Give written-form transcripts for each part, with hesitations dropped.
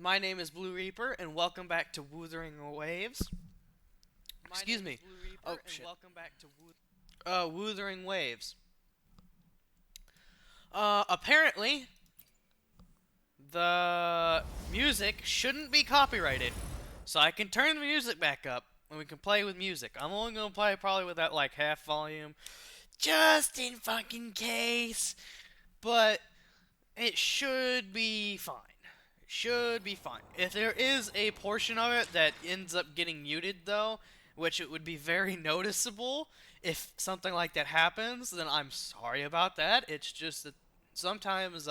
My name is Blue Reaper, and welcome back to Wuthering Waves. Excuse me. Oh, shit. Welcome back to Wuthering Waves. Apparently, the music shouldn't be copyrighted. So I can turn the music back up, and we can play with music. I'm only gonna play probably with that, like, half volume. Just in fucking case. But it should be fine. Should be fine. If there is a portion of it that ends up getting muted, though, which it would be very noticeable if something like that happens, then I'm sorry about that. It's just that sometimes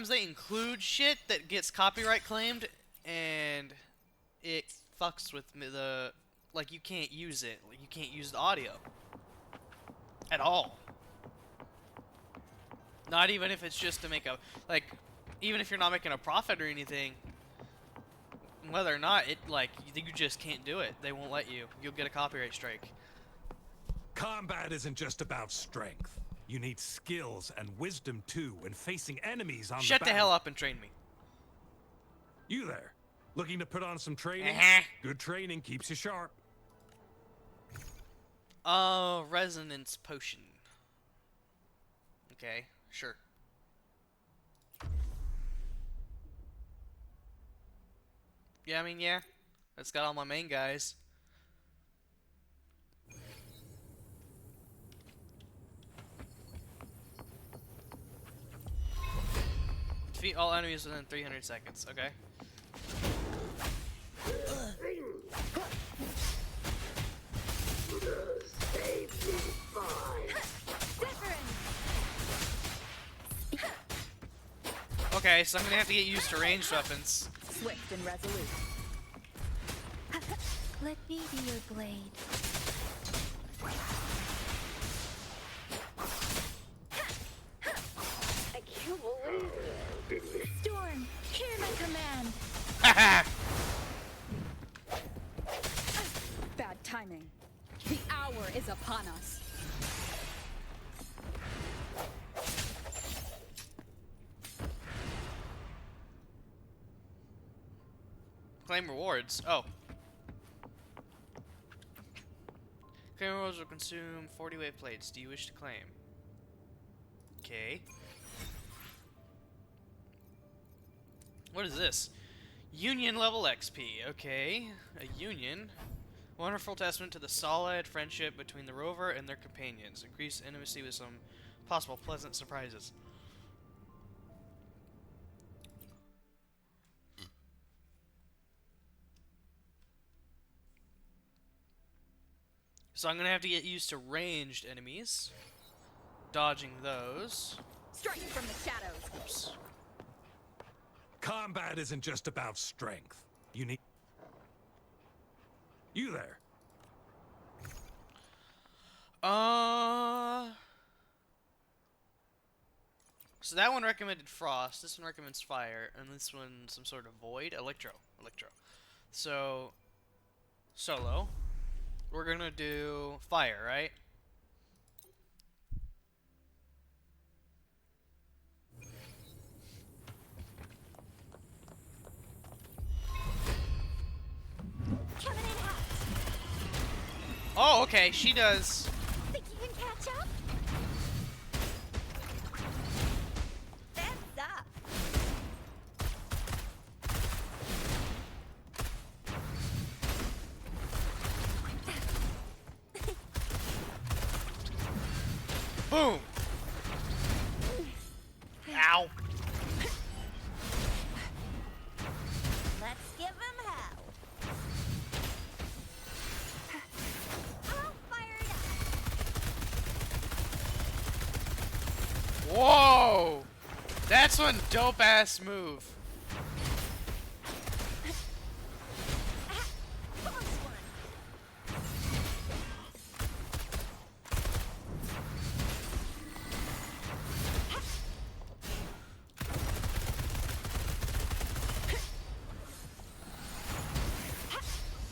they include shit that gets copyright claimed, and it fucks with like, you can't use it. Like, you can't use the audio at all. Not even if it's just to make a, like, even if you're not making a profit or anything, whether or not it, like, you just can't do it. They won't let you. You'll get a copyright strike. Combat isn't just about strength. You need skills and wisdom too when facing enemies on Shut the the hell up and train me. You there? Looking to put on some training? Good training keeps you sharp. Resonance potion. Okay, sure. Yeah, I mean, yeah. That's got all my main guys. Defeat all enemies within 300 seconds. Okay. Okay, so I'm gonna have to get used to ranged weapons. Swift and resolute. Let me be your blade. I can't believe it. Storm, hear my command. Bad timing. The hour is upon us. Claim rewards. Oh. Claim rewards will consume 40 wave plates. Do you wish to claim? Okay. What is this? Union level XP. Okay. A union. Wonderful testament to the solid friendship between the rover and their companions. Increased intimacy with some possible pleasant surprises. So I'm gonna have to get used to ranged enemies. Dodging those. Striking from the shadows. Oops. Combat isn't just about strength. You need... You there? So that one recommended frost, this one recommends fire, and this one some sort of void. Electro. So, solo. We're gonna do fire, right? Coming in hot. Oh, okay, she does. Think you can catch up? Fence up. Boom! Ow! Let's give him hell. I'll fire it up. Whoa! That's one dope ass move. Close one.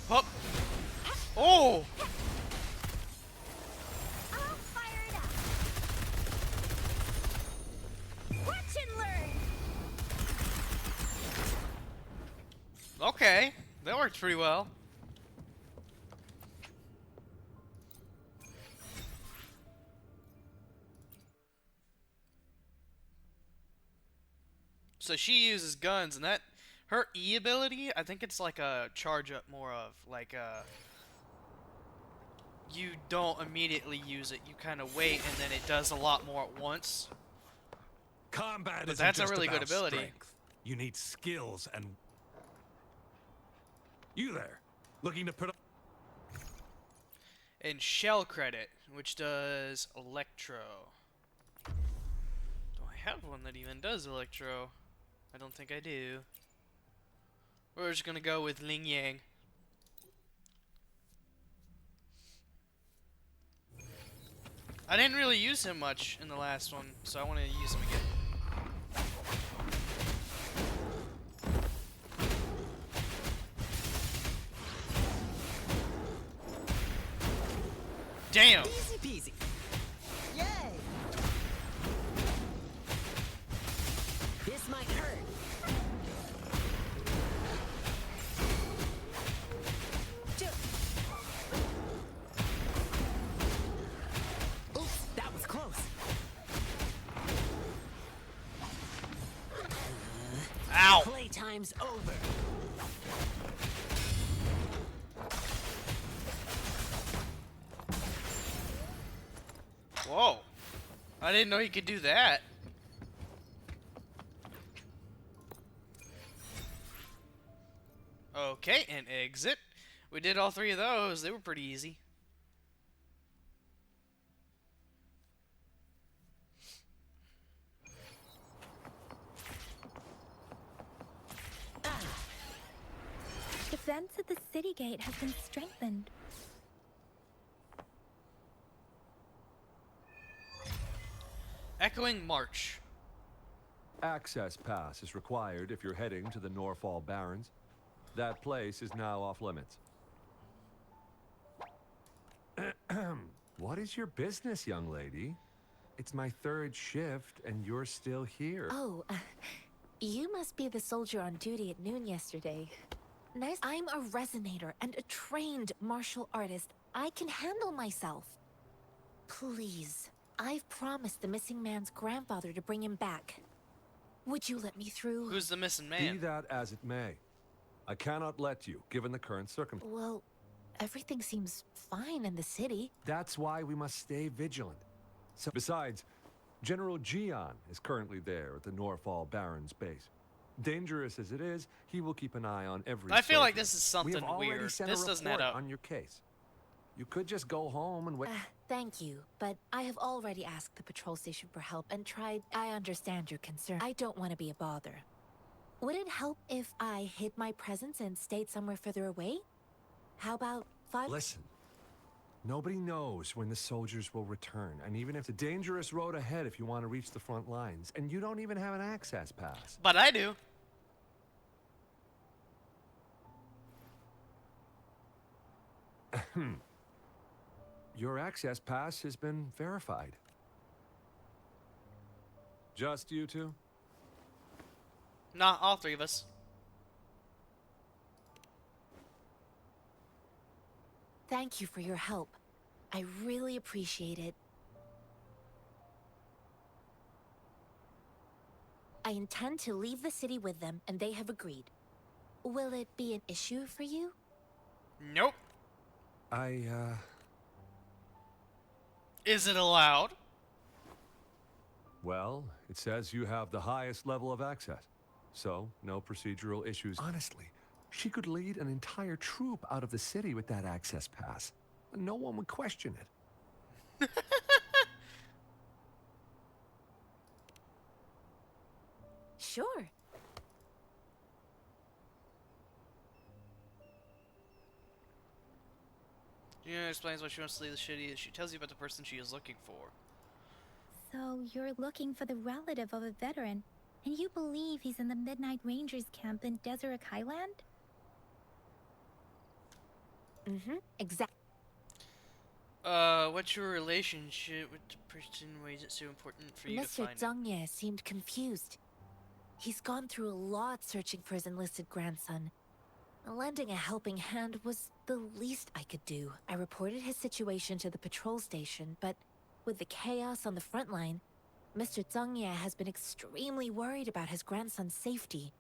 Hup. Oh! I'll fire it up. Watch and learn. Okay, that worked pretty well. So she uses guns, and that her E ability, I think it's like a charge up more of like you don't immediately use it. You kind of wait, and then it does a lot more at once. Combat But isn't that's a just really about good ability. strength. You need skills and... You there, looking to put up... And shell credit, which does electro. Do I have one that even does electro? I don't think I do. We're just gonna go with Ling Yang. I didn't really use him much in the last one, so I want to use him again. Damn! Easy peasy. Yay! This might hurt. Oops, that was close. Ow! Playtime's over. Whoa! I didn't know you could do that. Okay, and exit. We did all three of those. They were pretty easy. Defense at the city gate has been strengthened. Echoing March. Access pass is required if you're heading to the Norfall Barrens. That place is now off limits. What is your business, young lady? It's my third shift, and you're still here. Oh, you must be the soldier on duty at noon yesterday. Nice. I'm a resonator and a trained martial artist. I can handle myself. Please, I've promised the missing man's grandfather to bring him back. Would you let me through? Who's the missing Be man? that as it may, I cannot let you, given the current circumstances. Well, everything seems fine in the city. That's why we must stay vigilant. So, besides, General Gian is currently there at the Norfall Barrens base. Dangerous as it is, he will keep an eye on every I feel like soldier. this is something We have already weird. sent This a doesn't add report up. on your case. You could just go home and wait. Thank you, but I have already asked the patrol station for help and tried. I understand your concern. I don't want to be a bother. Would it help if I hid my presence and stayed somewhere further away? How about 5? Listen, nobody knows when the soldiers will return, and even if it's a dangerous road ahead if you want to reach the front lines, and you don't even have an access pass. But I do. Your access pass has been verified. Just you two? Nah, all three of us. Thank you for your help. I really appreciate it. I intend to leave the city with them, and they have agreed. Will it be an issue for you? Nope. Is it allowed? Well, it says you have the highest level of access. So, no procedural issues. Honestly, she could lead an entire troop out of the city with that access pass. No one would question it. Sure. Gina explains why she wants to leave the city. She tells you about the person she is looking for. So you're looking for the relative of a veteran, and you believe he's in the Midnight Rangers camp in Deseret Highland? Mm-hmm. Exactly. What's your relationship with the person? Why is it so important for you to Mr. find it? Zhangye seemed confused. He's gone through a lot searching for his enlisted grandson. Lending a helping hand was the least I could do. I reported his situation to the patrol station, but with the chaos on the front line, Mr. Zhangye has been extremely worried about his grandson's safety.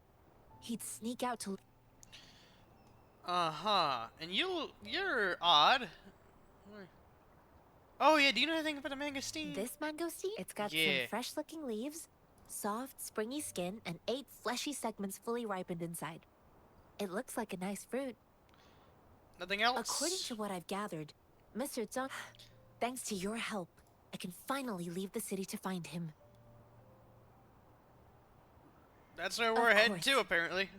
He'd sneak out to... Uh-huh. And you're odd. Oh yeah, do you know anything about a mangosteen? This mangosteen? It's got some Yeah. fresh-looking leaves, soft, springy skin, and 8 fleshy segments fully ripened inside. It looks like a nice fruit. Nothing else? According to what I've gathered, Mr. Zhang... Thanks to your help, I can finally leave the city to find him. That's where we're heading course. to, apparently.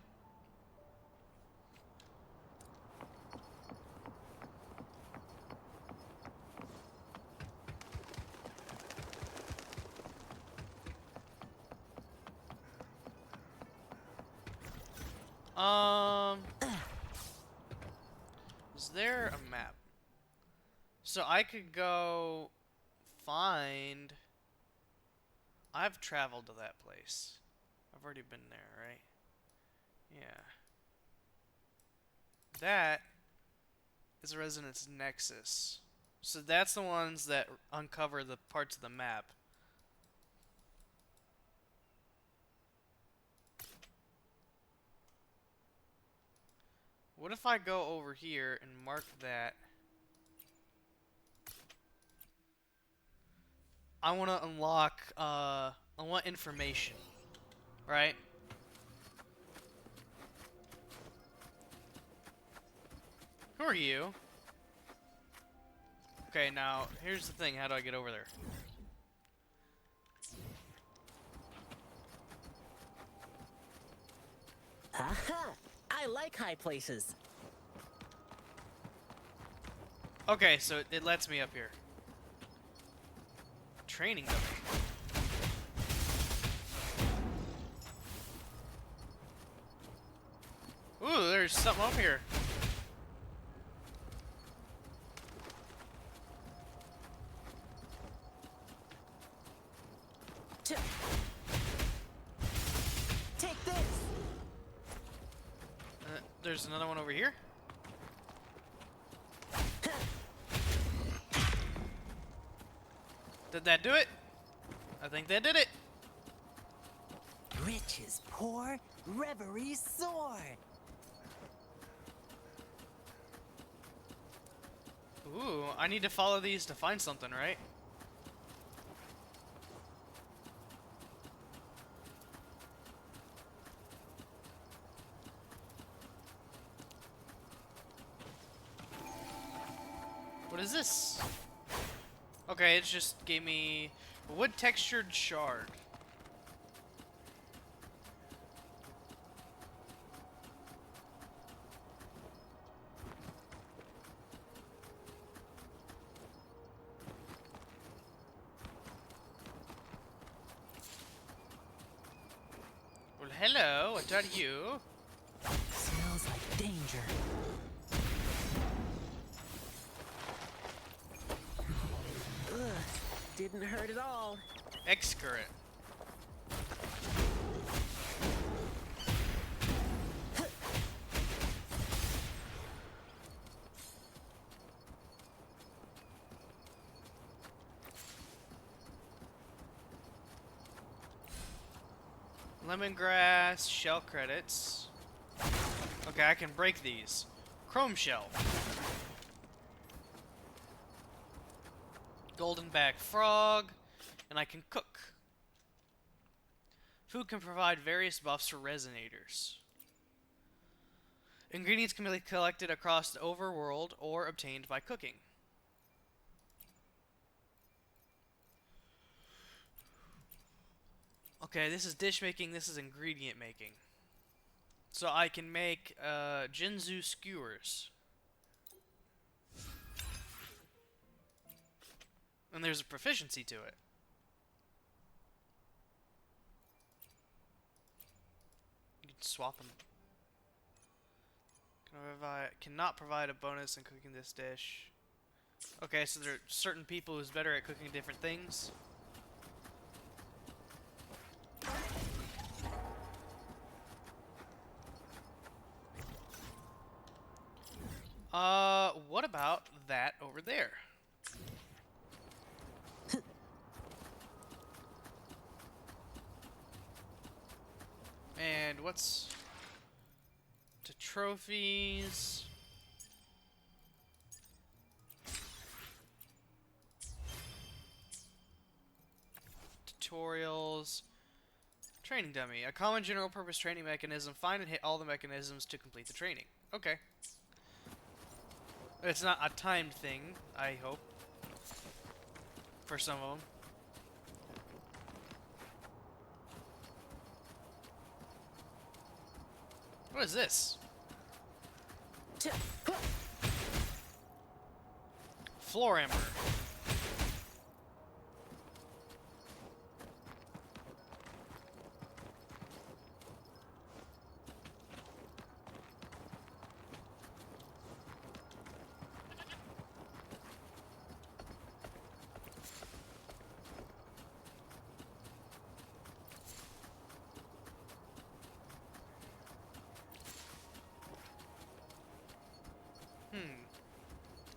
Is there a map? So I could go find... I've traveled to that place. I've already been there, right? Yeah. That is a Resonance Nexus. So that's the ones that uncover the parts of the map. What if I go over here and mark that? I want to unlock, I want information, right? Who are you? Okay, now, here's the thing, how do I get over there? Aha! I like high places. Okay, so it lets me up here. Training dummy. Ooh, there's something up here. Take this! There's another one over here. Did that do it? I think that did it. Riches pour, reveries soar. Ooh, I need to follow these to find something, right? What is this? Okay, it just gave me a wood textured shard. Well, hello, what are you? Smells like danger. Ugh, didn't hurt at all. Excurrent. Lemongrass, shell credits. Okay, I can break these. Chrome shell. Golden back frog. And I can cook. Food can provide various buffs for resonators. Ingredients can be collected across the overworld or obtained by cooking. Okay, this is dish making, this is ingredient making. So I can make Jinzu skewers. And there's a proficiency to it. You can swap them. Cannot provide a bonus in cooking this dish. Okay, so there are certain people who's better at cooking different things. What about that over there? And what's to trophies? Tutorials. Training dummy. A common general purpose training mechanism. Find and hit all the mechanisms to complete the training. Okay. It's not a timed thing, I hope. For some of them. What is this? Floor ember.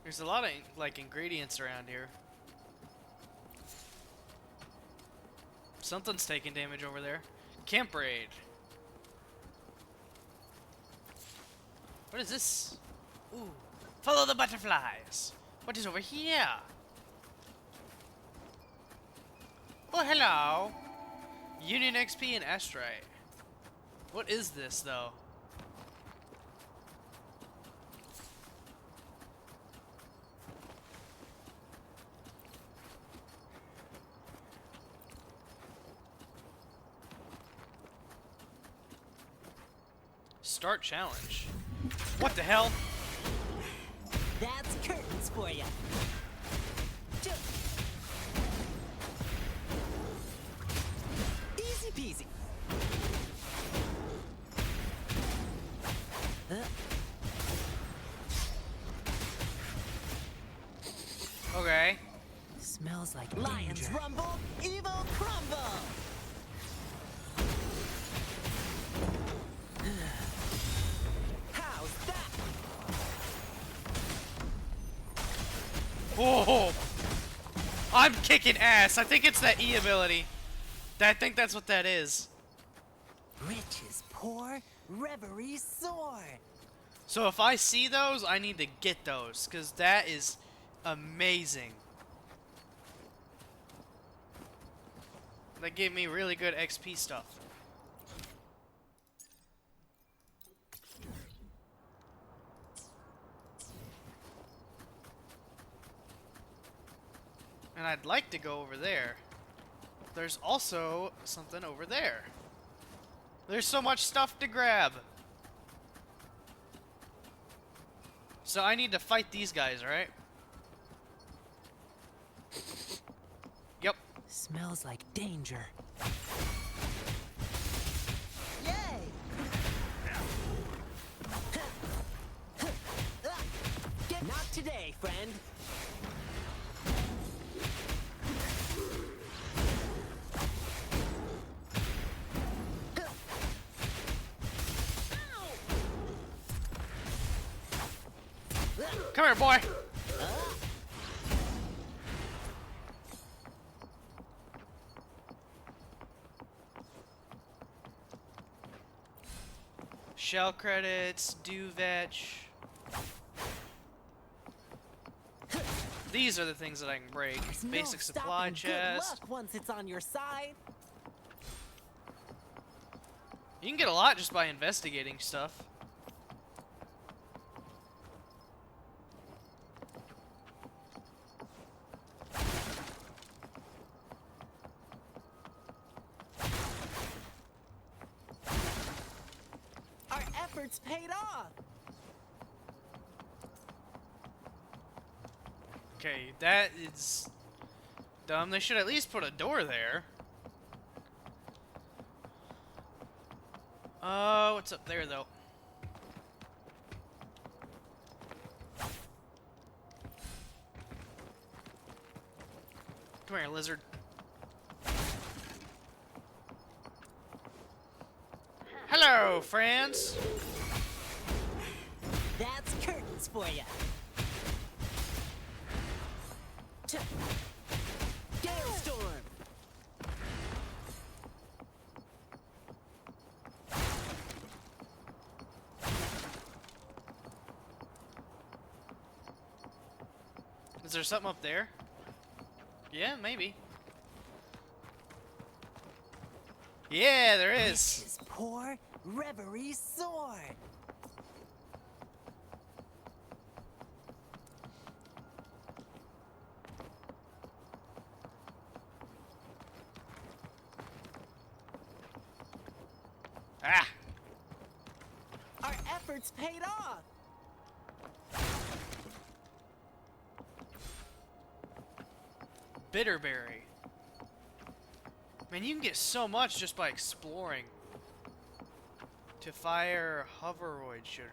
There's a lot of like ingredients around here. Something's taking damage over there. Camp raid. What is this? Ooh. Follow the butterflies. What is over here? Oh, hello. Union XP and Astrite. What is this, though? Start challenge. What the hell? That's curtains for you. Easy peasy. Okay. Smells like lions danger. Rumble, evil crumble. How's that? Whoa! I'm kicking ass. I think it's that E ability. I think that's what that is. Rich is poor, reverie soar. So if I see those, I need to get those, because that is amazing. That gave me really good XP stuff. And I'd like to go over there. There's also something over there. There's so much stuff to grab. So I need to fight these guys, right? Yep. Smells like danger. Yay! Not today, friend. Come here, boy. Shell credits, do vetch. These are the things that I can break. There's Basic no supply stopping chest. good luck once it's on your side. You can get a lot just by investigating stuff. Our efforts paid off. Okay, that is dumb. They should at least put a door there. What's up there, though? Come here, lizard. Hello, friends. That's curtains for ya. Gale storm. Is there something up there? Yeah, maybe. Yeah, there is. Riches pour, reverie soar. Ah! Our efforts paid off. Bitterberry. Man, you can get so much just by exploring. To fire hoveroid sugar.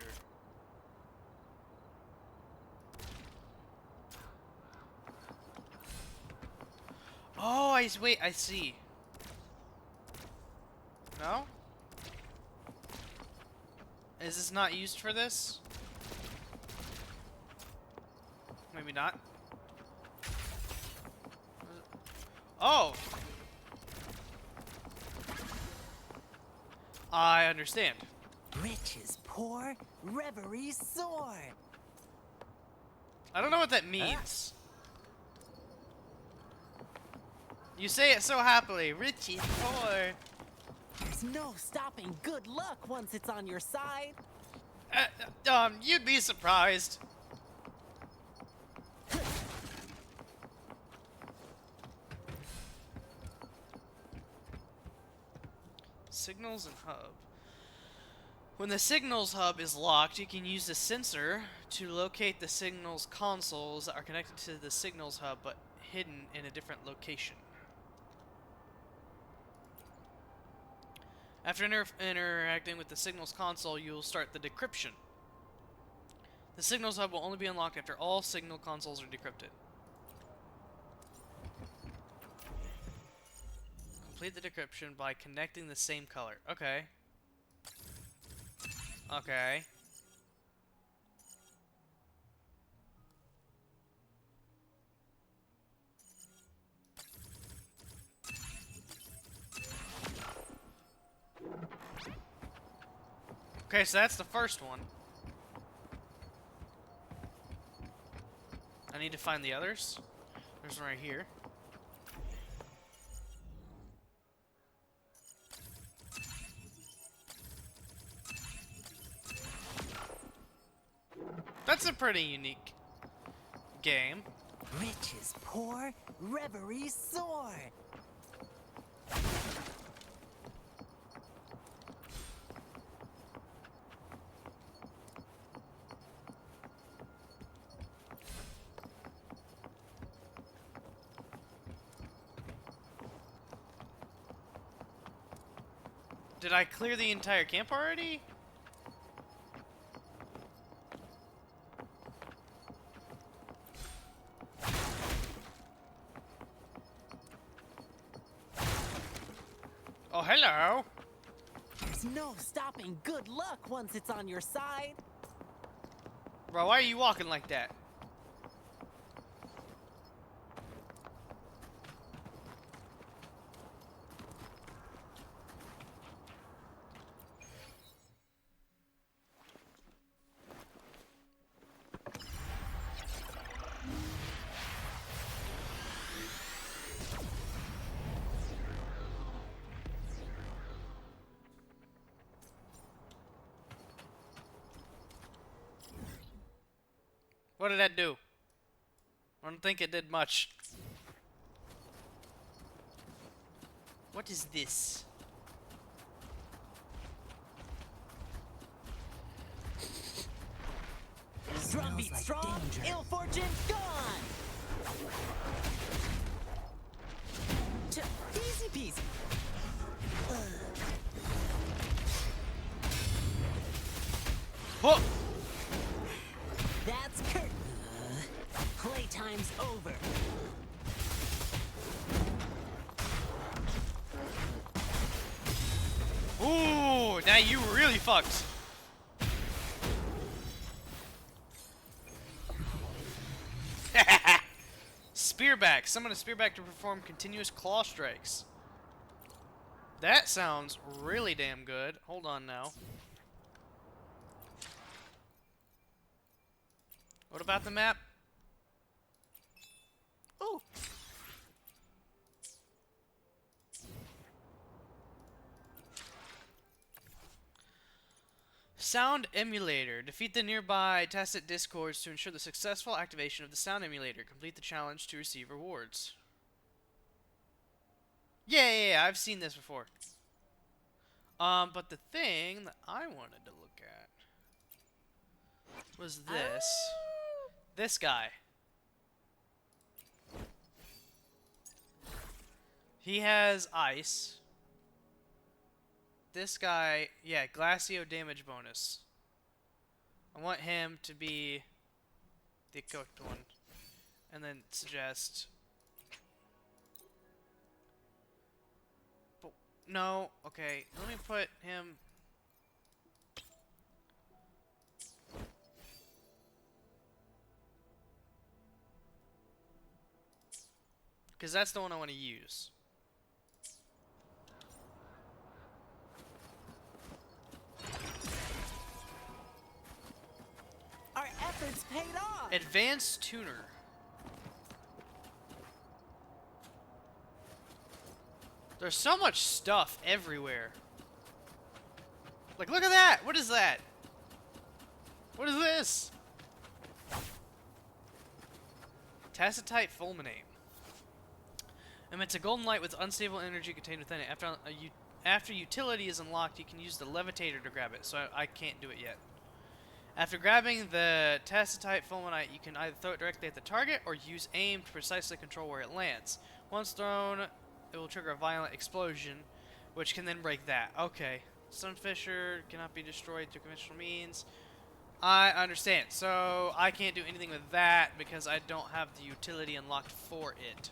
Oh, wait, I see. No? Is this not used for this? Maybe not. Oh! I understand. Riches pour, reverie soar. I don't know what that means. You say it so happily. Richie, poor. There's no stopping good luck once it's on your side. You'd be surprised. Signals and hub. When the signals hub is locked, you can use the sensor to locate the signals consoles that are connected to the signals hub but hidden in a different location. After interacting with the signals console, you will start the decryption. The signals hub will only be unlocked after all signal consoles are decrypted. Complete the decryption by connecting the same color. Okay. Okay. Okay, so that's the first one. I need to find the others. There's one right here. That's a pretty unique game. Riches pour, reverie soar. Did I clear the entire camp already? Oh, hello. There's no stopping good luck once it's on your side. Bro, why are you walking like that? What did that do? I don't think it did much. What is this? Drumbeat like strong, danger. ill fortune gone. Easy peasy. Whoa! That's curtain. Playtime's over. Ooh, now you really fucked. Spearback. Summon a spearback to perform continuous claw strikes. That sounds really damn good. Hold on now. What about the map? Oh. Sound emulator. Defeat the nearby tacit discords to ensure the successful activation of the sound emulator. Complete the challenge to receive rewards. Yeah, I've seen this before. But the thing that I wanted to look at was this. This guy. He has ice. This guy, yeah, Glacio damage bonus. I want him to be the cooked one. And then suggest... But, no, okay, let me put him... Because that's the one I want to use. Our efforts paid off. Advanced Tuner. There's so much stuff everywhere. Like, look at that! What is that? What is this? Tacitite Fulminate. Emits a golden light with unstable energy contained within it. After utility is unlocked, you can use the levitator to grab it, so I can't do it yet. After grabbing the Tacitite Fulminate, you can either throw it directly at the target or use aim to precisely control where it lands. Once thrown, it will trigger a violent explosion, which can then break that. Okay. Sunfisher cannot be destroyed through conventional means. I understand. So, I can't do anything with that because I don't have the utility unlocked for it.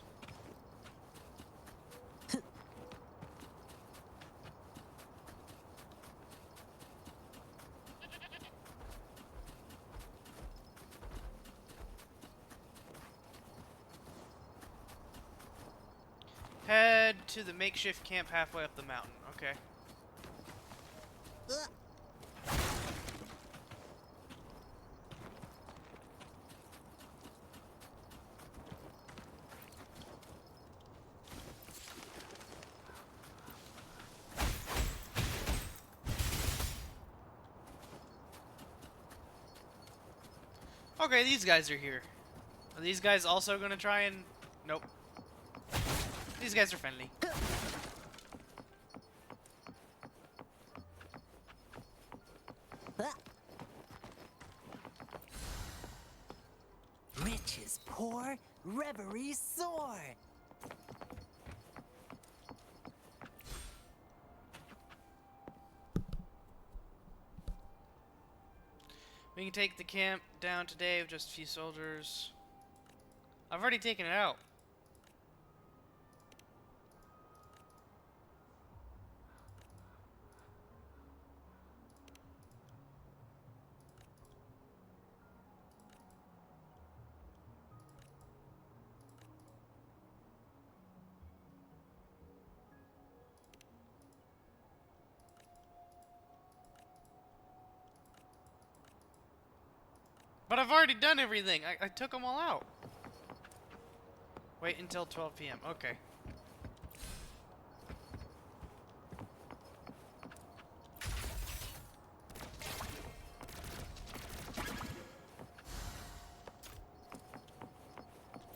Head to the makeshift camp halfway up the mountain. Okay. Okay, these guys are here. Are these guys also gonna try and... Nope. These guys are friendly. Riches pour, reveries soar. We can take the camp down today with just a few soldiers. I've already taken it out. But I've already done everything. I took them all out. Wait until 12 p.m. Okay.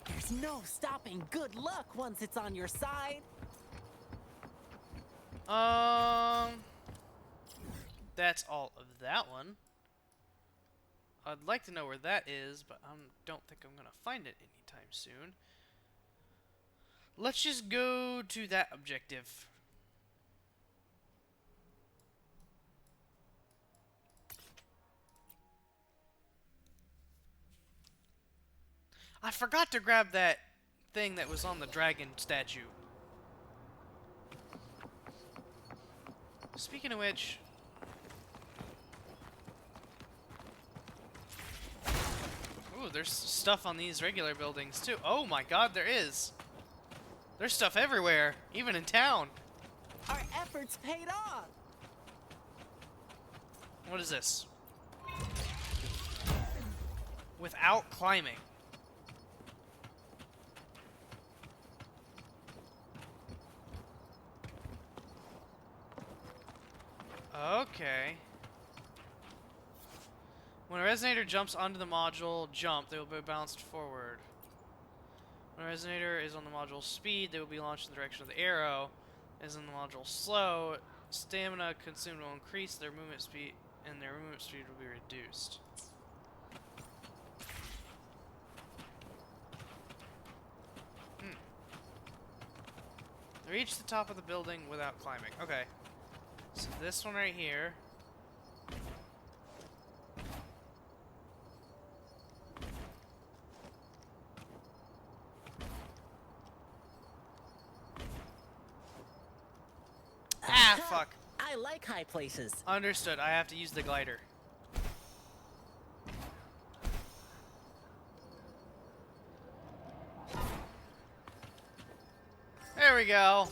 There's no stopping good luck once it's on your side. That's all of that one. I'd like to know where that is, but I don't think I'm gonna find it anytime soon. Let's just go to that objective. I forgot to grab that thing that was on the dragon statue. Speaking of which... Ooh, there's stuff on these regular buildings too. Oh my god, there is. There's stuff everywhere, even in town. Our efforts paid off. What is this? Without climbing. Okay. When a resonator jumps onto the module jump, they will be bounced forward. When a resonator is on the module speed, they will be launched in the direction of the arrow. As in the module slow, stamina consumed will increase, their movement speed, and their movement speed will be reduced. Reach the top of the building without climbing. Okay. So this one right here. Ah, fuck. I like high places. Understood. I have to use the glider. There we go.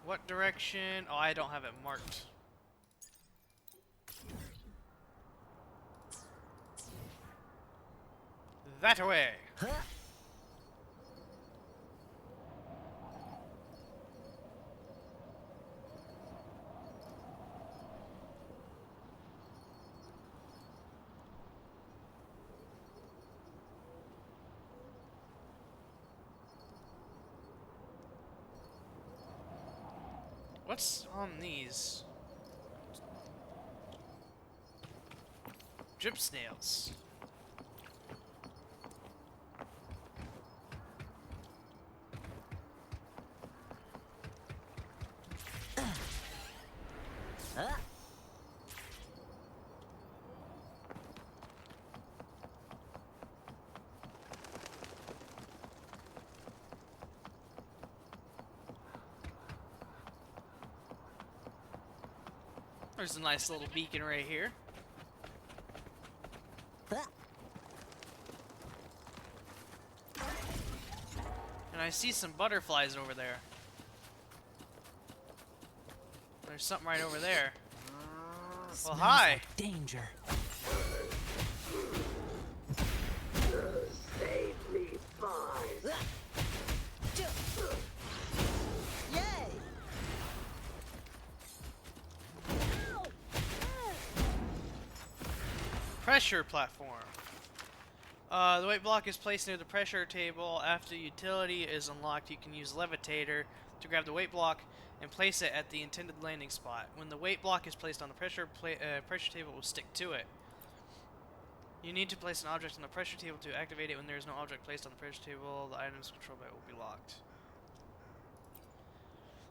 What direction? Oh, I don't have it marked. That way. Huh? What's on these? Drip snails. There's a nice little beacon right here. And I see some butterflies over there. There's something right over there. Well, Smells hi. like danger. Save me, boys. Yay! Pressure platform. The weight block is placed near the pressure table. After the utility is unlocked, you can use levitator to grab the weight block and place it at the intended landing spot. When the weight block is placed on the pressure table, it will stick to it. You need to place an object on the pressure table to activate it. When there is no object placed on the pressure table, the items controlled by it will be locked.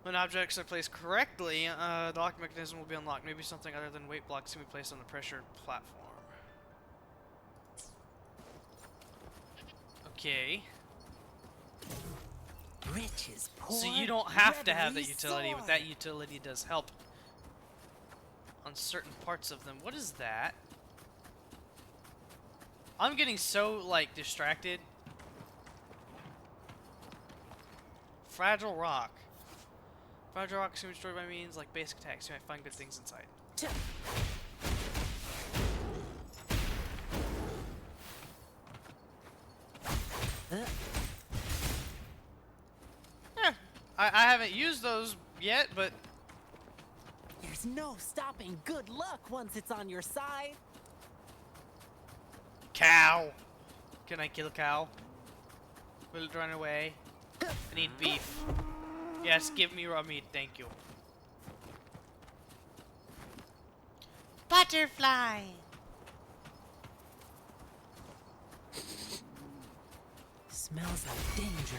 When objects are placed correctly, the lock mechanism will be unlocked. Maybe something other than weight blocks can be placed on the pressure platform. Okay. Riches poor, So you don't have to have that readily utility, but soar. that utility does help on certain parts of them. What is that? I'm getting so, like, distracted. Fragile rock. Fragile rock can be destroyed by means like basic attacks. You might find good things inside. I haven't used those yet, but There's no stopping good luck once it's on your side. cow. Can I kill a cow? Will it run away? I need beef. Yes, give me raw meat, thank you. Butterfly. Smells like danger.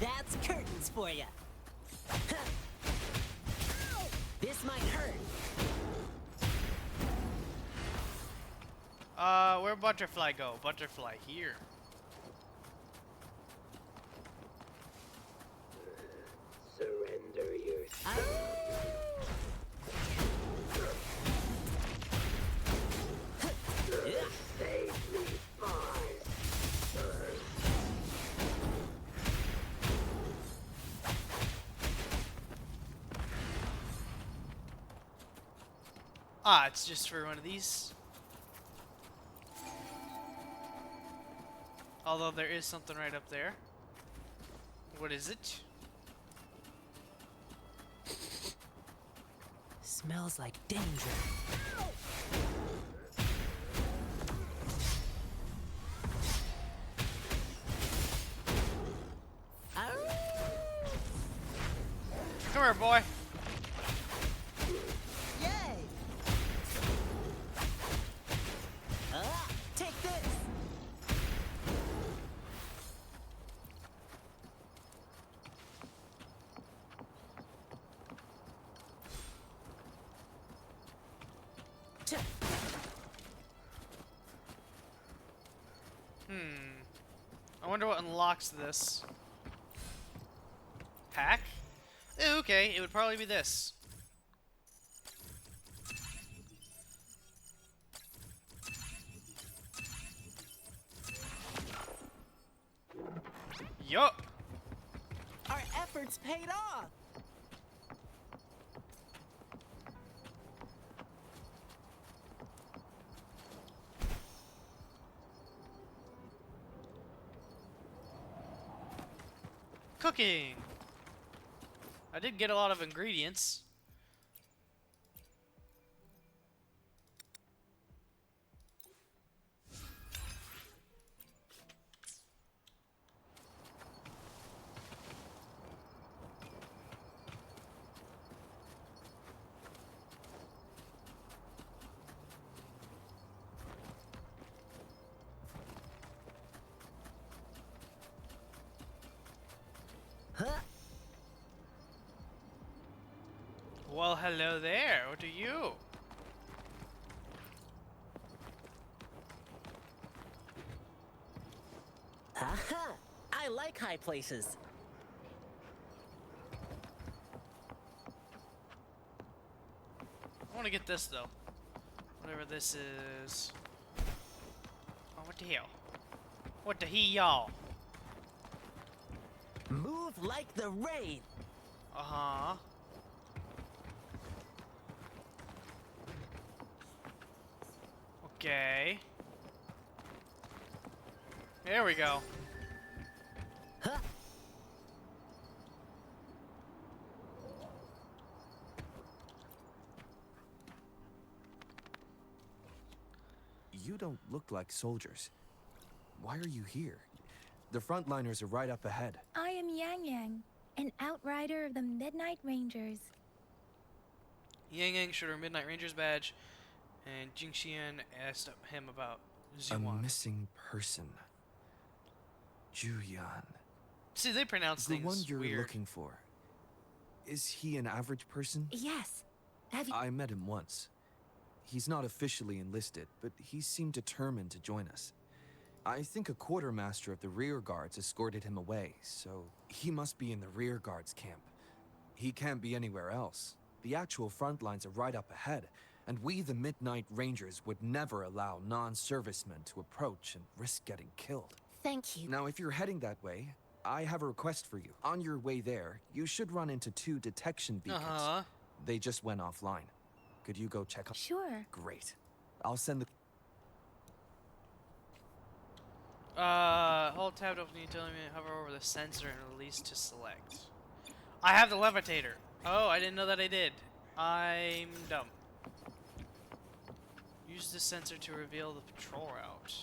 That's curtains for you. This might hurt. Where'd butterfly go? Butterfly here. Ah, it's just for one of these. Although there is something right up there. What is it? Smells like danger. Come here, boy. Yay! Take this! I wonder what unlocks this. Hack? Ooh, okay, it would probably be this. Yup. Our efforts paid off! Cooking. I did get a lot of ingredients. Huh? Well, hello there. What are you? Aha! I like high places. I want to get this though. Whatever this is. Oh, what the hell? What the y'all? Move like the rain. Uh-huh. Okay. There we go. Huh? You don't look like soldiers. Why are you here? The frontliners are right up ahead. I am Yang Yang, an outrider of the Midnight Rangers. Yang Yang showed her Midnight Rangers badge, and Jing Xian asked him about A Zhuan. missing person. Juyan. See, they pronounce The things one you're weird. looking for. Is he an average person? Yes. Have you? I met him once. He's not officially enlisted, but he seemed determined to join us. I think a quartermaster of the rear guards escorted him away, so he must be in the rear guards camp. He can't be anywhere else. The actual front lines are right up ahead, and we, the Midnight Rangers, would never allow non-servicemen to approach and risk getting killed. Thank you. Now, if you're heading that way, I have a request for you. On your way there, you should run into 2 detection beacons. Uh-huh. They just went offline. Could you go check on? Sure. Great. I'll send the... Hold tab to open the utility menu, hover over the sensor and release to select. I have the levitator. Oh, I didn't know that I did. I'm dumb. Use the sensor to reveal the patrol route.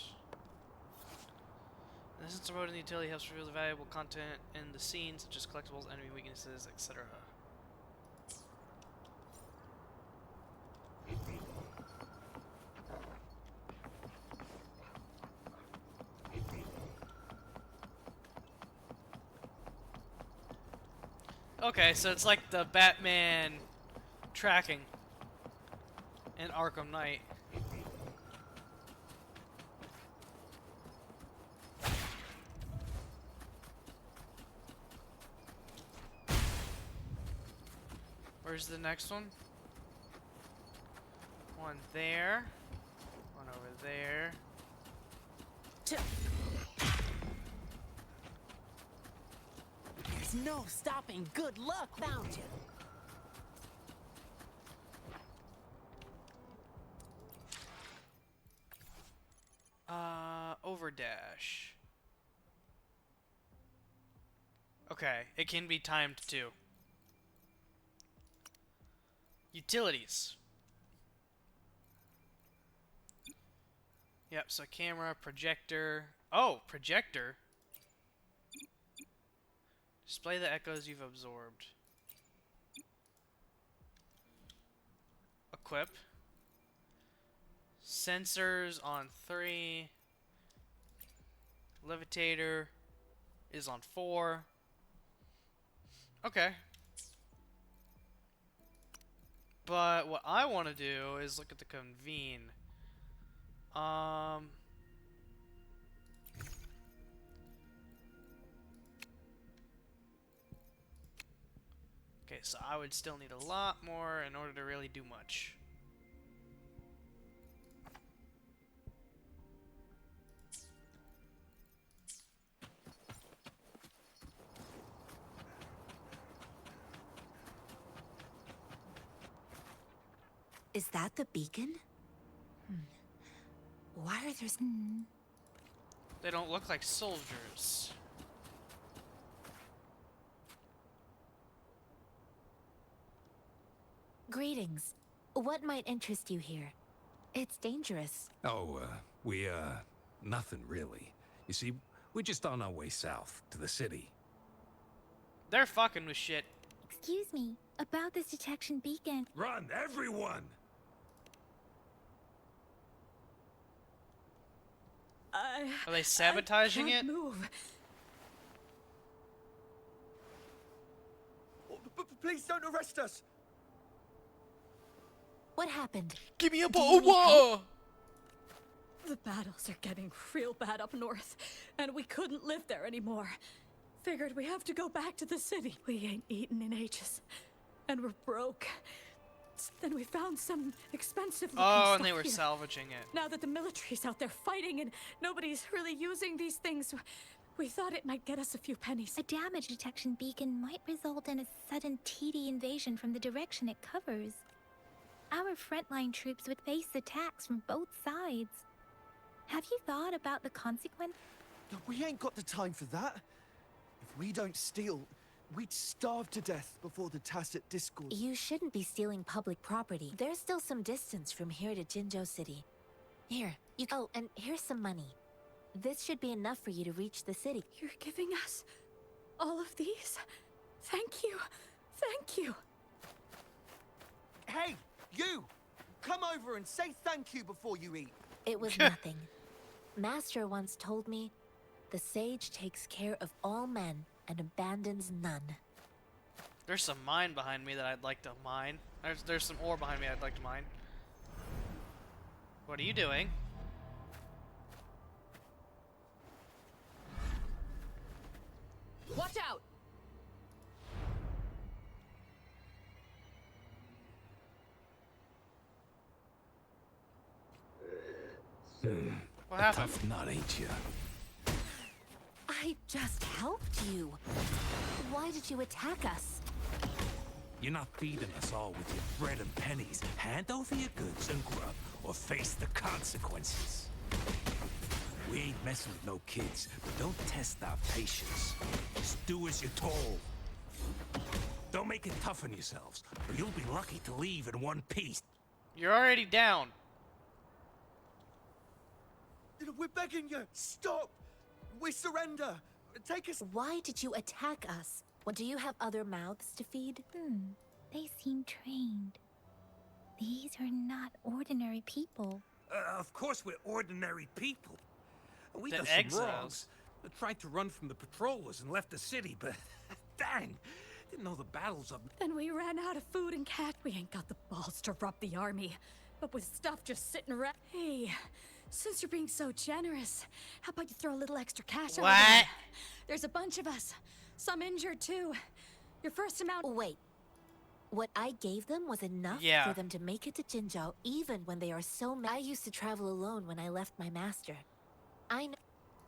The sensor mode in the utility helps reveal the valuable content in the scene, such as collectibles, enemy weaknesses, etc. Okay, so it's like the Batman tracking in Arkham Knight. Where's the next one? One there. One over there. There's no stopping good luck. Found you. over dash. Okay, it can be timed too. Utilities. Yep, so camera, projector. Oh, projector. Display the echoes you've absorbed. Equip. Sensors on 3. Levitator is on 4. Okay. But what I want to do is look at the convene. Okay, so I would still need a lot more in order to really do much. Is that the beacon? Why are there... They don't look like soldiers. Greetings. What might interest you here? It's dangerous. Oh, nothing really. You see, we're just on our way south to the city. They're fucking with shit. Excuse me, about this detection beacon. Run, everyone! Are they sabotaging it? Move. Please don't arrest us! What happened? Give me a Do you bottle of need help? water! The battles are getting real bad up north, and we couldn't live there anymore. Figured we have to go back to the city. We ain't eaten in ages, and we're broke. Then we found some expensive looking Oh, stuff and they were here. salvaging it. Now that the military's out there fighting and nobody's really using these things, we thought it might get us a few pennies. A damage detection beacon might result in a sudden TD invasion from the direction it covers. Our frontline troops would face attacks from both sides. Have you thought about the consequence? We ain't got the time for that. If we don't steal, we'd starve to death before the tacit discord. You shouldn't be stealing public property. There's still some distance from here to Jinzhou City. Here, you go, and here's some money. This should be enough for you to reach the city. You're giving us all of these? Thank you. Thank you. Hey, you! Come over and say thank you before you eat. It was nothing. Master once told me, the sage takes care of all men and abandons none. There's some mine behind me that I'd like to mine. There's some ore behind me I'd like to mine. What are you doing? Watch out! What happened? Tough nut, ain't you? I just helped you. Why did you attack us? You're not feeding us all with your bread and pennies. Hand over your goods and grub, or face the consequences. We ain't messing with no kids, but don't test our patience. Just do as you're told. Don't make it tough on yourselves, or you'll be lucky to leave in one piece. You're already down. We're begging you, stop! We surrender! Take us... Why did you attack us? What, do you have other mouths to feed? They seem trained. These are not ordinary people. Of course we're ordinary people. We The done some exiles. wrongs. I tried to run from the patrollers and left the city, but dang, didn't know the battle's up. Then we ran out of food and cat. We ain't got the balls to rob the army. But with stuff just sitting around. Hey, since you're being so generous, how about you throw a little extra cash our way? What? There's a bunch of us. Some injured too. Your first amount. Wait. What I gave them was enough Yeah. for them to make it to Jinzhou, even when they are so I used to travel alone when I left my master. I know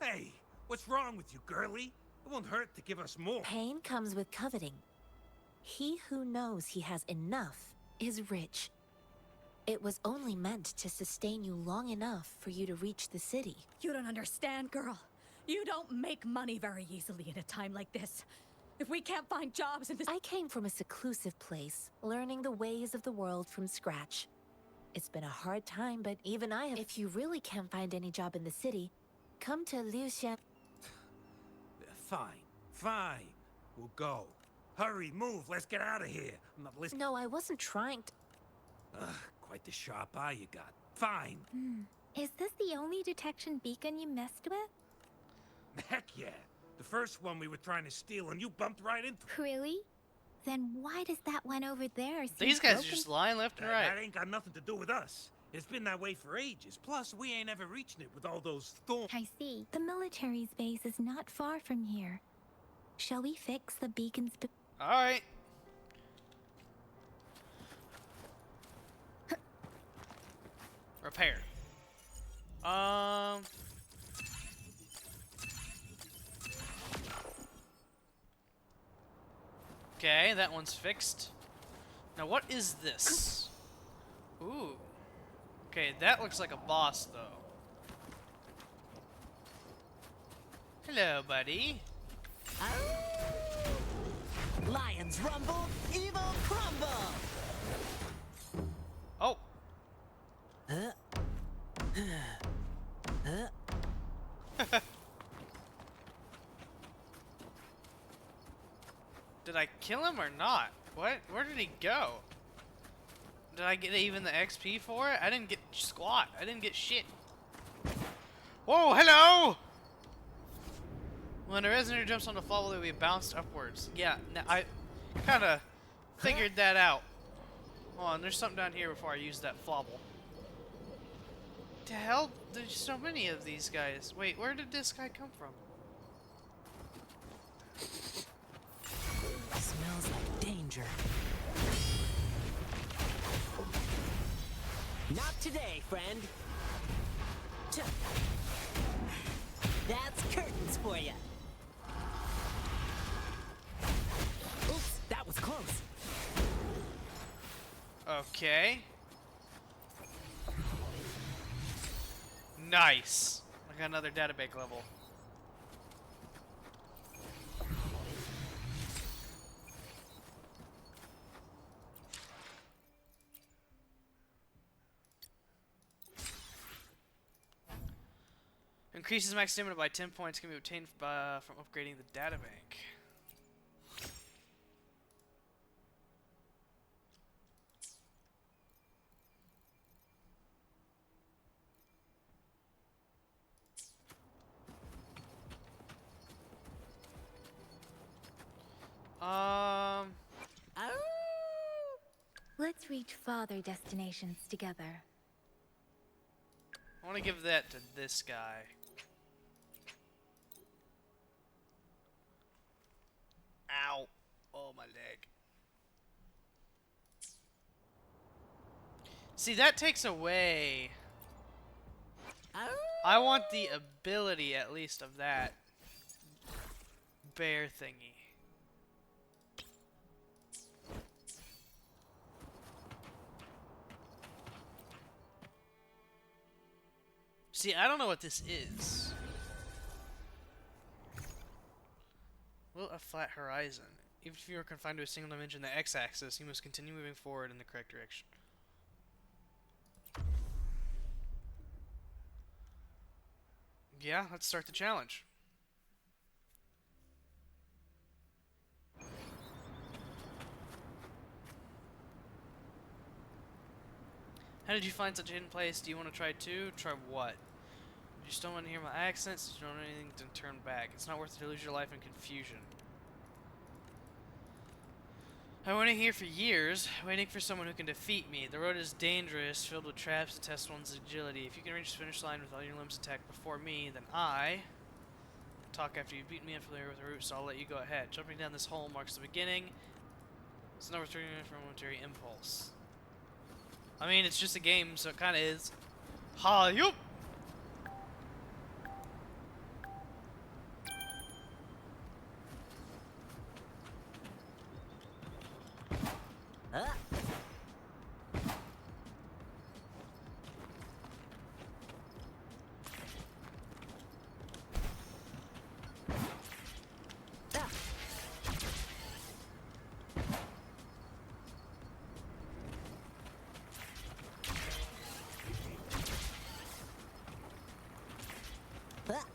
Hey, what's wrong with you, girlie? It won't hurt to give us more. pain comes with coveting. He who knows he has enough is rich. It was only meant to sustain you long enough for you to reach the city. You don't understand, girl. You don't make money very easily in a time like this. If we can't find jobs in this... I came from a seclusive place, learning the ways of the world from scratch. It's been a hard time, but even I have... If you really can't find any job in the city, come to Liuxian. Fine, fine. We'll go. Hurry, move, let's get out of here. I'm not listening. No, I wasn't trying to... Ugh, quite the sharp eye you got. Fine. Is this the only detection beacon you messed with? Heck yeah. The first one we were trying to steal and you bumped right into it. Really? Then why does that one over there seem These guys are broken? just lying left and That right. ain't got nothing to do with us. It's been that way for ages. Plus, we ain't ever reaching it with all those thorns. I see. The military's base is not far from here. Shall we fix the beacon's... Alright. Repair. Okay, that one's fixed. Now what is this? Ooh. Okay, that looks like a boss though. Hello, buddy. Lions rumble, evil crumble. Oh. Did I kill him or not? What? Where did he go? Did I get even the XP for it? I didn't get squat. I didn't get shit. Whoa, hello! When a resonator jumps on the fall, it will be bounced upwards. Yeah, I kind of figured that out. Hold on, there's something down here before I use that flobble. The hell? There's so many of these guys. Wait, where did this guy come from? Smells like danger. Not today, friend. That's curtains for you. Oops, that was close. Okay. Nice. I got another databank level. Increases max stamina by 10 points, can be obtained from upgrading the databank. Let's reach farther destinations together. I want to give that to this guy. Ow. Oh, my leg. See, that takes away... I want the ability, at least, of that bear thingy. See, I don't know what this is. Well, a flat horizon. Even if you are confined to a single dimension, the x-axis, you must continue moving forward in the correct direction. Yeah, let's start the challenge. How did you find such a hidden place? Do you want to try too? Try what? You just don't want to hear my accents? You don't want anything to turn back. It's not worth it to lose your life in confusion. I went in here for years, waiting for someone who can defeat me. The road is dangerous, filled with traps to test one's agility. If you can reach the finish line with all your limbs intact before me, then I... talk after you've beaten me unfamiliar with the route, so I'll let you go ahead. Jumping down this hole marks the beginning. It's not returning from a momentary impulse. I mean, it's just a game, so it kind of is. Ha-yup!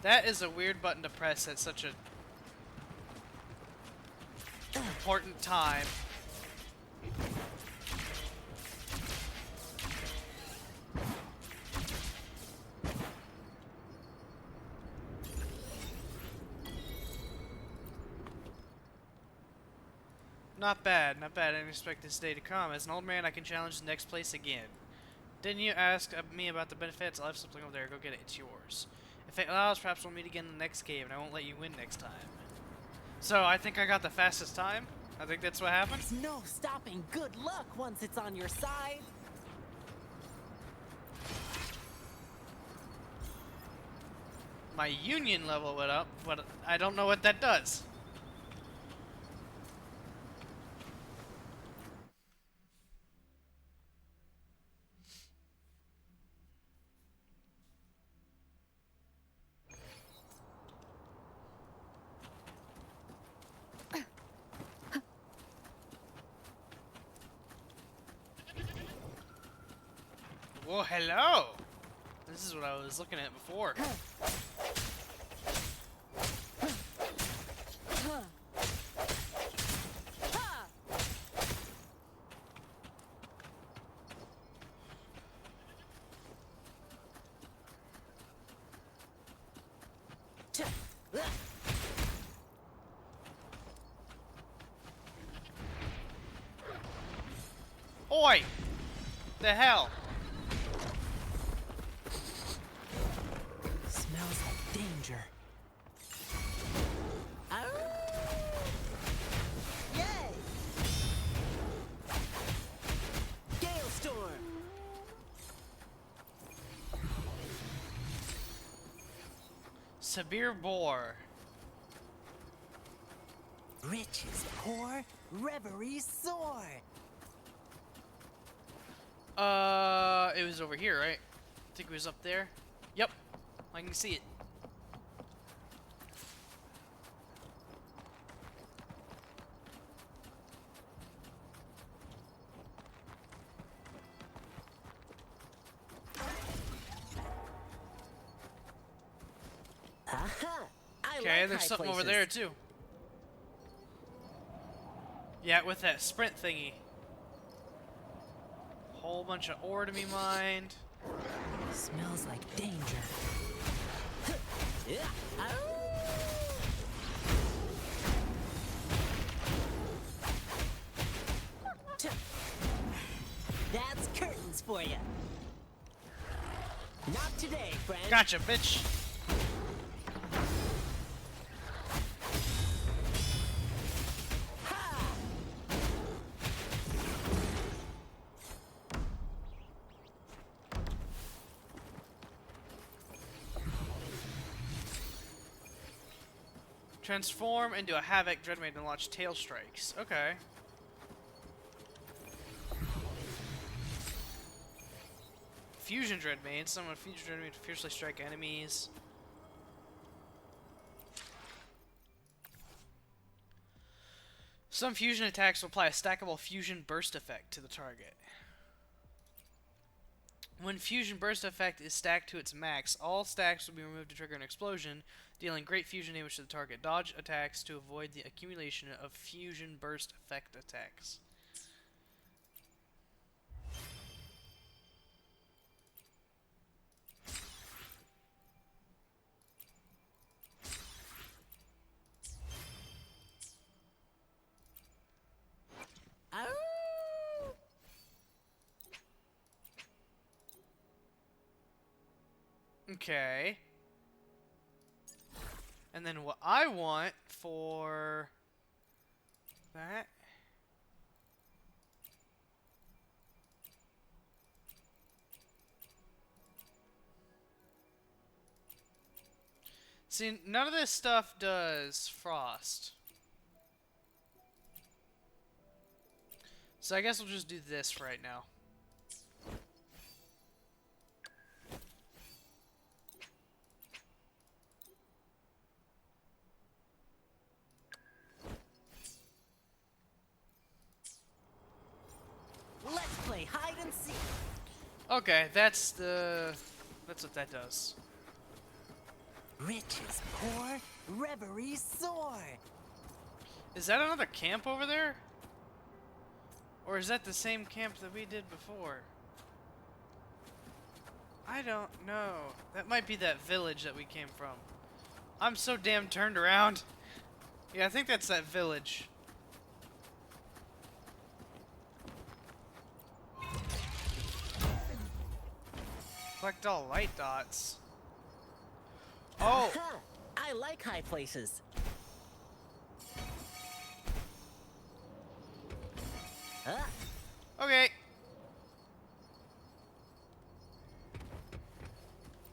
That is a weird button to press at such a important time. Not bad, not bad. I didn't expect this day to come. As an old man, I can challenge the next place again. Didn't you ask me about the benefits? I'll have something over there. Go get it. It's yours. If it allows, perhaps we'll meet again in the next cave, and I won't let you win next time. So, I think I got the fastest time. I think that's what happened. There's no stopping good luck once it's on your side. My union level went up, but I don't know what that does. Well, hello! This is what I was looking at before. Oi! The hell? Smells like danger. Yay! Gale storm. Severe bore. Riches pour, reveries soar. It was over here, right? I think it was up there. Yep, I can see it. Aha! Okay, like there's high something over places. there too. Yeah, with that sprint thingy. Whole bunch of ore to be mined. Smells like danger. That's curtains for you. Not today, friend. Gotcha, bitch. Transform into a Havoc Dreadmate and launch tail strikes. Okay. Fusion Dreadmate. Summon Fusion Dreadmate to fiercely strike enemies. Some fusion attacks will apply a stackable fusion burst effect to the target. When fusion burst effect is stacked to its max, all stacks will be removed to trigger an explosion, dealing great fusion damage to the target. Dodge attacks to avoid the accumulation of fusion burst effect attacks. Okay. And then what I want for that. See, none of this stuff does frost. So I guess we'll just do this for right now. Let's play hide and seek. Okay, that's what that does. Riches pour, reverie soar. Is that another camp over there? Or is that the same camp that we did before? I don't know. That might be that village that we came from. I'm so damn turned around. Yeah, I think that's that village. Collect all light dots. Oh! Aha! I like high places. Huh? Okay.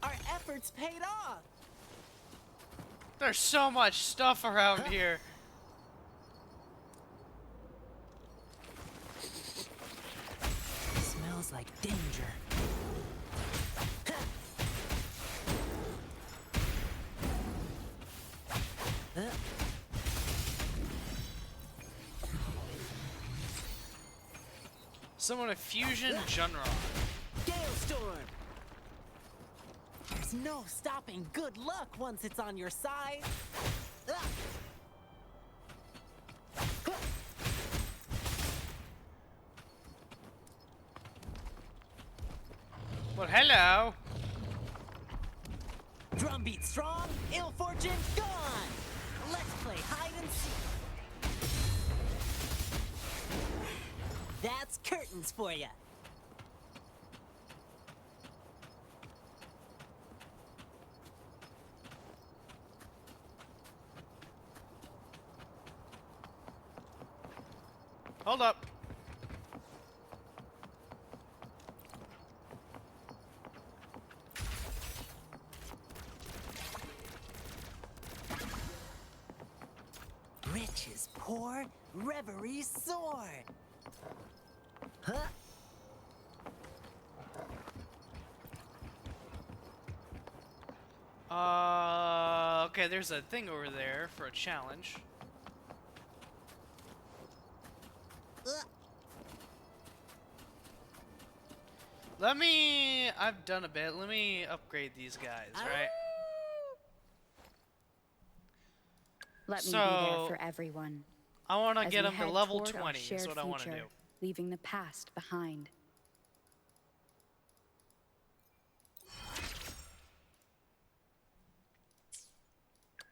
Our efforts paid off. There's so much stuff around here. Smells like danger. Someone a fusion genre. Galestorm. There's no stopping good luck once it's on your side. Well, hello. Drumbeat strong, ill fortune gone. Let's play hide and seek. That's curtains for you. Hold up. Riches pour, reverie soar. Huh? Okay, there's a thing over there for a challenge. I've done a bit. Let me upgrade these guys, right? Let me be So, there for everyone. I want to as get we them to head level toward our 20 shared is what I want to future, do. leaving the past behind.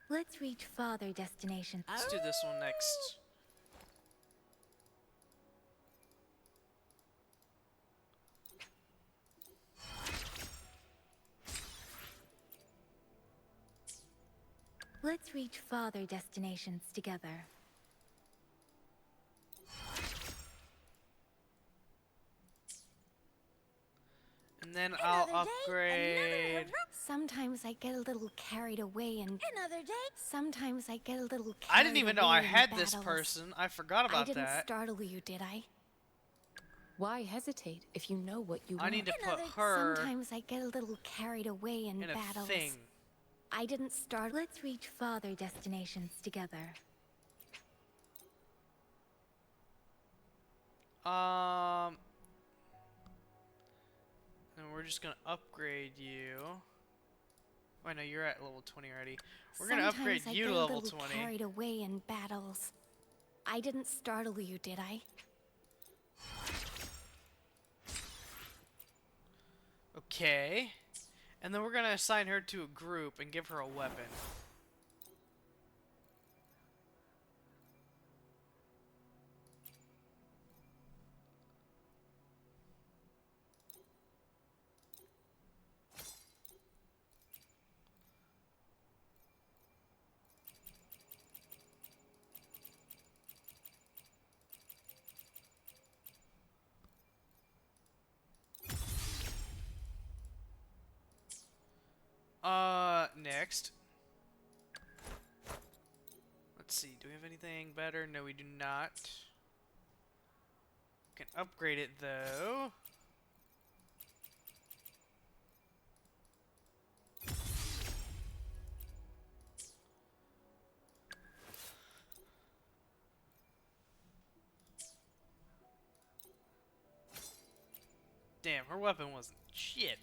Let's reach farther destination. Let's do this one next. Let's reach farther destinations together. And then I'll upgrade. Sometimes I get a little carried away and another day. Sometimes I get a little carried I didn't even know I away in had this battles. person. I forgot I about didn't that. startle you, did I? Why hesitate if you know what you I want? need to put her Sometimes I get a little carried away in in a battles. thing. I didn't start. Let's reach farther destinations together. And we're just gonna upgrade you. Oh, no, you're at level 20 already. We're gonna upgrade Sometimes I you get to a level little 20. carried away in battles. I didn't startle you, did I? Okay. And then we're gonna assign her to a group and give her a weapon. Next. Let's see, do we have anything better? No, we do not. We can upgrade it, though. Damn, her weapon wasn't shit.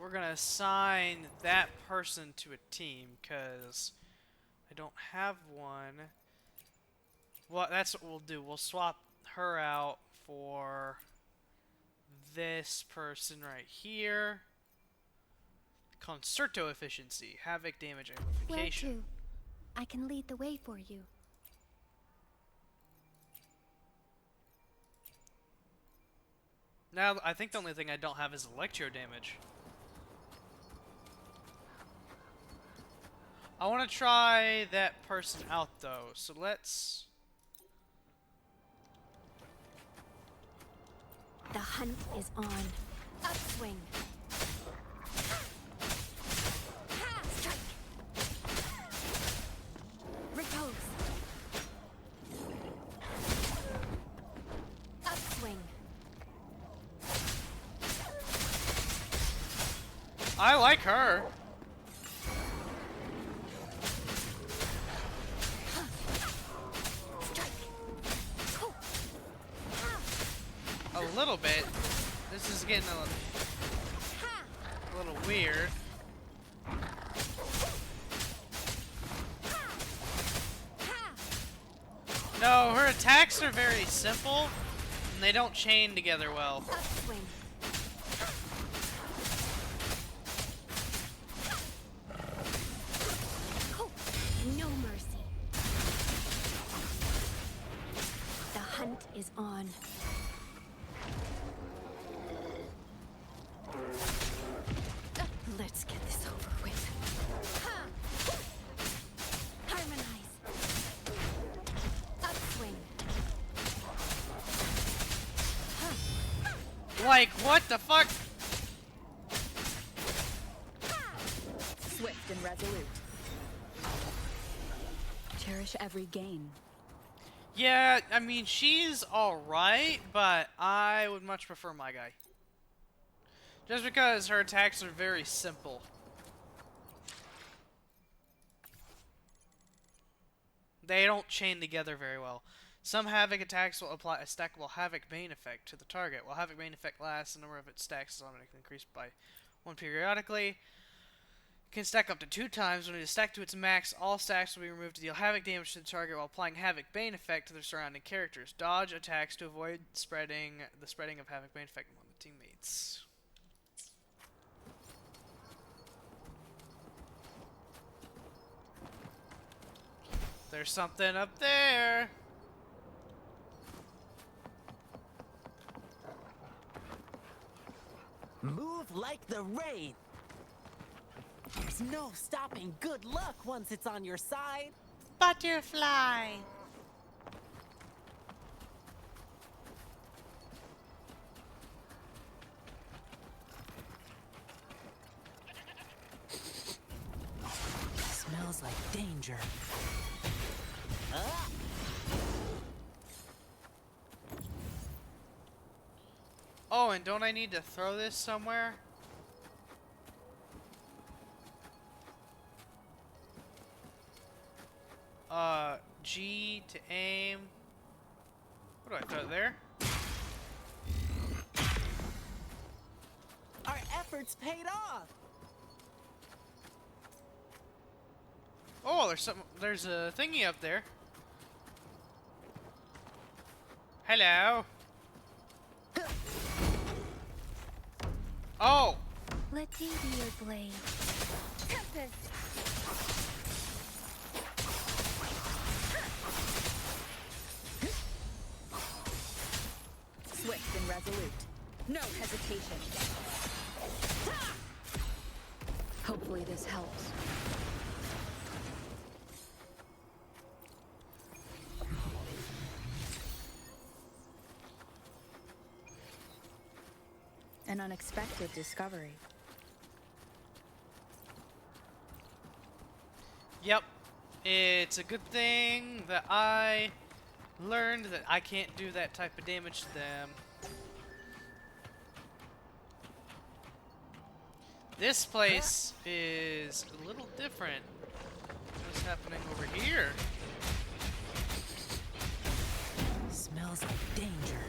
we're gonna assign that person to a team, because I don't have one. Well, that's what we'll do. We'll swap her out for this person right here. Concerto efficiency, havoc damage Where amplification. to? I can lead the way for you. Now, I think the only thing I don't have is electro damage. I want to try that person out though, so let's... The hunt is on. Upswing. Ha! Strike. Repose. Upswing. I like her. A little bit. This is getting a little weird. No, her attacks are very simple, and they don't chain together well. Upswing. No mercy. The hunt is on. Let's get this over with. Ha! Harmonize. Upswing. Like, what the fuck? Swift and resolute. Cherish every gain. Yeah, I mean, she's alright, but I would much prefer my guy. Just because her attacks are very simple. They don't chain together very well. Some Havoc attacks will apply a stackable Havoc Bane effect to the target. While Havoc Bane effect lasts, the number of its stacks is automatically increased by 1 periodically. It can stack up to 2 times. When it is stacked to its max, all stacks will be removed to deal Havoc damage to the target while applying Havoc Bane effect to their surrounding characters. Dodge attacks to avoid the spreading of Havoc Bane effect among the teammates. There's something up there. Move like the rain. There's no stopping good luck once it's on your side. Butterfly. Smells like danger. Oh, and don't I need to throw this somewhere? G to aim. What do I throw there? Our efforts paid off. Oh, there's a thingy up there. Hello. Oh. Let me be your blade. Tempest. Swift and resolute. No hesitation. Hopefully this helps. An unexpected discovery. Yep. It's a good thing that I learned that I can't do that type of damage to them. This place is a little different. What's happening over here? Smells like danger.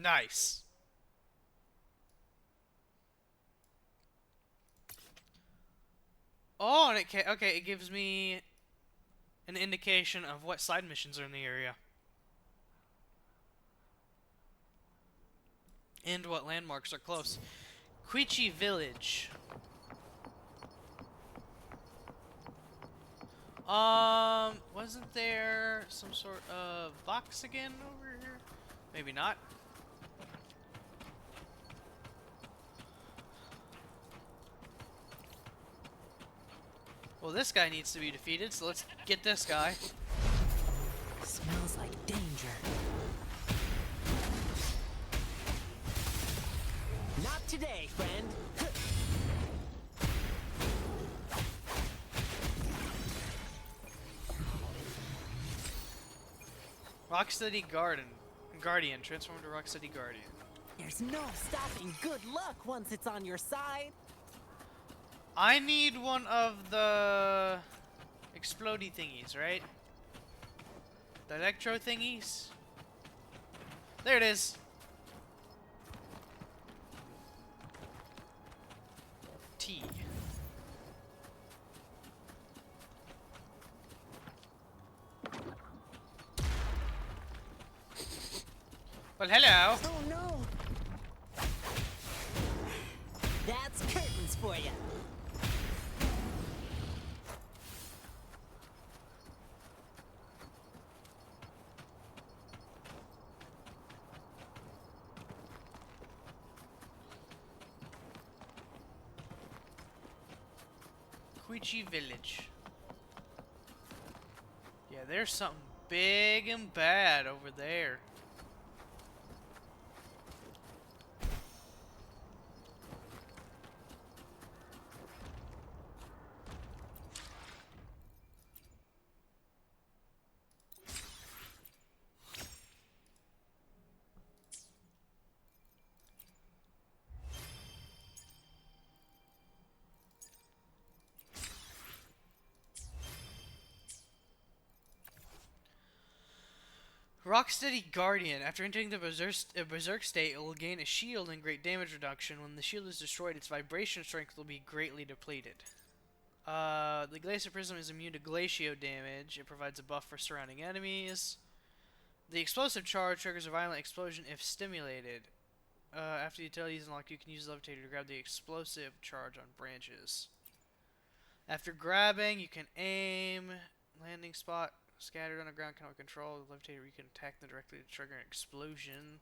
Nice. Oh, and it gives me an indication of what side missions are in the area. And what landmarks are close. Quichi Village. Wasn't there some sort of box again over here? Maybe not. Well, this guy needs to be defeated, so let's get this guy. Smells like danger. Not today, friend. Rocksteady Guardian. Transform to Rocksteady Guardian. There's no stopping good luck once it's on your side. I need one of the explodey thingies, right? The electro thingies? There it is. T. Well, hello. Oh no! That's curtains for you. Quichi Village. Yeah, there's something big and bad over there. Rocksteady Guardian. After entering the berserk state, it will gain a shield and great damage reduction. When the shield is destroyed, its vibration strength will be greatly depleted. The Glacier Prism is immune to glacio damage. It provides a buff for surrounding enemies. The explosive charge triggers a violent explosion if stimulated. After the utility is unlocked, you can use the levitator to grab the explosive charge on branches. After grabbing, you can aim. Landing spot scattered on the ground cannot control. The levitator, you can attack them directly to trigger an explosion.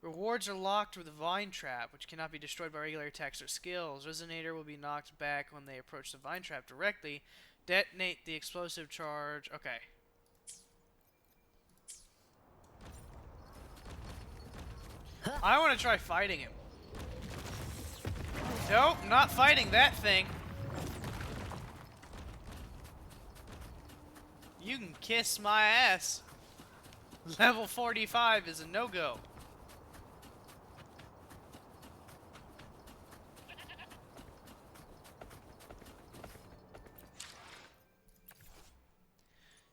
Rewards are locked with a vine trap, which cannot be destroyed by regular attacks or skills. Resonator will be knocked back when they approach the vine trap directly. Detonate the explosive charge. Okay. I want to try fighting him. Nope, not fighting that thing. You can kiss my ass. Level 45 is a no-go.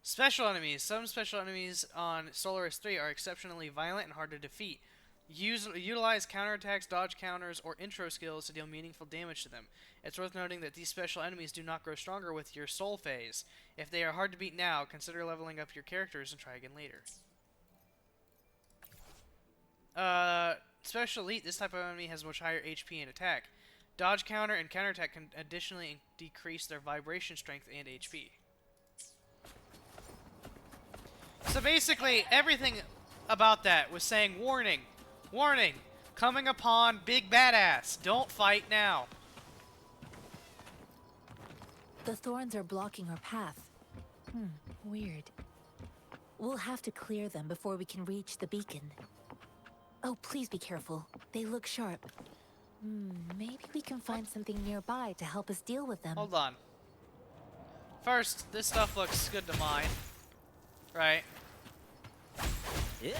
Special enemies. Some special enemies on Solaris 3 are exceptionally violent and hard to defeat. Utilize counterattacks, dodge counters, or intro skills to deal meaningful damage to them. It's worth noting that these special enemies do not grow stronger with your soul phase. If they are hard to beat now, consider leveling up your characters and try again later. Special Elite. This type of enemy has much higher HP and attack. Dodge counter and counterattack can additionally decrease their vibration strength and HP. So basically, everything about that was saying, warning, warning, coming upon big badass. Don't fight now. The thorns are blocking our path. Weird. We'll have to clear them before we can reach the beacon. Oh, please be careful. They look sharp. Maybe we can find something nearby to help us deal with them. Hold on. First, this stuff looks good to mine. Right? Yeah.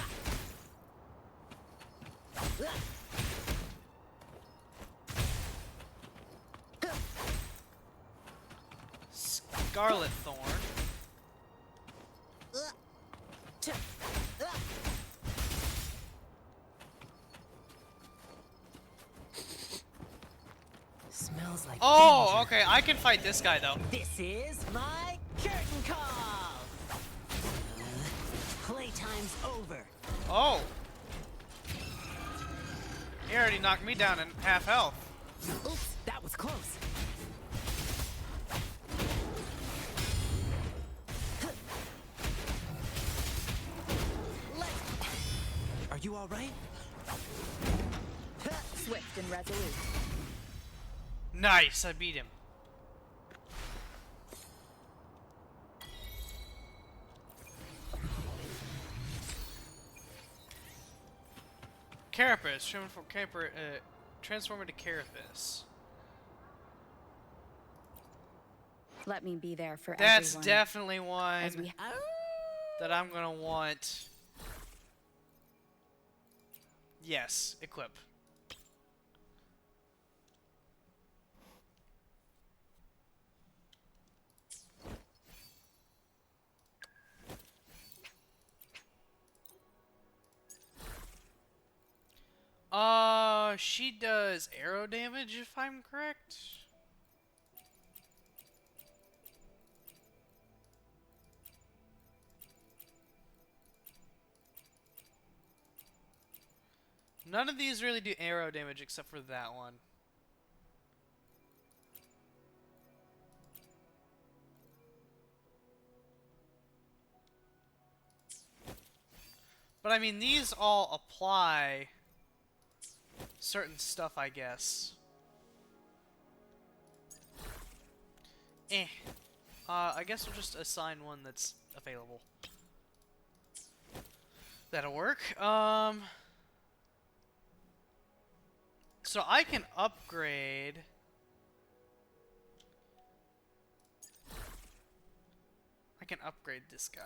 Scarlet Thorn. smells like Oh, danger. okay. I can fight this guy though. This is my curtain call. Playtime's over. Oh. He already knocked me down in half health. Oops, that was close. Are you all right? Swift and resolute. Nice, I beat him. Carapace, transform into Carapace. Let me be there for That's everyone. definitely one As we that I'm gonna want. Yes, equip. She does arrow damage if I'm correct. None of these really do arrow damage except for that one. But I mean, these all apply certain stuff, I guess. I guess we'll just assign one that's available. That'll work. So I can upgrade. I can upgrade this guy.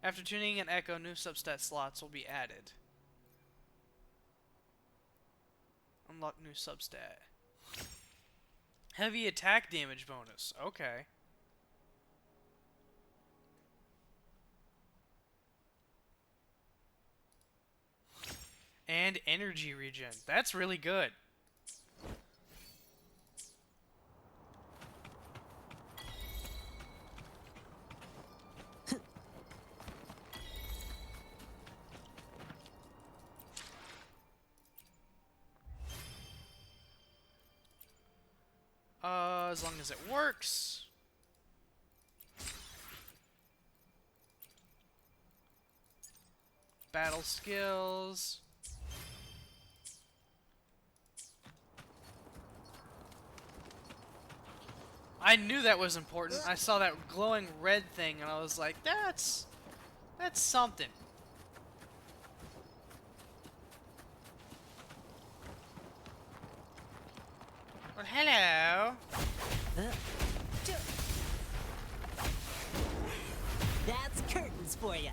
After tuning and echo, new substat slots will be added. Unlock new substat. Heavy attack damage bonus. Okay. And energy regen. That's really good. As long as it works. Battle skills. I knew that was important. I saw that glowing red thing and I was like, that's something. Well, hello. That's curtains for you.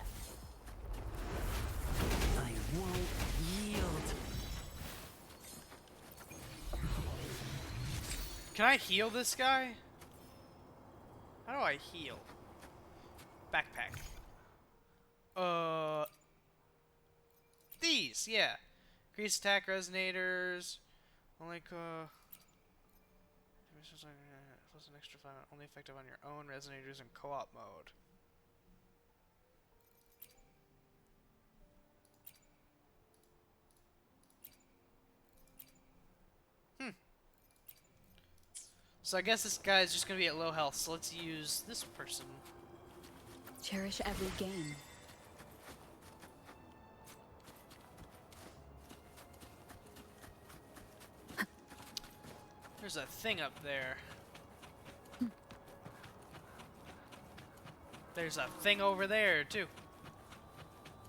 I won't yield. Can I heal this guy? How do I heal? Backpack. These, yeah. Increase attack resonators. Only plus an extra 5, only effective on your own resonators in co-op mode. So I guess this guy is just gonna be at low health, so let's use this person. cherish every gain. There's a thing up there. There's a thing over there too.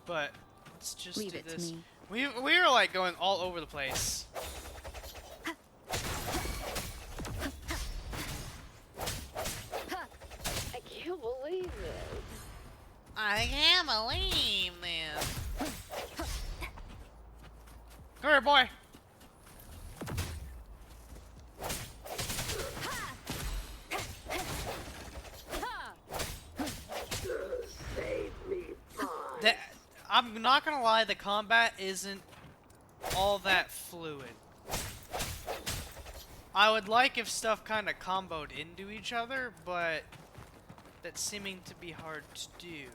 But let's just Leave do it to this. me. We were like going all over the place. I can't believe this. I can't believe this. Come here, boy. I'm not gonna lie, the combat isn't all that fluid. I would like if stuff kind of comboed into each other, but that's seeming to be hard to do.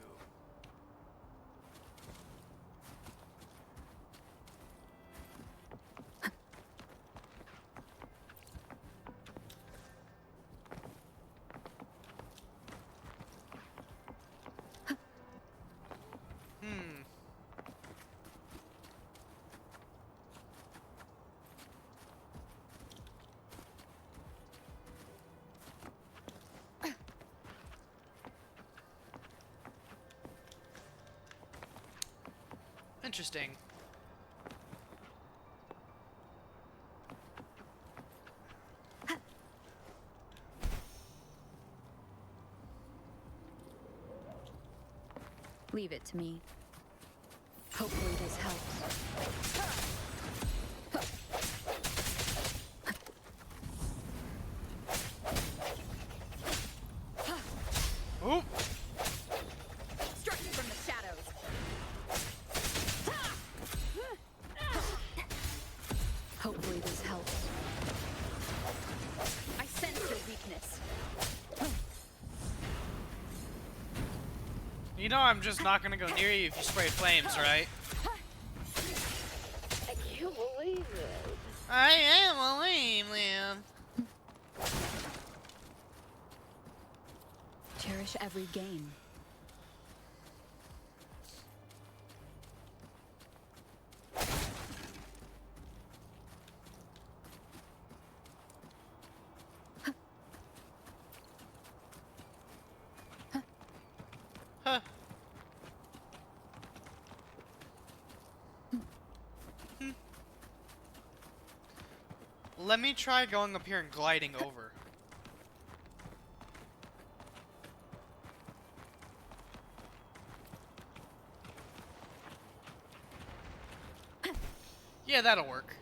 Interesting. Leave it to me. Hopefully this helps. Oop! Struck from the shadows. Hopefully this helps. I sense your weakness. You know I'm just not gonna go near you if you spray flames, right? I can't believe it. I am a lame man. Cherish every game. Huh. Let me try going up here and gliding over. Yeah, that'll work.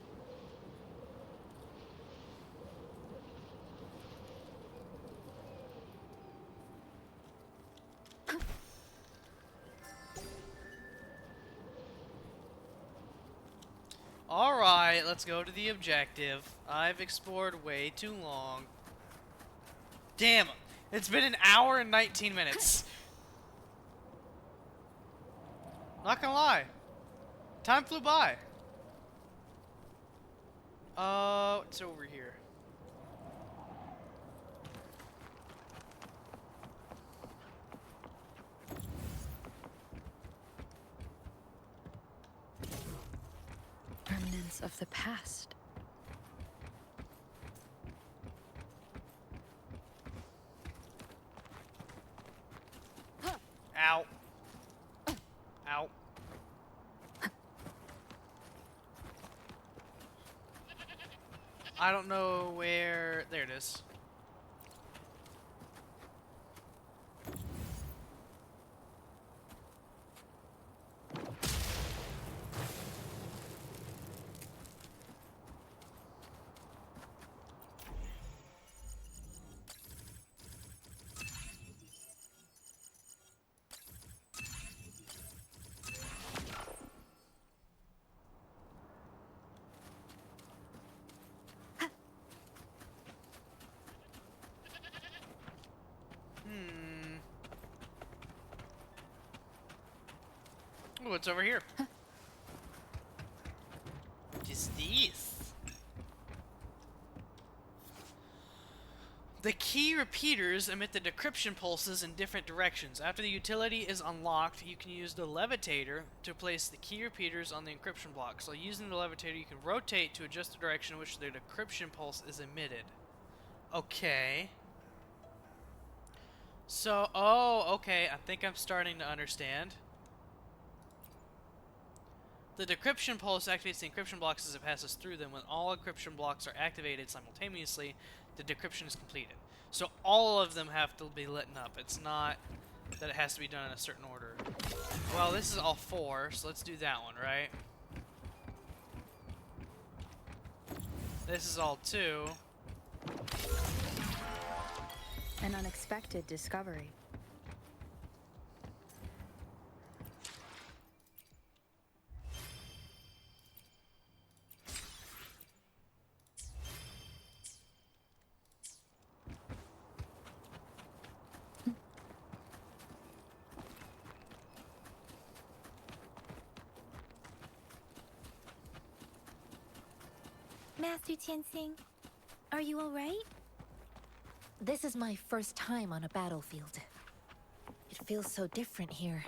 Alright, let's go to the objective. I've explored way too long. Damn, it's been an hour and 19 minutes. Not gonna lie. Time flew by. What's over here? Remnants of the past. Ow. Ow. I don't know where... There it is. Oh, what's over here? What is this? The key repeaters emit the decryption pulses in different directions. After the utility is unlocked, you can use the levitator to place the key repeaters on the encryption block. So using the levitator, you can rotate to adjust the direction in which the decryption pulse is emitted. Okay. So, oh, okay. I think I'm starting to understand. The decryption pulse activates the encryption blocks as it passes through them. When all encryption blocks are activated simultaneously, the decryption is completed. So all of them have to be lit up. It's not that it has to be done in a certain order. Well, this is all 4, so let's do that one, right? This is all 2. An unexpected discovery. Master Tianxing, are you alright? This is my first time on a battlefield. It feels so different here.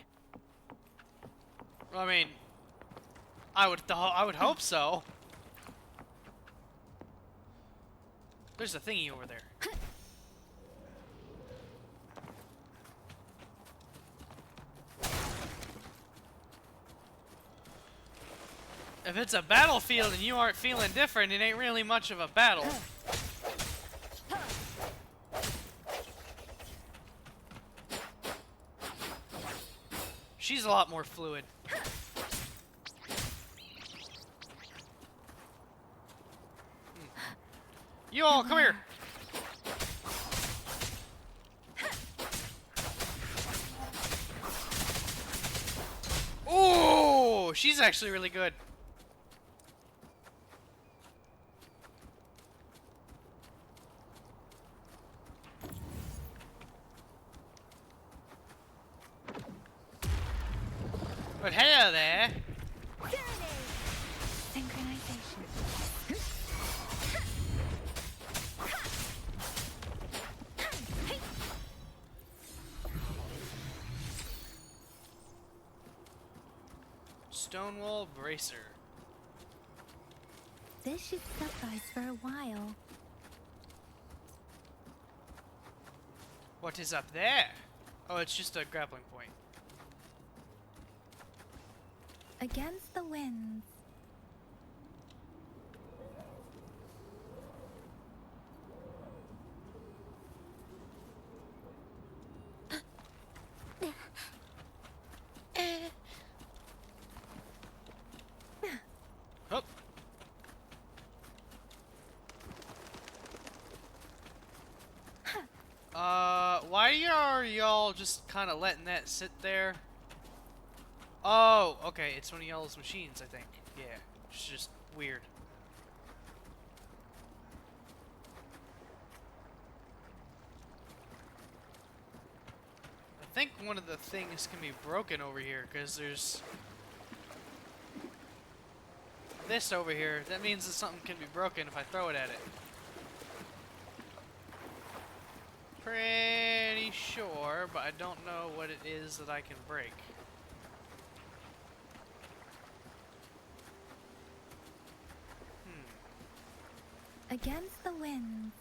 I mean, I would hope so. There's a thingy over there. If it's a battlefield and you aren't feeling different, it ain't really much of a battle. She's a lot more fluid. You all, come here. Ooh, she's actually really good. But hello there. Synchronization. Stonewall Bracer. This should suffice for a while. What is up there? Oh, it's just a grappling point. Against the winds. Hup. Why are y'all just kind of letting that sit there? Oh, okay, it's one of y'all's machines, I think. Yeah, it's just weird. I think one of the things can be broken over here, because there's this over here. That means that something can be broken if I throw it at it. Pretty sure, but I don't know what it is that I can break. Against the winds.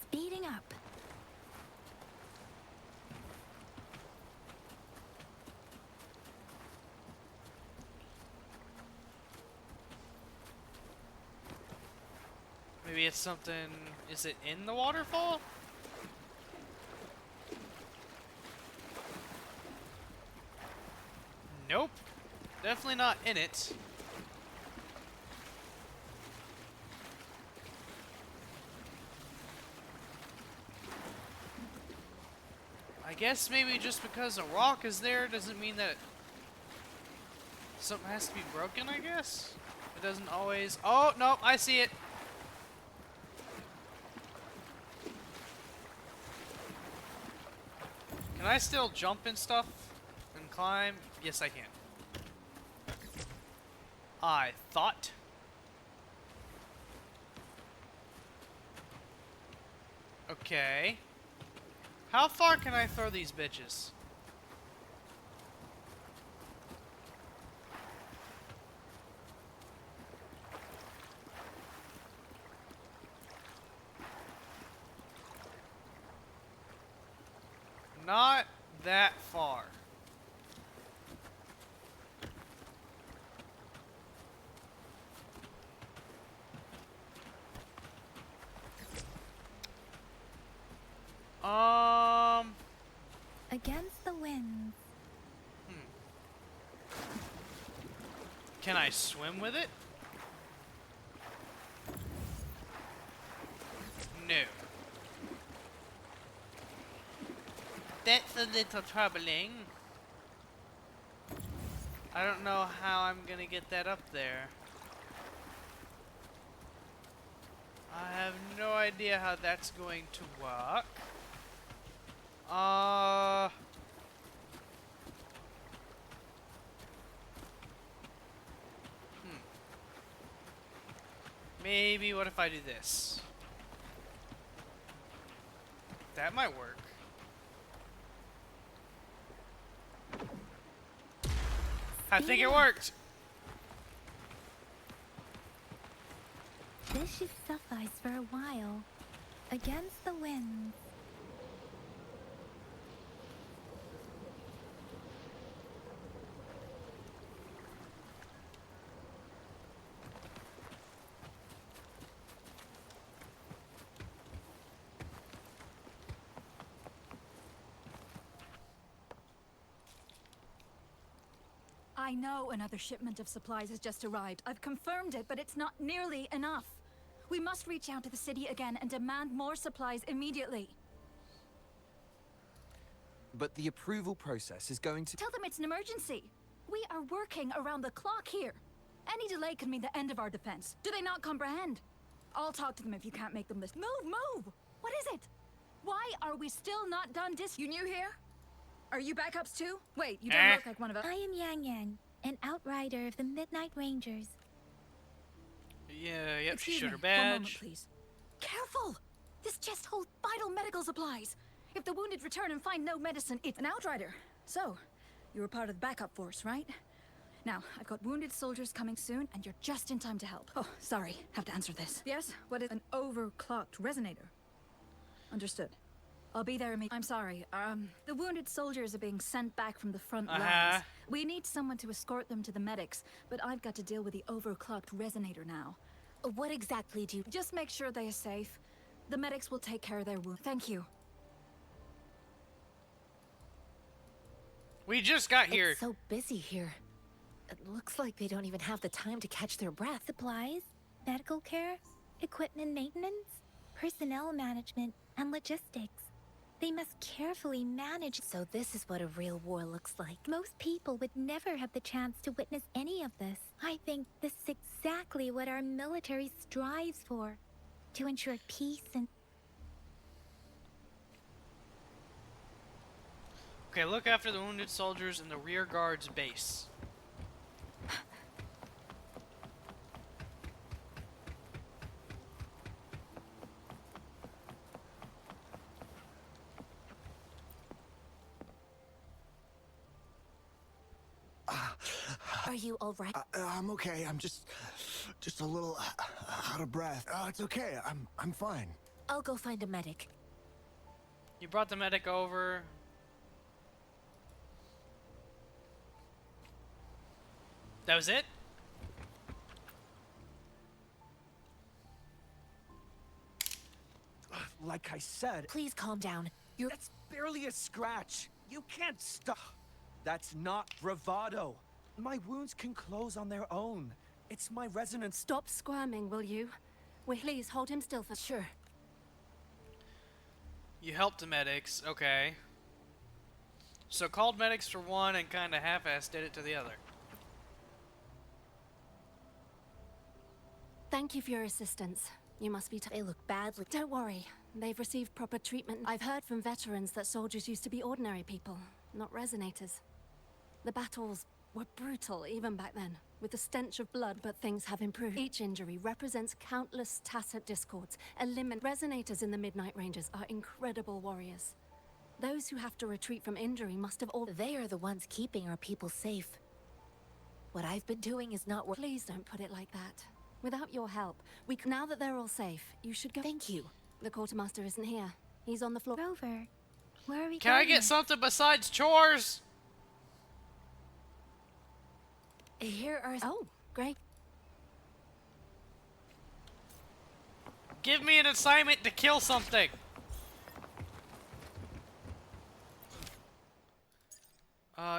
Speeding up. Maybe it's something... Is it in the waterfall? Nope. Definitely not in it. I guess maybe just because a rock is there doesn't mean that something has to be broken, I guess? It doesn't always... Oh, no, I see it. Can I still jump and stuff? And climb? Yes, I can. I thought. Okay. How far can I throw these bitches? Not that far. Against the winds. Can I swim with it? No. That's a little troubling. I don't know how I'm gonna get that up there. I have no idea how that's going to work. maybe what if I do this? That might work. I think it worked. This should suffice for a while. Against the winds. I know another shipment of supplies has just arrived. I've confirmed it, but it's not nearly enough. We must reach out to the city again and demand more supplies immediately. But the approval process is going to... Tell them it's an emergency. We are working around the clock here. Any delay could mean the end of our defense. Do they not comprehend? I'll talk to them if you can't make them listen. Move! What is it? Why are we still not done You new here? Are you backups too? Wait, you don't look like one of us. I am Yang Yang, an outrider of the Midnight Rangers. Yeah, yep, she Excuse showed me, her one moment, badge. please. Careful! This chest holds vital medical supplies. If the wounded return and find no medicine, it's an outrider. So, you were part of the backup force, right? Now, I've got wounded soldiers coming soon, and you're just in time to help. Oh, sorry, have to answer this. Yes? What is an overclocked resonator? Understood. I'll be there immediately. I'm sorry, the wounded soldiers are being sent back from the front lines. We need someone to escort them to the medics, but I've got to deal with the overclocked resonator now. What exactly do you... Just make sure they are safe. The medics will take care of their wounds. Thank you. We just got here. It's so busy here. It looks like they don't even have the time to catch their breath. Supplies, medical care, equipment maintenance, personnel management, and logistics. They must carefully manage. So this is what a real war looks like. Most people would never have the chance to witness any of this. I think this is exactly what our military strives for. To ensure peace and... Okay, look after the wounded soldiers in the rear guard's base. Are you all right? I'm okay. I'm just a little out of breath. It's okay. I'm fine. I'll go find a medic. You brought the medic over. That was it? Like I said... Please calm down. That's barely a scratch. You can't stop. That's not bravado. My wounds can close on their own. It's my resonance... Stop squirming, will you? Wait, please hold him still for... Sure. You helped the medics, okay. So called medics for one and kinda half-assed did it to the other. Thank you for your assistance. You must be... They look badly. Don't worry. They've received proper treatment. I've heard from veterans that soldiers used to be ordinary people, not resonators. The battles were brutal even back then, with the stench of blood, but things have improved. Each injury represents countless tacit discords. Resonators in the Midnight Rangers are incredible warriors. Those who have to retreat from injury must have all... They are the ones keeping our people safe. What I've been doing is not work. Please don't put it like that. Without your help, now that they're all safe, you should go... Thank you. The quartermaster isn't here. He's on the floor. Rover, where are we Can going? I get something besides chores? Here are... Oh, great. Give me an assignment to kill something.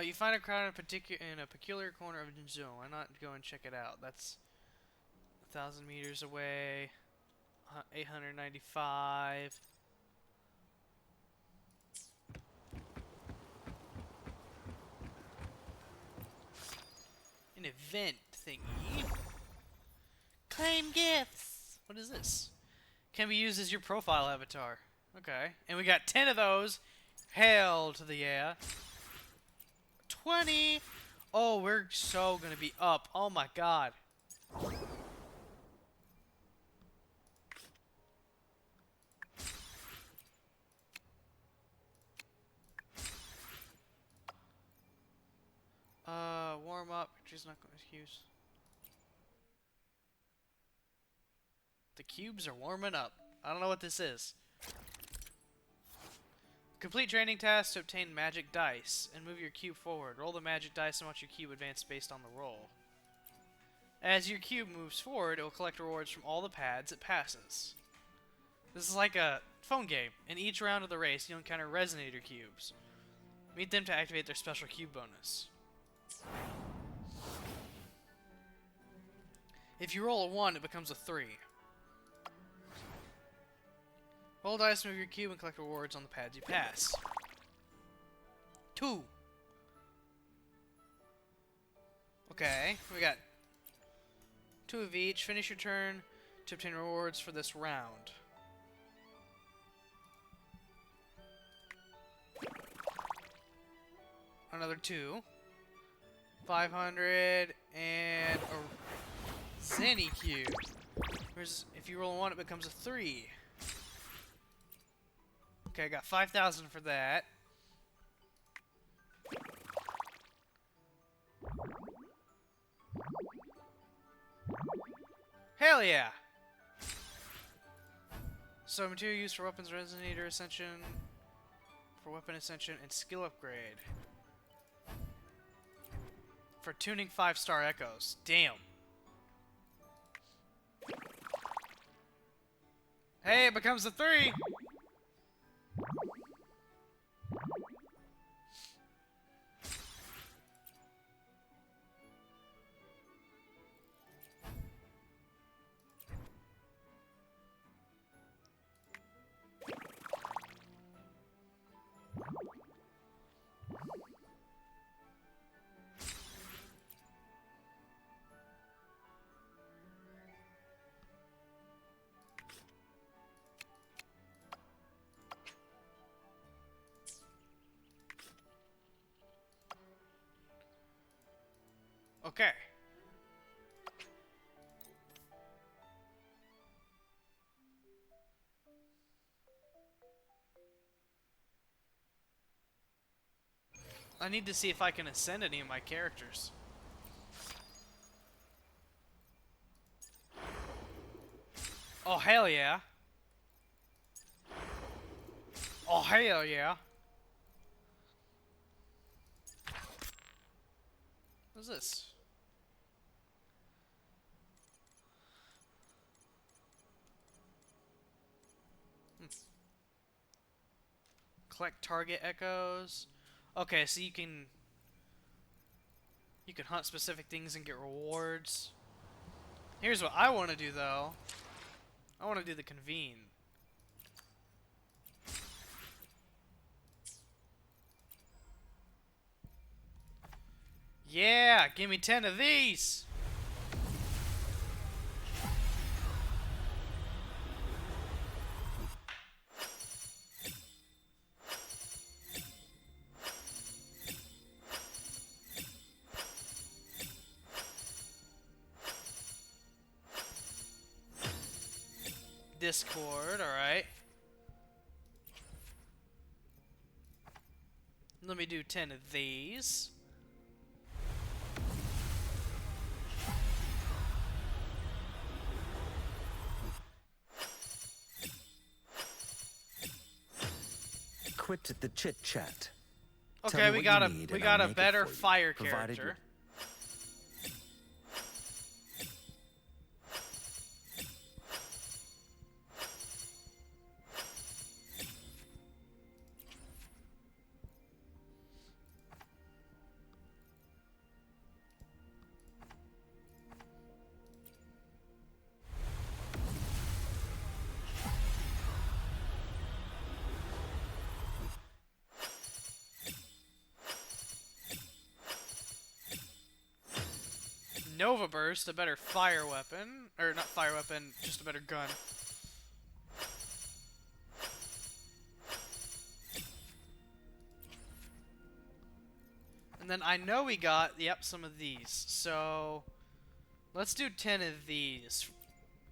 You find a crowd in a peculiar corner of the zone. Why not go and check it out? That's 1,000 meters away. 895. An event thingy. Claim gifts. What is this? Can be used as your profile avatar. Okay. And we got 10 of those. Hell to the yeah. 20. Oh, we're so gonna be up. Oh my god. She's not going to use. The cubes are warming up. I don't know what this is. Complete training tasks to obtain magic dice and move your cube forward. Roll the magic dice and watch your cube advance based on the roll. As your cube moves forward, it will collect rewards from all the pads it passes. This is like a phone game. In each round of the race, you'll encounter resonator cubes. Meet them to activate their special cube bonus. If you roll a 1, it becomes a 3. Roll dice, move your cube, and collect rewards on the pads you pass. 2. Okay, we got 2 of each. Finish your turn to obtain rewards for this round. Another 2. 500 and a Zenny cube. Whereas if you roll a 1, it becomes a 3. Okay, I got 5,000 for that. Hell yeah! So material used for weapons resonator ascension, for weapon ascension, and skill upgrade. For tuning 5-star echoes. Damn. Hey, it becomes a 3! Okay. I need to see if I can ascend any of my characters. Oh, hell yeah. Oh, hell yeah. What's this? Collect target echoes. Okay, so you can hunt specific things and get rewards. Here's what I want to do though. I want to do the convene. Yeah, give me 10 of these. Discord, alright. Let me do 10 of these. Quit the chit chat. Okay, we got a better fire character. Nova Burst, a better fire weapon. Or not fire weapon, just a better gun. And then I know we got, yep, some of these. So, let's do 10 of these.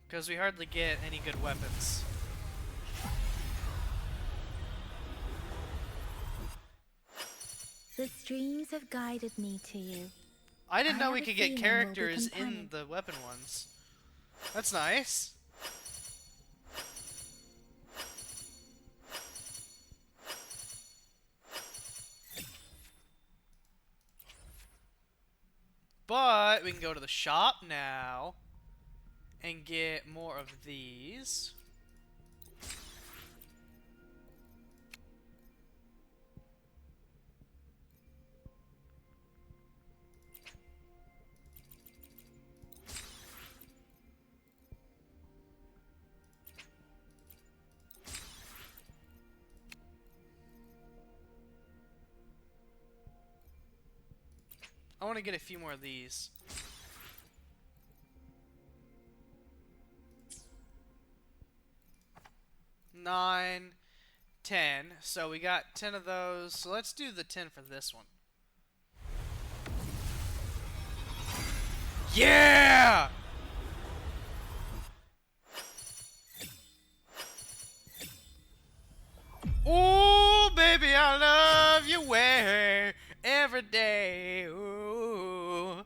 Because we hardly get any good weapons. The streams have guided me to you. I didn't know have we a could get feeling we'll be characters in companions. the weapon ones. That's nice. But we can go to the shop now and get more of these. I want to get a few more of these. Nine, 10. So we got 10 of those. So let's do the 10 for this one. Yeah! Oh, baby, I love you way every day. Ooh.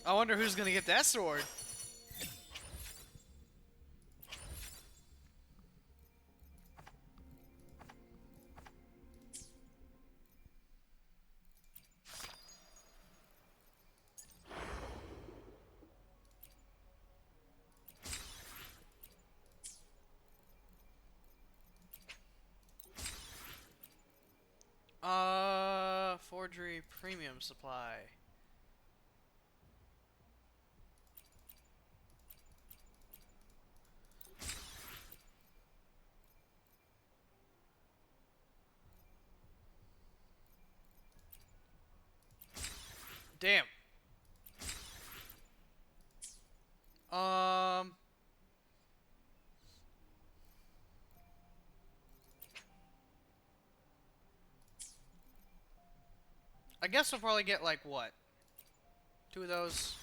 I wonder who's gonna get that sword. Forgery premium supply. Damn. I guess we'll probably get like what? 2 of those.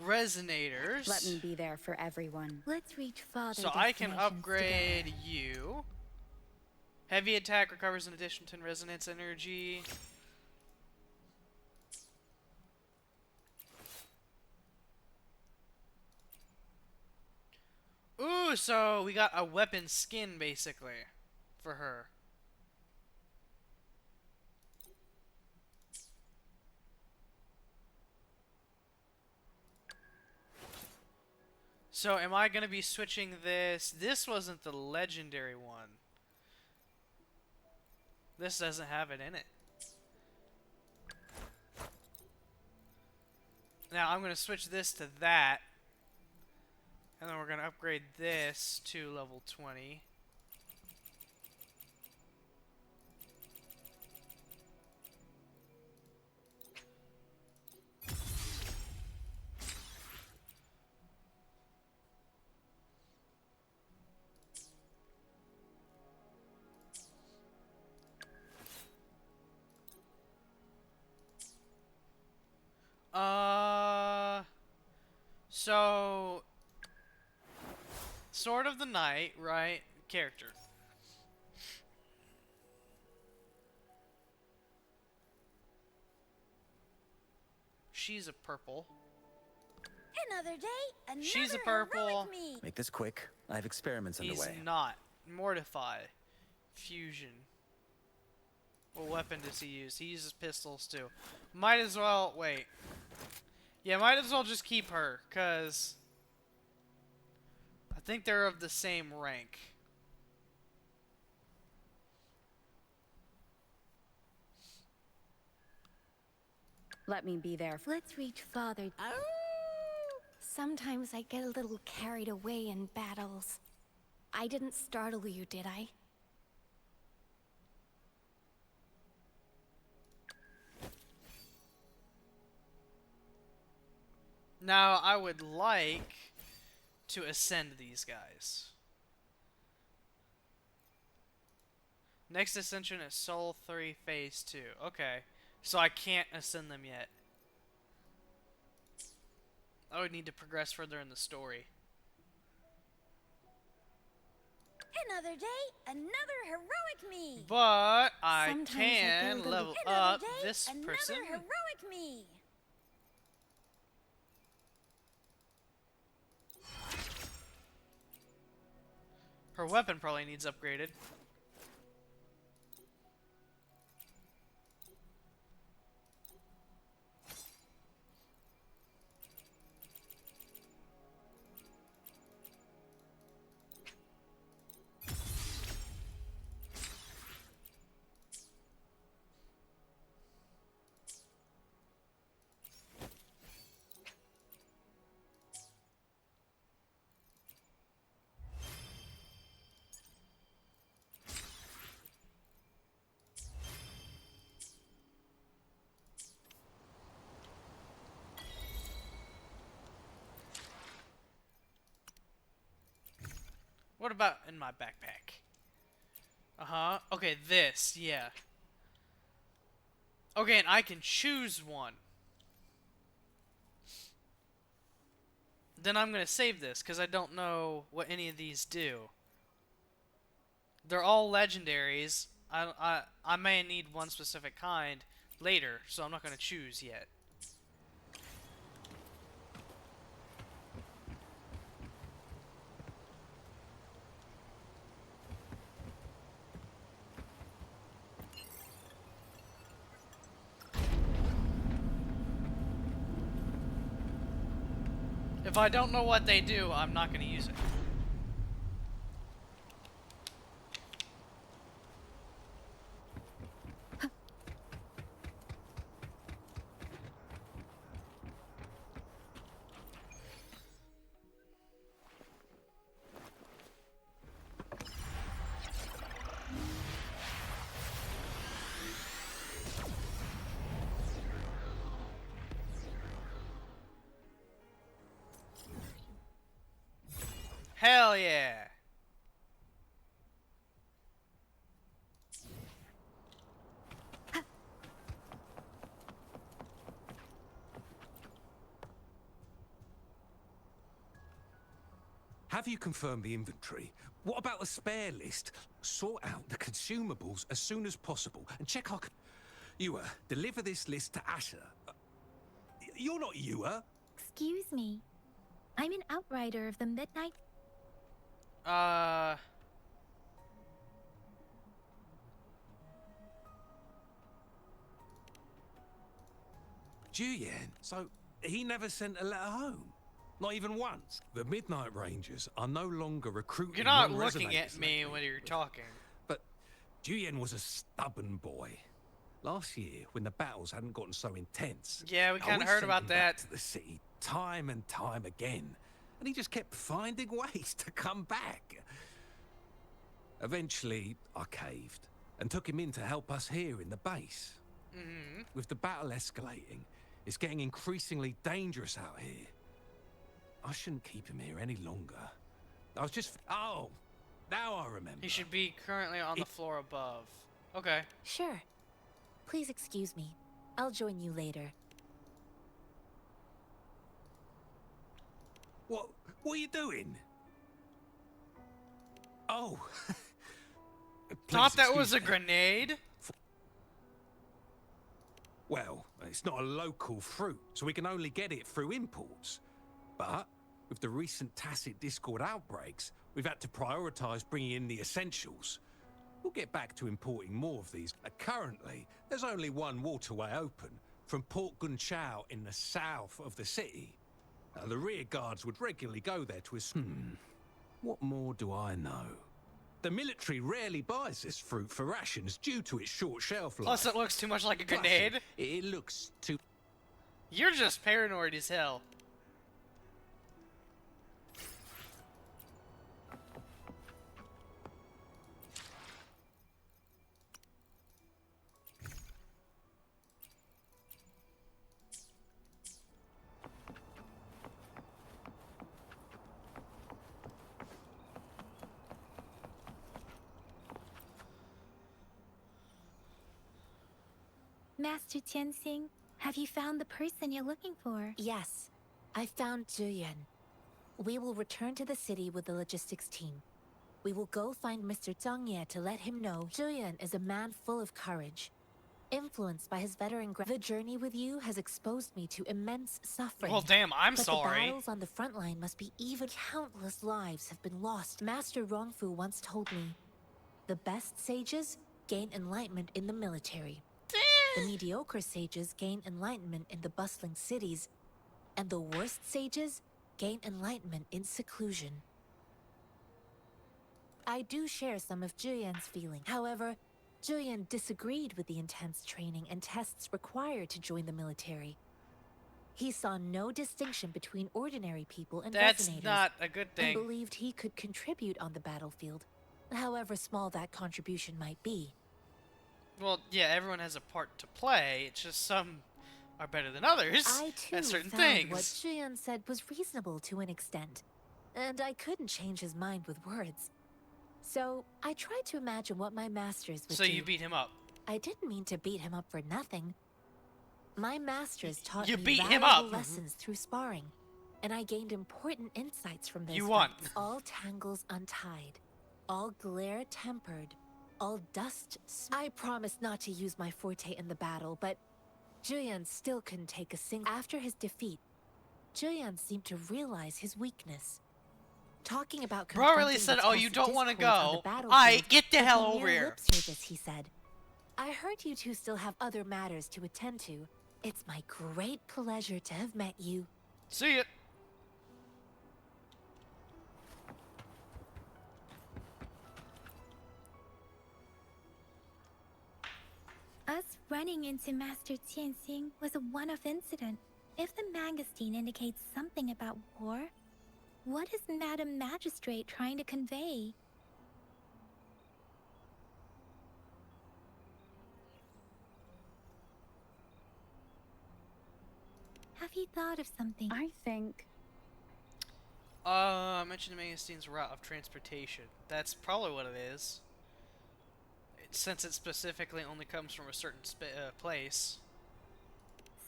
Resonators. Let me be there for everyone. Let's reach farther. So I can destinations upgrade together. you. Heavy attack recovers an additional 10 resonance energy. Ooh, so we got a weapon skin basically for her. So am I going to be switching this? This wasn't the legendary one. This doesn't have it in it. Now I'm going to switch this to that. And then we're going to upgrade this to level 20. So Sword of the Night, right? Character. She's a purple. Another day, another She's a purple. heroic me. Make this quick. I have experiments He's underway. not. Mortify. Fusion. What weapon does he use? He uses pistols too. Might as well wait. Yeah, might as well just keep her, cause I think they're of the same rank. Let me be there. Let's reach farther. Sometimes I get a little carried away in battles. I didn't startle you, did I? Now, I would like to ascend these guys. Next ascension is Soul 3 Phase 2. Okay. So I can't ascend them yet. I would need to progress further in the story. Another day, another heroic me. But I Sometimes I can feel the level another up day, this person. Another heroic me. Her weapon probably needs upgraded. What about in my backpack? Uh-huh. Okay, this, yeah. Okay, and I can choose one. Then I'm gonna save this, because I don't know what any of these do. They're all legendaries. I may need one specific kind later, so I'm not gonna choose yet. If I don't know what they do, I'm not gonna use it. Hell yeah! Have you confirmed the inventory? What about the spare list? Sort out the consumables as soon as possible and check our... Ewer, deliver this list to Asher. You're not Ewer. Excuse me. I'm an outrider of the Midnight... Julian, so he never sent a letter home? Not even once? The Midnight Rangers are no longer recruiting... You're not non-resonators looking at me lately. when you're talking. But Julian was a stubborn boy. Last year, when the battles hadn't gotten so intense... Yeah, we kinda heard sent about him back that. to the city time and time again. And he just kept finding ways to come back. Eventually, I caved and took him in to help us here in the base. Mm-hmm. With the battle escalating, it's getting increasingly dangerous out here. I shouldn't keep him here any longer. I was just... Oh! Now I remember. He should be currently on the floor above. Okay. Sure. Please excuse me. I'll join you later. What are you doing? Oh. Thought Please that was a excuse me. grenade? Well, it's not a local fruit, so we can only get it through imports. But with the recent tacit Discord outbreaks, we've had to prioritize bringing in the essentials. We'll get back to importing more of these. Currently, there's only one waterway open, from Port Gunchao in the south of the city. The rear guards would regularly go there to what more do I know? The military rarely buys this fruit for rations due to its short shelf life. Plus, it looks too much like a Plus, grenade. it looks too... You're just paranoid as hell. Master Tianxing, have you found the person you're looking for? Yes, I found Zhuyan. We will return to the city with the logistics team. We will go find Mr. Zhang Ye to let him know Zhuyan is a man full of courage. Influenced by his veteran the journey with you has exposed me to immense suffering. Well, damn, I'm but sorry. The battles on the front line must be even. Countless lives have been lost. Master Rongfu once told me, the best sages gain enlightenment in the military. The mediocre sages gain enlightenment in the bustling cities, and the worst sages gain enlightenment in seclusion. I do share some of Zhuyan's feelings. However, Zhuyan disagreed with the intense training and tests required to join the military. He saw no distinction between ordinary people and That's resonators, not a good thing. and believed he could contribute on the battlefield, however small that contribution might be. Well, yeah, everyone has a part to play. It's just some are better than others I too at certain found things. what Zhuyan said was reasonable to an extent, and I couldn't change his mind with words. So I tried to imagine what my masters would So do. you beat him up. I didn't mean to beat him up for nothing. My masters taught You me beat him valuable up. lessons through sparring, and I gained important insights from those You won. fights. All tangles untied, all glare tempered, all dust. I promised not to use my forte in the battle, but Zhuyan still couldn't take a single. After his defeat, Zhuyan seemed to realize his weakness. Talking about Bro really confronting said, the "Oh, you test don't want to discords on the go? battlefield Alright, get the was hell a over mere here." lip service, he said. I heard you two still have other matters to attend to. It's my great pleasure to have met you. See ya. Us running into Master Tianxing was a one-off incident. If the magazine indicates something about war, what is Madam Magistrate trying to convey? Have you thought of something? I think... Mention the magazine's route of transportation. That's probably what it is. Since it specifically only comes from a certain place.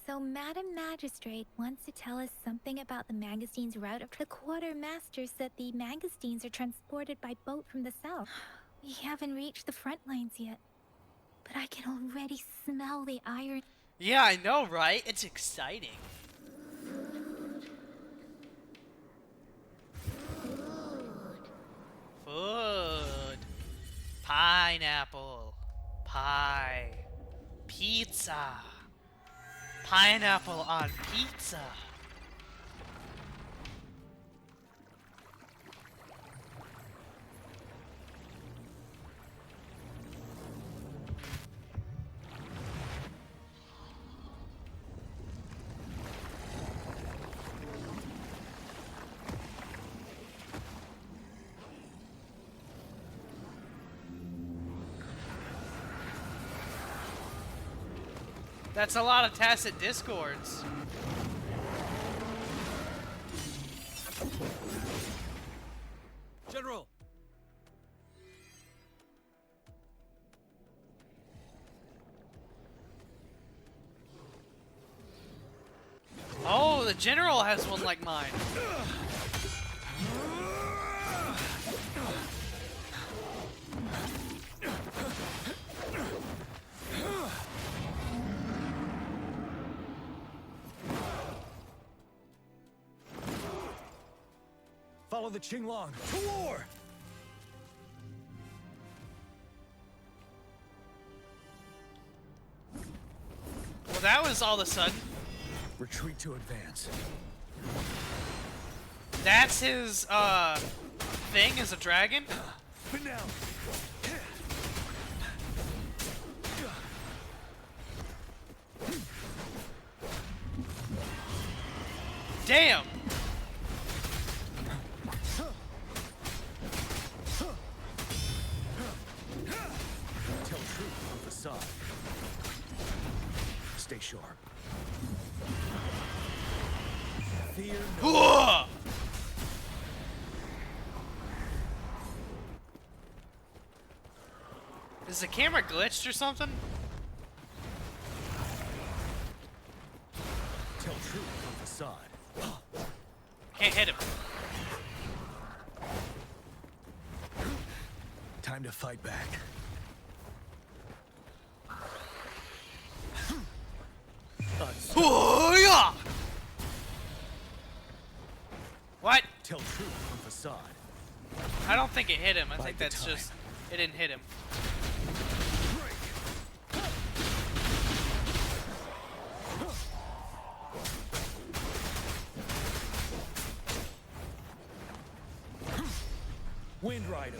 So Madam Magistrate wants to tell us something about the magazine's route of the quartermaster said the magazines are transported by boat from the south. We haven't reached the front lines yet, but I can already smell the iron. Yeah, I know, right? It's exciting. Food. Pineapple. Pie. Pizza. Pineapple on pizza. That's a lot of tacit discords. General! Oh, the general has one like mine. Follow the Qinglong to war! Well, that was all of a sudden. Retreat to advance. That's his, thing as a dragon? But now! Damn! Tell truth on the side. Stay sharp. Fear no. Whoa! Is the camera glitched or something? Tell truth on facade. Can't hit him. Time to fight back. Oh, yeah! What? Tell truth on facade. I don't think it hit him. I think Bide the that's time. just... It didn't hit him. Wind Rider.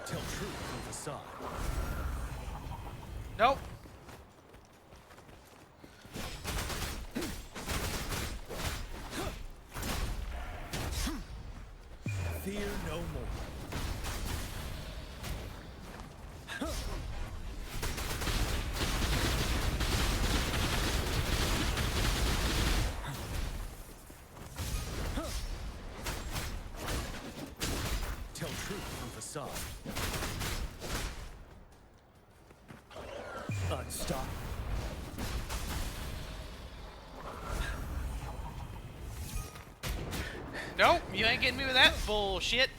Tell truth on facade. Nope. Fear no more. Tell truth on facade. Unstop. Nope, you ain't getting me with that bullshit.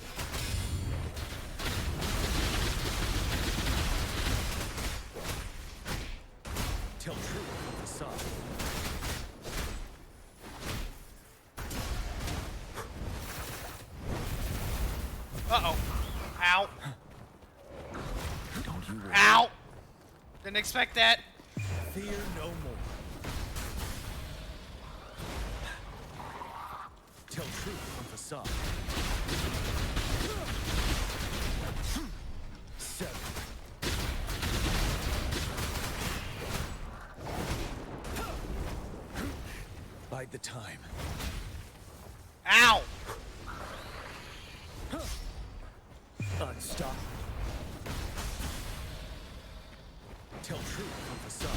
Tell truth on facade. Uh-oh. Ow. Don't you worry. Ow! Didn't expect that. Fear no more. Tell truth on facade. 7. Bide the time. Ow! Unstop. Tell truth on facade.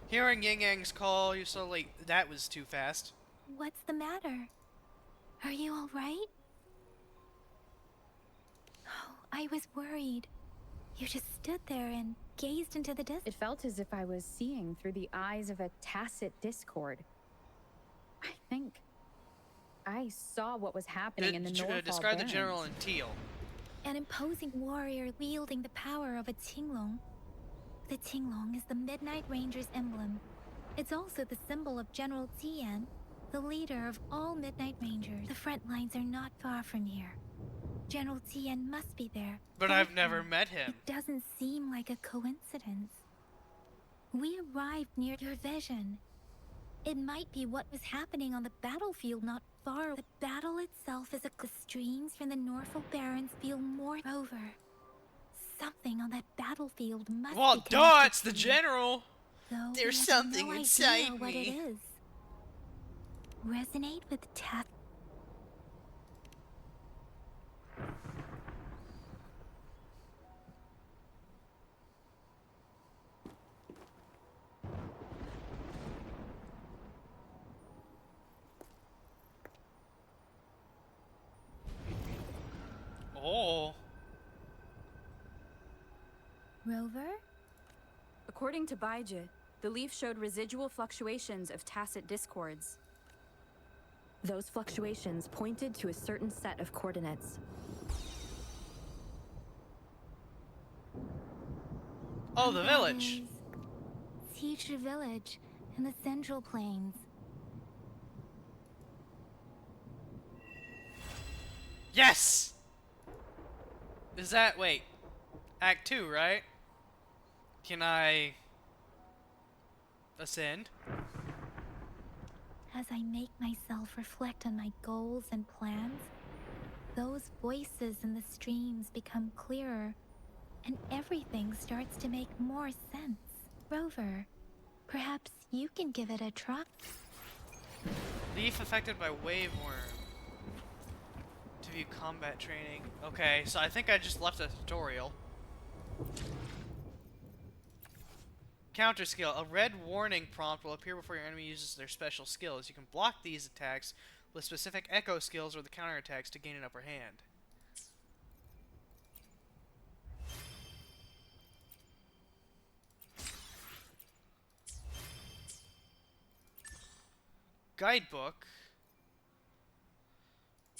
Hearing Yin Yang's call you so late, that was too fast. What's the matter? Are you all right? Oh, I was worried. You just stood there and gazed into the distance. It felt as if I was seeing through the eyes of a tacit discord. I think I saw what was happening in the North. Describe the general in teal. An imposing warrior wielding the power of a Tinglong. The Tinglong is the Midnight Ranger's emblem. It's also the symbol of General Tian, the leader of all Midnight Rangers. The front lines are not far from here. General Tian must be there. But I've never met him. It doesn't seem like a coincidence. We arrived near your vision. It might be what was happening on the battlefield not far. The battle itself is the streams from the Norfolk Barrens feel more over. Something on that battlefield must Well, be duh, connected it's the to you. general. Though we There's have something no inside idea what me. it is. Resonate with Teth. Oh. Rover? According to Baiji, the leaf showed residual fluctuations of tacit discords. Those fluctuations pointed to a certain set of coordinates. Oh, the village. Teacher Village in the Central Plains. Yes! Is that, wait, Act 2, right? Can I ascend? As I make myself reflect on my goals and plans, those voices in the streams become clearer, and everything starts to make more sense. Rover, perhaps you can give it a try. Leaf affected by waveworm. To view combat training. Okay, so I think I just left a tutorial. Counter skill. A red warning prompt will appear before your enemy uses their special skills. You can block these attacks with specific echo skills or the counter attacks to gain an upper hand. Guidebook.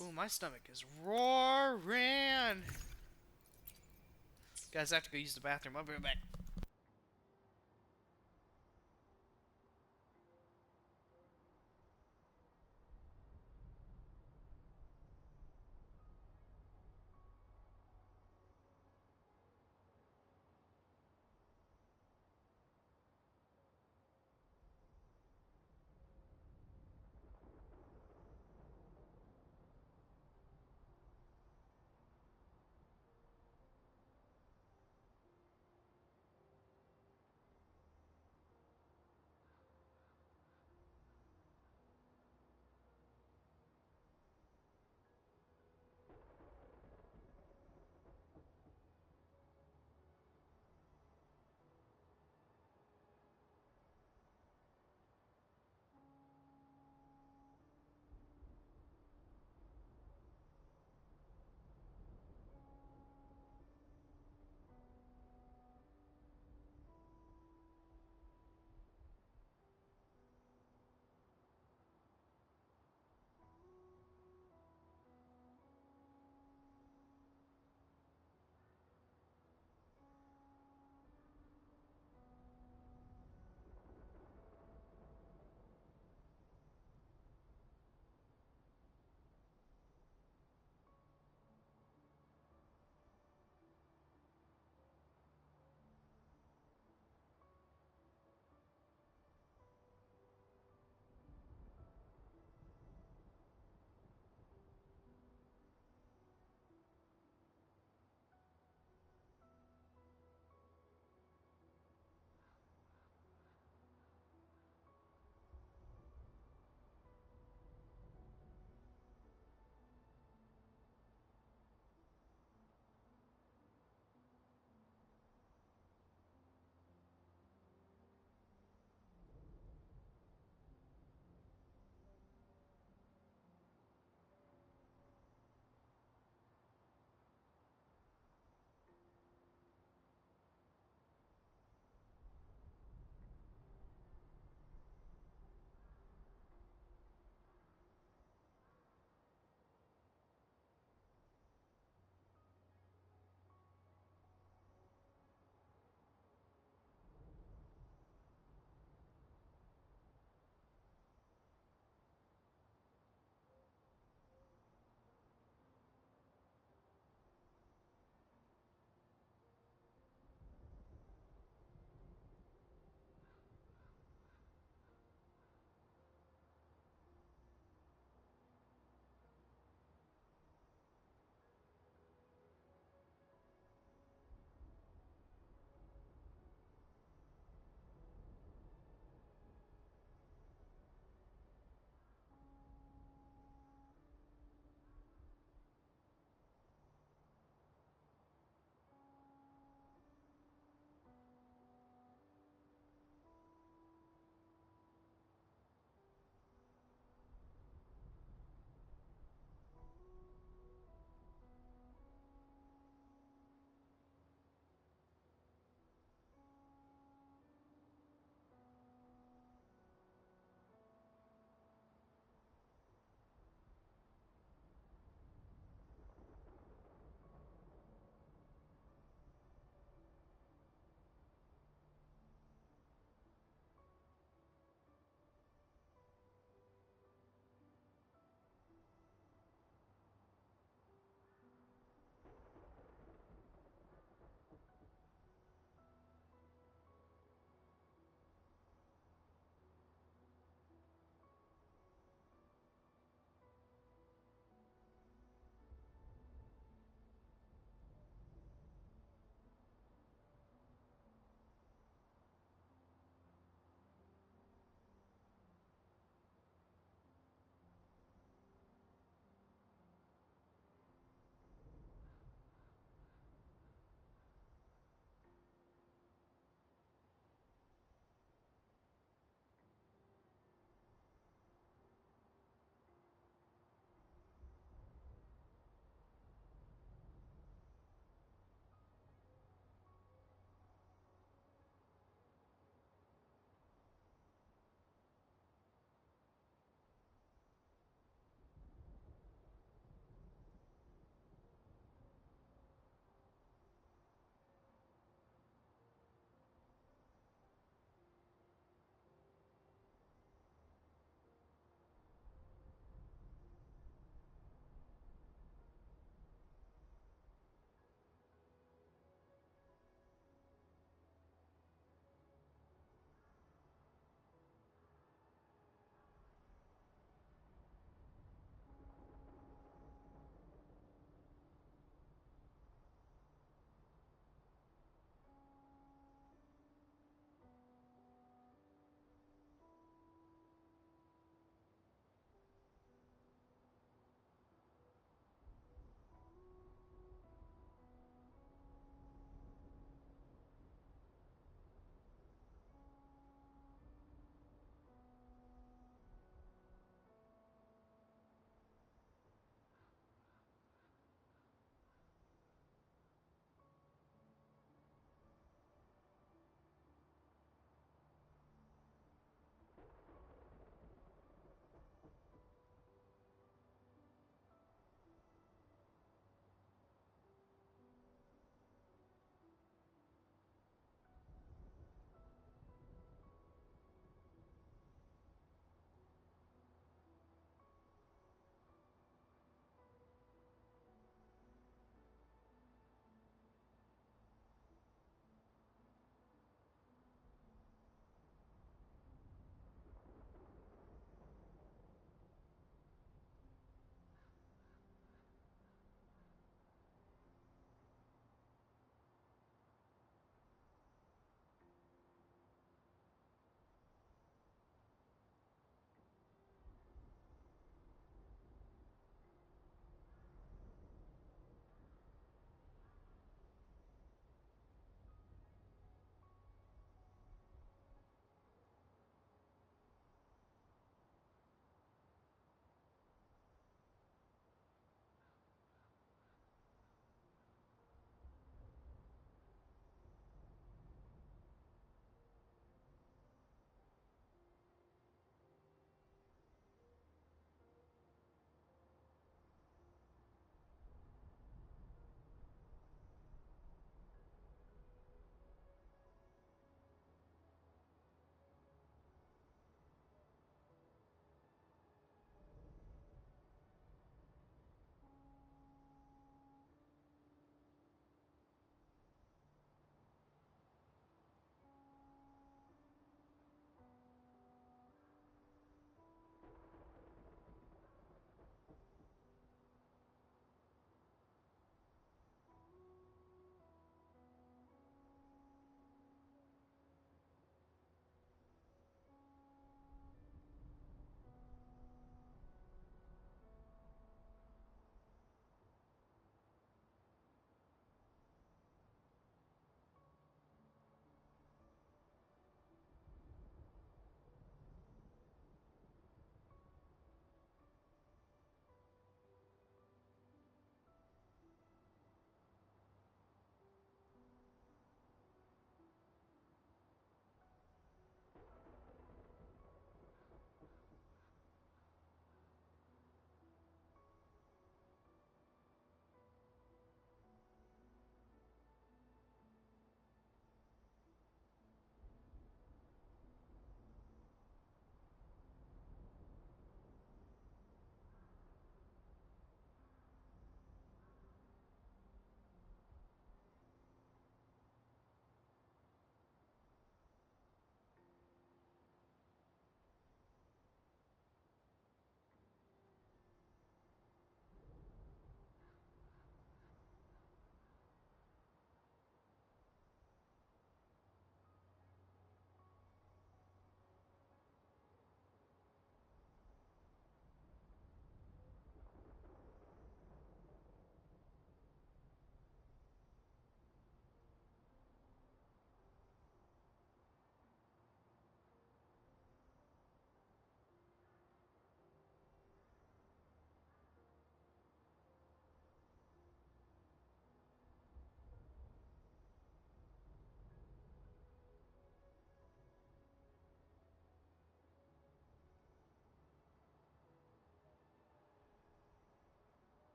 Ooh, my stomach is roaring. Guys, I have to go use the bathroom. I'll be right back.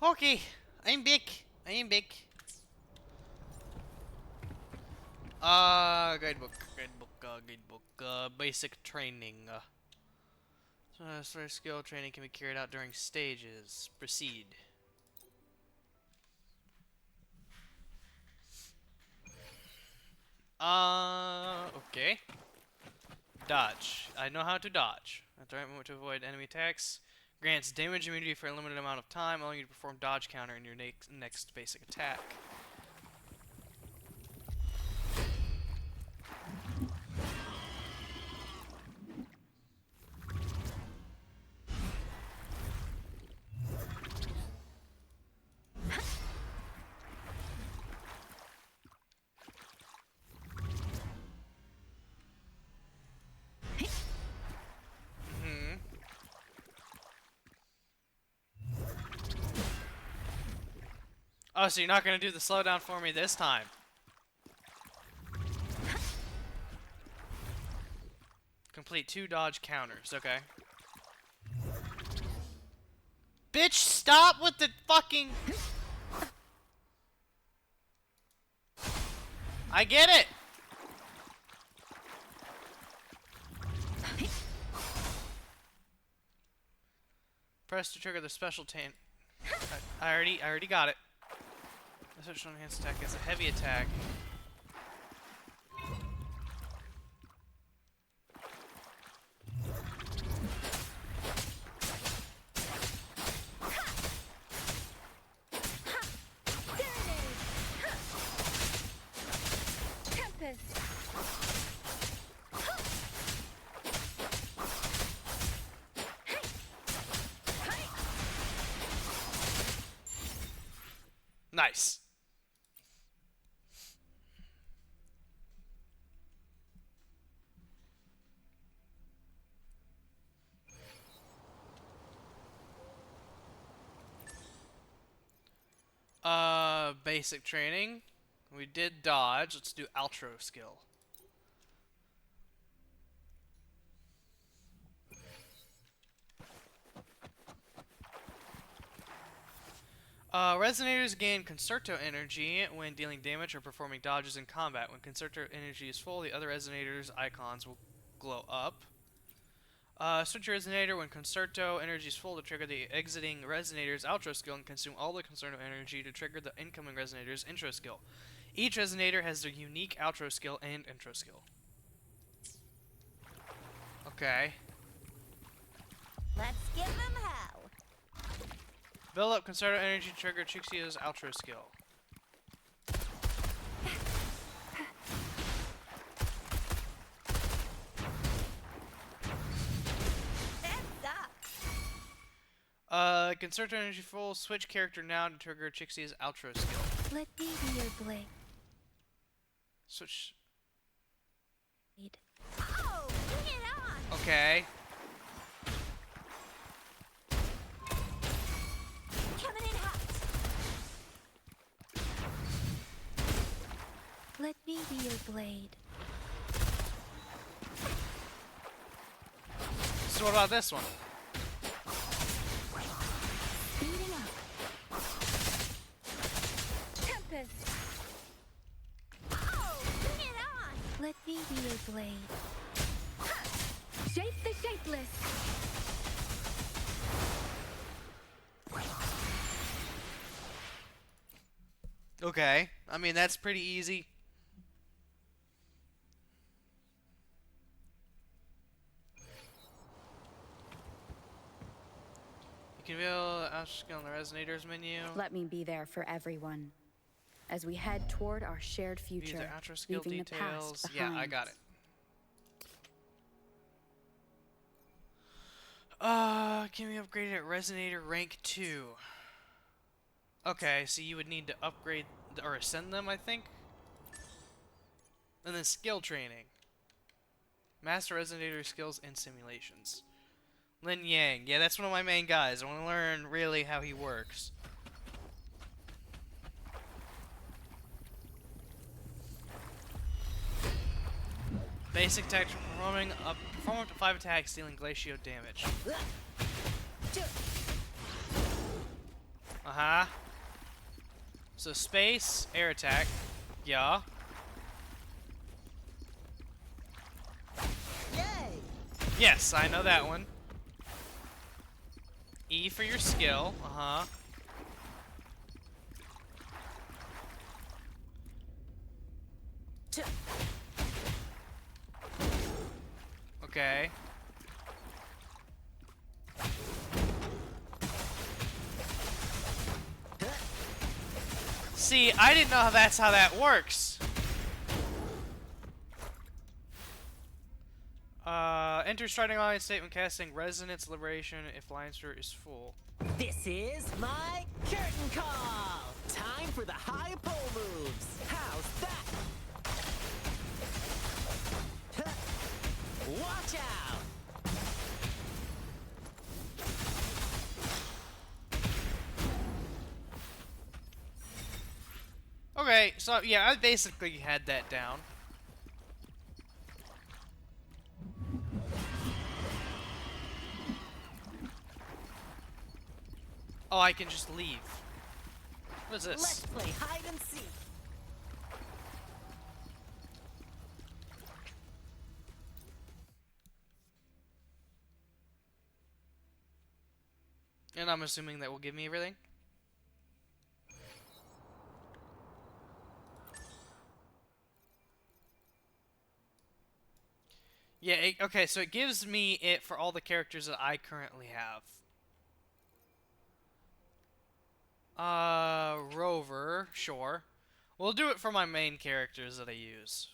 Okay, I'm back. I am back. Guidebook, basic training. Sort of skill training can be carried out during stages. Proceed. Okay. Dodge. I know how to dodge. At the right moment to avoid enemy attacks. Grants damage immunity for a limited amount of time, allowing you to perform dodge counter in your next basic attack. Oh, so you're not going to do the slowdown for me this time. Complete 2 dodge counters. Okay. Bitch, stop with the fucking... I get it! Press to trigger the special tan... I already got it. The special enhanced attack is a heavy attack. Nice. Basic training. We did dodge. Let's do outro skill. Resonators gain Concerto energy when dealing damage or performing dodges in combat. When Concerto energy is full, the other Resonators icons will glow up. Switch your Resonator when Concerto energy is full to trigger the exiting Resonator's outro skill and consume all the Concerto energy to trigger the incoming Resonator's intro skill. Each Resonator has their unique outro skill and intro skill. Okay. Let's give them hell. Build up Concerto energy to trigger Chixio's outro skill. Concerto energy full. Switch character now to trigger Chixie's outro skill. Let me be your blade. Switch. Oh, bring it on! Okay. Coming in hot. Let me be your blade. So what about this one? Speeding up. Tempest. Oh, bring it on! Let me be your blade. Shape the shapeless. Okay. I mean, that's pretty easy. You can build a skill in the Resonators menu. Let me be there for everyone as we head toward our shared View future, the outro skill leaving details. the past Yeah, behind. I got it. Can we upgrade it at Resonator rank 2? Okay, so you would need to upgrade or ascend them, I think. And then skill training. Master Resonator skills and simulations. Lin Yang. Yeah, that's one of my main guys. I want to learn really how he works. Basic attack for perform up to 5 attacks, dealing glacio damage. Uh-huh. So space, air attack. Yeah. Yay! Yes, I know that one. E for your skill. Uh-huh. Okay. See, I didn't know that's how that works. Enter starting line statement casting Resonance Liberation if line shirt is full. This is my curtain call! Time for the high pole moves! How's that? Watch out! Okay, so yeah, I basically had that down. Oh, I can just leave. What is this? Let's play hide and seek! And I'm assuming that will give me everything? Yeah, okay, so it gives me it for all the characters that I currently have. Rover, sure. We'll do it for my main characters that I use.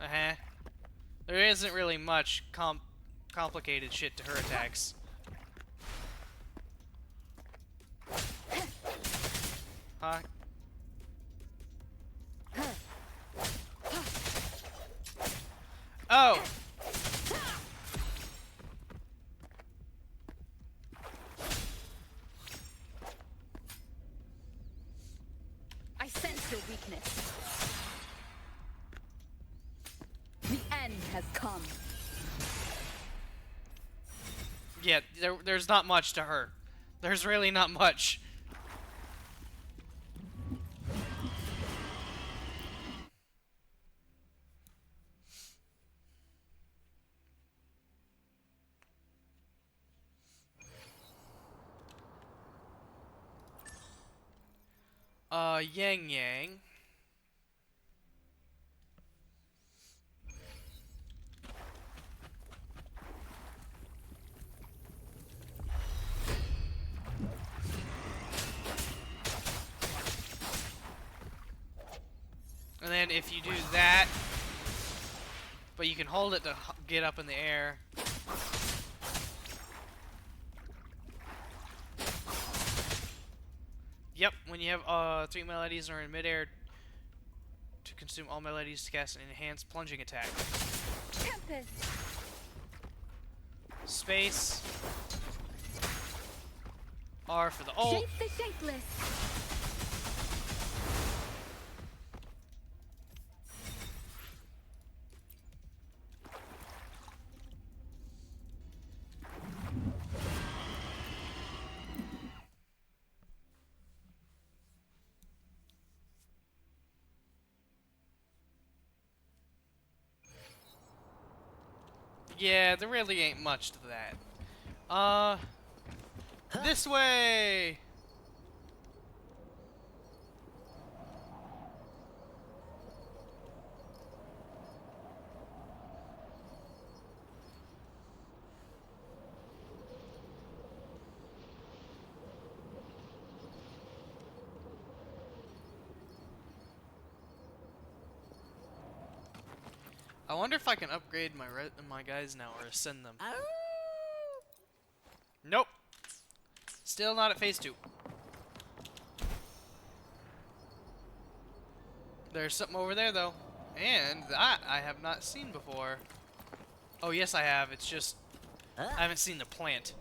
Uh-huh. There isn't really much complicated shit to her attacks. Huh? Oh! I sense your weakness. The end has come. Yeah, there's not much to her. There's really not much. Yang Yang. And then if you do that, but you can hold it to get up in the air. Yep, when you have 3 melodies or in midair to consume all melodies to cast an enhanced plunging attack. Tempest. Space. R for the ult. Shape the shapeless. Yeah, there really ain't much to that. This way! I wonder if I can upgrade my guys now or ascend them. Nope. Still not at phase 2. There's something over there though. And that I have not seen before. Oh yes I have, it's just I haven't seen the plant.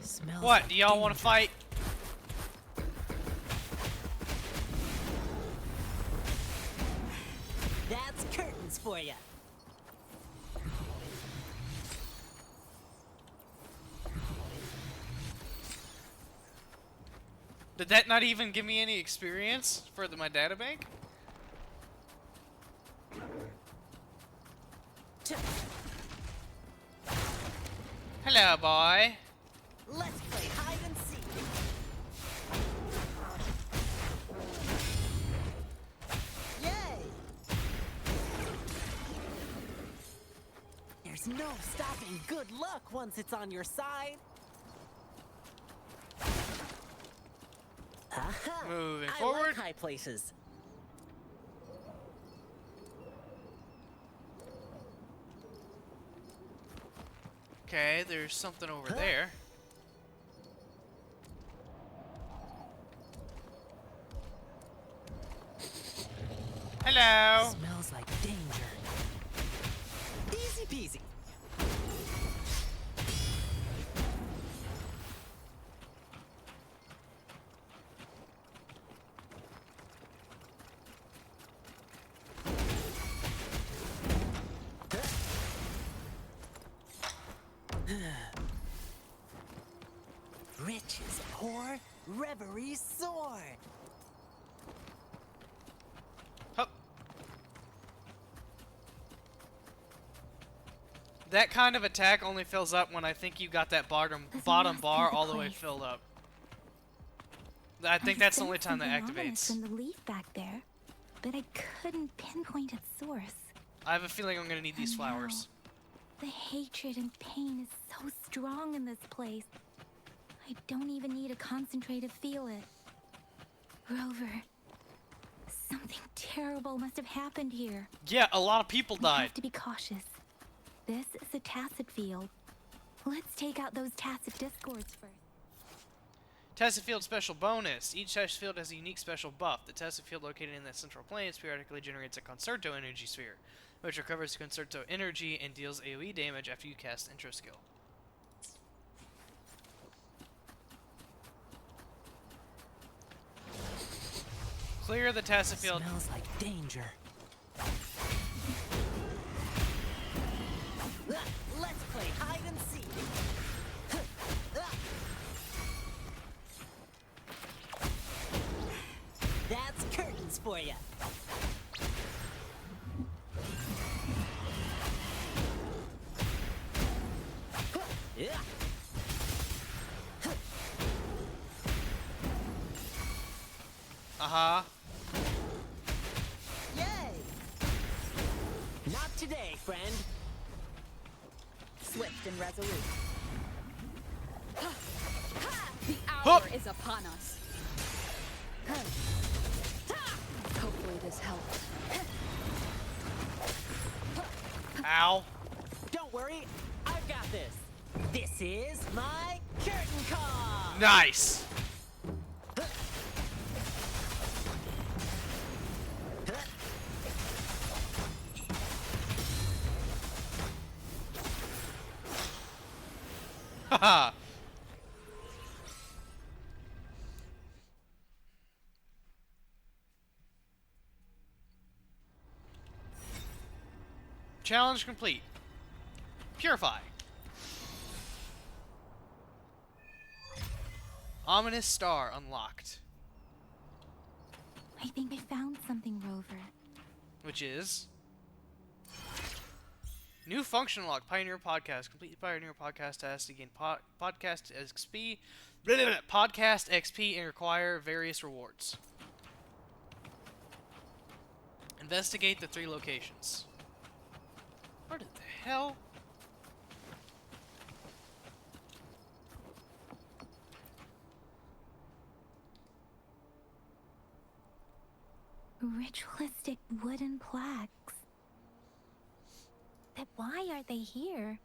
Smells What, like do y'all want to fight? for ya. Did that not even give me any experience for my databank? Hello, boy. Let's play hide and seek. Yay! There's no stopping good luck once it's on your side. Aha! Moving I forward. like high places. Okay, there's something over there. Hello. Smells like danger. Easy peasy. Riches pour, reverie soar. Hup. That kind of attack only fills up when I think you got that bottom bar all the way filled up. I think that's the only time that activates. From the leaf back there, but I couldn't pinpoint its source. I have a feeling I'm gonna need these flowers. The hatred and pain is so strong in this place. I don't even need a concentrate to feel it. Rover, something terrible must have happened here. Yeah, a lot of people We died. have to be cautious. This is a tacit field. Let's take out those tacit discords first. Tacit field special bonus. Each tacit field has a unique special buff. The tacit field located in the central plane periodically generates a concerto energy sphere, which recovers concerto energy and deals AoE damage after you cast intro skill. Clear the tacit field. Smells like danger. Let's play hide and seek. That's curtains for ya. Yeah. Uh-huh. Yay! Not today, friend. Swift and resolute. The hour is upon us. Hopefully this helps. Ow. Don't worry, I've got this. This is my curtain call. Nice. Haha. Challenge complete. Purify. Ominous star unlocked. I think I found something, Rover. Which is new function unlocked. Pioneer podcast. Complete the Pioneer podcast task to gain podcast XP. Podcast XP and require various rewards. Investigate the 3 locations. Where the hell? Ritualistic wooden plaques. But why are they here?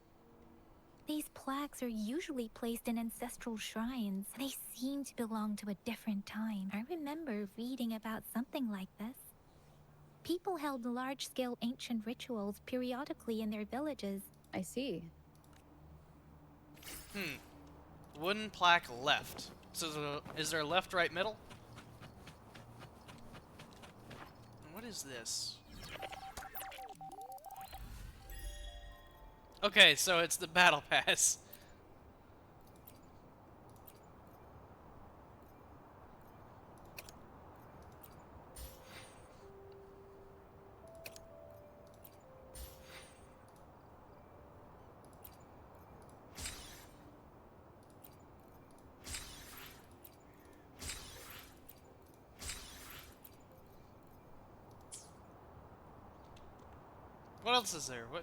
These plaques are usually placed in ancestral shrines. They seem to belong to a different time. I remember reading about something like this. People held large-scale ancient rituals periodically in their villages. I see. Wooden plaque left. So is there left, right, middle? What is this? Okay, so it's the battle pass. What else is there? What?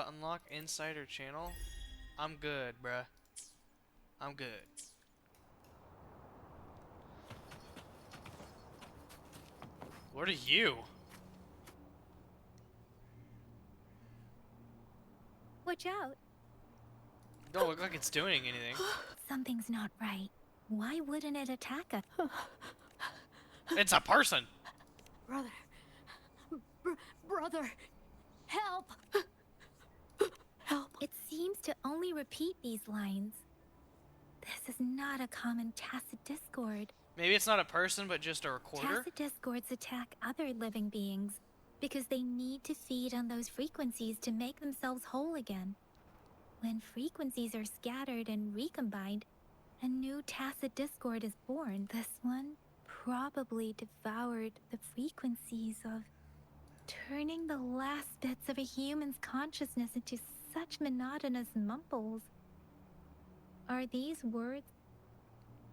Unlock insider channel. I'm good, bruh. I'm good. What are you? Watch out. Don't look like it's doing anything. Something's not right. Why wouldn't it attack us? It's a person. Brother. Brother. Help! Help. It seems to only repeat these lines. This is not a common tacit discord. Maybe it's not a person, but just a recorder? Tacit discords attack other living beings because they need to feed on those frequencies to make themselves whole again. When frequencies are scattered and recombined, a new tacit discord is born. This one probably devoured the frequencies of turning the last bits of a human's consciousness into such monotonous mumbles. Are these words?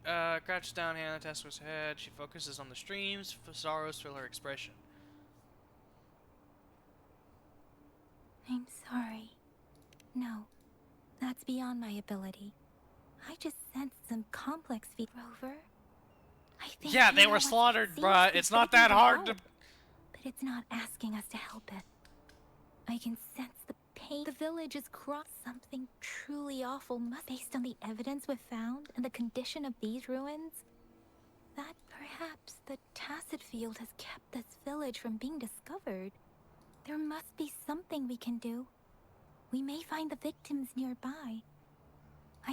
Crouches down, hand on the Tesla's head. She focuses on the streams. Sorrows fill her expression. I'm sorry. No, that's beyond my ability. I just sensed some complex feet, Rover. I think Yeah, you they know were what slaughtered, seems bruh. to It's not begging that hard help, to... But it's not asking us to help it. I can sense the pain. The village is crossed. Something truly awful must, based on the evidence we've found and the condition of these ruins, that perhaps the tacit field has kept this village from being discovered. There must be something we can do. We may find the victims nearby.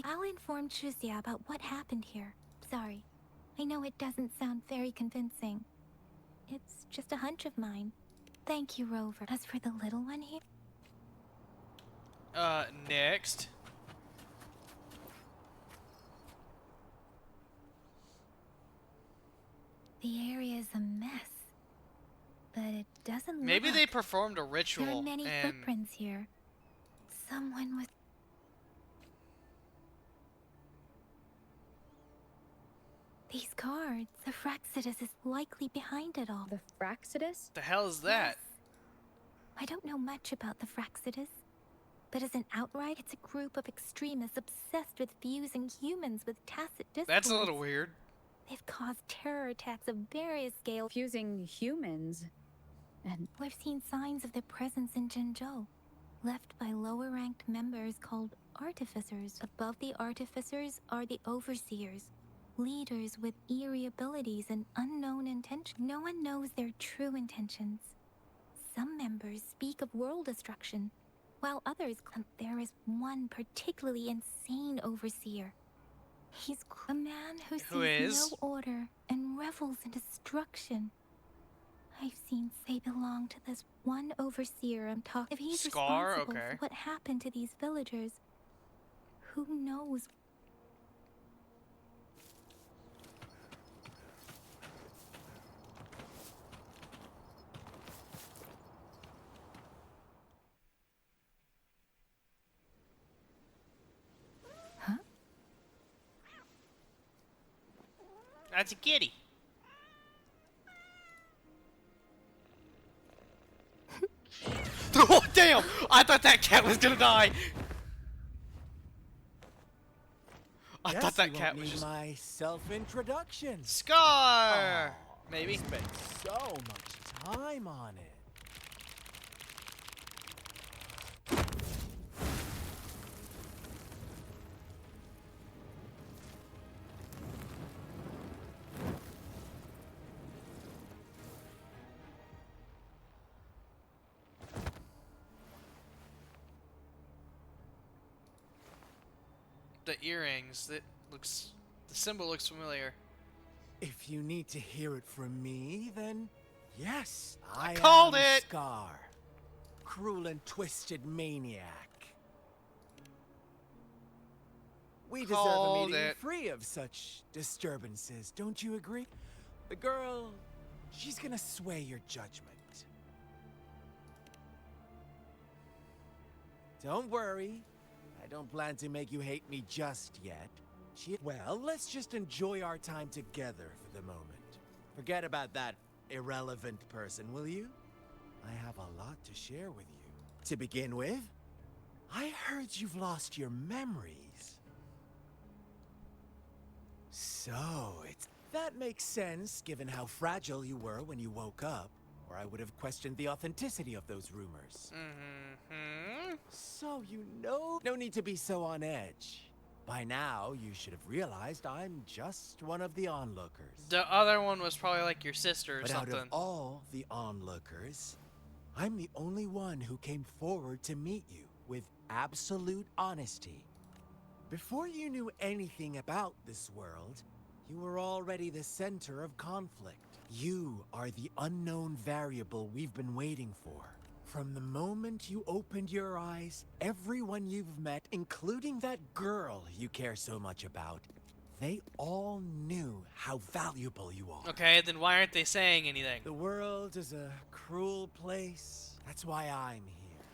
I'll inform Chuzia about what happened here. Sorry. I know it doesn't sound very convincing. It's just a hunch of mine. Thank you, Rover. As for the little one here... Next. The area is a mess. But it doesn't Maybe look... they performed a ritual There are many and... footprints here. Someone with... These cards, the Fraxidus is likely behind it all. The Fraxidus? The hell is that? I don't know much about the Fraxidus, but as an outright, it's a group of extremists obsessed with fusing humans with tacit discords. That's a little weird. They've caused terror attacks of various scales. Fusing humans? And we've seen signs of their presence in Jinzhou, left by lower-ranked members called artificers. Above the artificers are the overseers, leaders with eerie abilities and unknown intentions. No one knows their true intentions. Some members speak of world destruction, while others claim there is one particularly insane overseer. He's a man who sees no order and revels in destruction. I've seen they belong to this one overseer I'm talking. If he's responsible for what happened to these villagers, who knows? That's a kitty. Oh, damn! I thought that cat was gonna die. I thought that cat was just... my self-introduction. Scar! Maybe. Spent so much time on it. The earrings, the symbol looks familiar. If you need to hear it from me, then yes, I called am it. Scar. cruel and twisted maniac. We deserve a Called meeting it. free of such disturbances, don't you agree? The girl, she's gonna sway your judgment. Don't worry, I don't plan to make you hate me just yet. Well, let's just enjoy our time together for the moment. Forget about that irrelevant person, will you? I have a lot to share with you. To begin with, I heard you've lost your memories. So, that makes sense given how fragile you were when you woke up, or I would have questioned the authenticity of those rumors. Mm-hmm. So no need to be so on edge. By now, you should have realized I'm just one of the onlookers. The other one was probably like your sister or But something. out of all the onlookers, I'm the only one who came forward to meet you with absolute honesty. Before you knew anything about this world, you were already the center of conflict. You are the unknown variable we've been waiting for. From the moment you opened your eyes, everyone you've met, including that girl you care so much about, they all knew how valuable you are. Okay, then why aren't they saying anything? The world is a cruel place. That's why I'm here.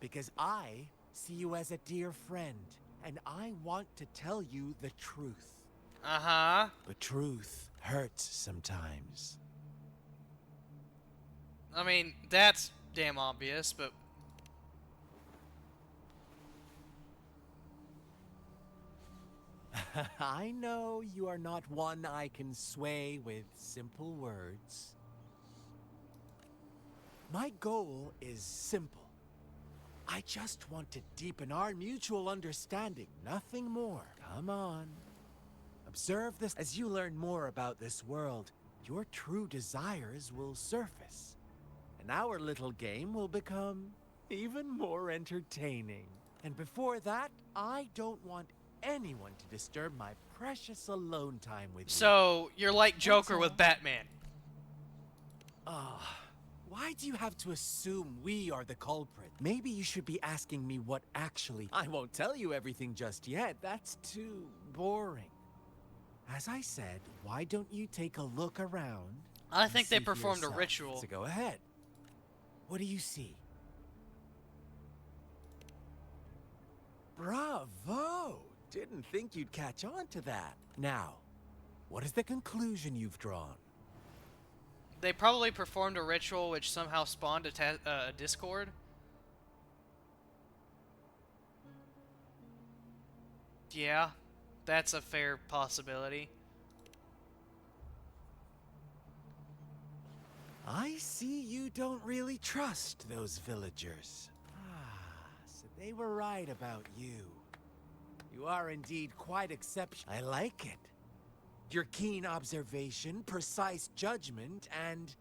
Because I see you as a dear friend, and I want to tell you the truth. Uh-huh. But truth hurts sometimes. I mean, that's damn obvious, but... I know you are not one I can sway with simple words. My goal is simple. I just want to deepen our mutual understanding, nothing more. Come on. Observe this. As you learn more about this world, your true desires will surface. And our little game will become even more entertaining. And before that, I don't want anyone to disturb my precious alone time with you. So, you're like Joker with Batman. Why do you have to assume we are the culprit? Maybe you should be asking me what actually... I won't tell you everything just yet. That's too boring. As I said, why don't you take a look around? I think they see for performed a yourself. ritual. So go ahead. What do you see? Bravo! Didn't think you'd catch on to that. Now, what is the conclusion you've drawn? They probably performed a ritual which somehow spawned a Discord. Yeah, that's a fair possibility. I see you don't really trust those villagers. So they were right about you. You are indeed quite exceptional. I like it. Your keen observation, precise judgment, and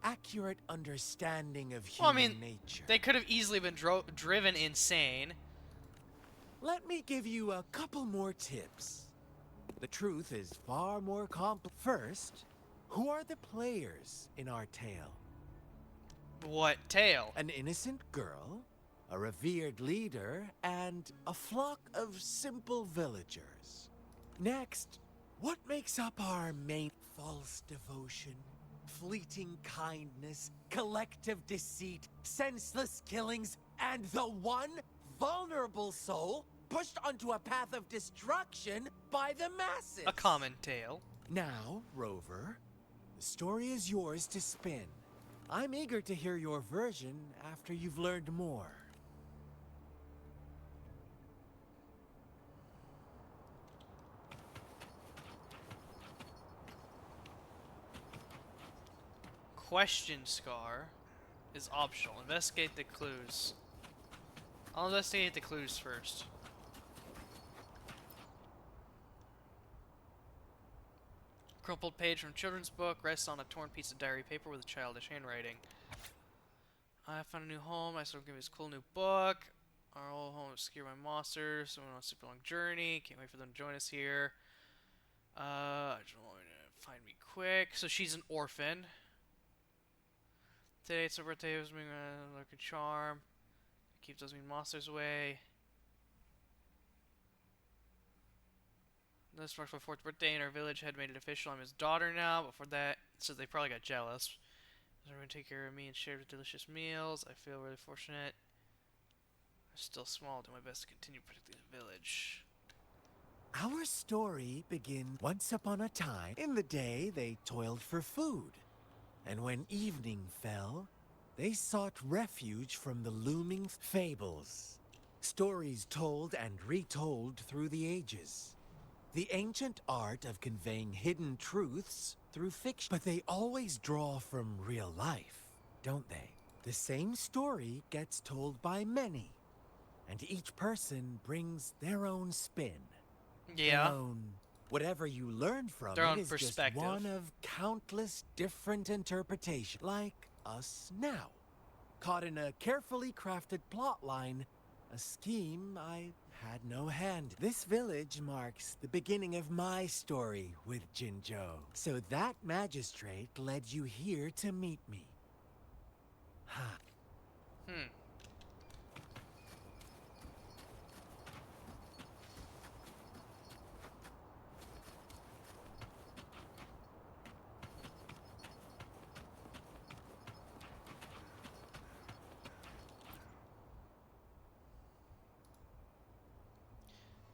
accurate understanding of Well, I human mean, nature. they could have easily been driven insane. Let me give you a couple more tips. The truth is far more complex. First, who are the players in our tale? What tale? An innocent girl, a revered leader, and a flock of simple villagers. Next, what makes up our main false devotion, fleeting kindness, collective deceit, senseless killings, and the one vulnerable soul pushed onto a path of destruction by the masses? A common tale. Now, Rover, the story is yours to spin. I'm eager to hear your version after you've learned more. Question scar is optional. Investigate the clues. I'll investigate the clues first. Crumpled page from children's book rests on a torn piece of diary paper with a childish handwriting. I found a new home. I still give this cool new book. Our old home is scared by monsters. Someone on a super long journey. Can't wait for them to join us here. I just want to find me quick. So she's an orphan. Today it's her birthday. It was being a lucky charm. Keep those mean monsters away. This marks my 4th birthday, and our village had made it official. I'm his daughter now. Before that, so they probably got jealous. Everyone take care of me and share delicious meals. I feel really fortunate. I'm still small. Do my best to continue protecting the village. Our story begins once upon a time. In the day, they toiled for food. And when evening fell, they sought refuge from the looming fables. Stories told and retold through the ages. The ancient art of conveying hidden truths through fiction. But they always draw from real life, don't they? The same story gets told by many, and each person brings their own spin. Yeah. Their own, whatever you learn from Their it own is just perspective. one of countless different interpretations, like us now. Caught in a carefully crafted plotline, a scheme I had no hand. This village marks the beginning of my story with Jinzhou. So that magistrate led you here to meet me. Huh.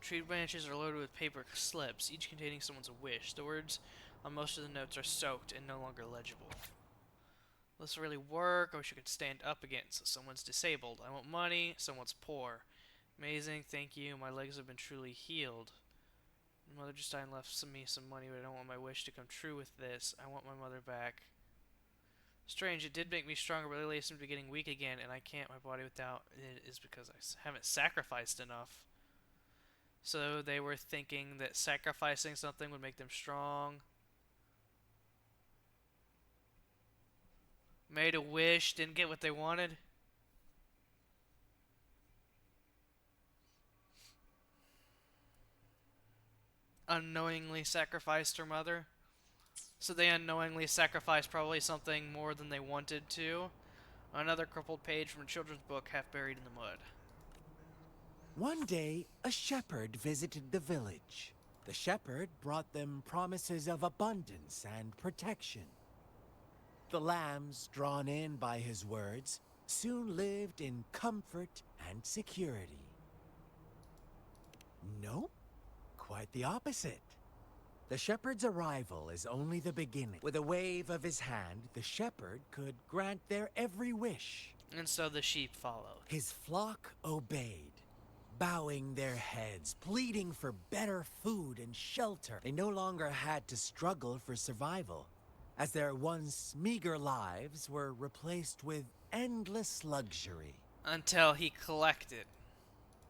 Tree branches are loaded with paper slips, each containing someone's wish. The words on most of the notes are soaked and no longer legible. Will this really work? I wish I could stand up again. So someone's disabled. I want money. Someone's poor. Amazing. Thank you. My legs have been truly healed. My mother just died and left me some money, but I don't want my wish to come true with this. I want my mother back. Strange, it did make me stronger, but lately I seem to be getting weak again, and I can't my body without it is because I haven't sacrificed enough. So they were thinking that sacrificing something would make them strong. Made a wish, didn't get what they wanted. Unknowingly sacrificed her mother. So they unknowingly sacrificed probably something more than they wanted to. Another crumpled page from a children's book half buried in the mud. One day, a shepherd visited the village. The shepherd brought them promises of abundance and protection. The lambs, drawn in by his words, soon lived in comfort and security. No, quite the opposite. The shepherd's arrival is only the beginning. With a wave of his hand, the shepherd could grant their every wish. And so the sheep followed. His flock obeyed, bowing their heads, pleading for better food and shelter. They no longer had to struggle for survival, as their once meager lives were replaced with endless luxury. Until he collected.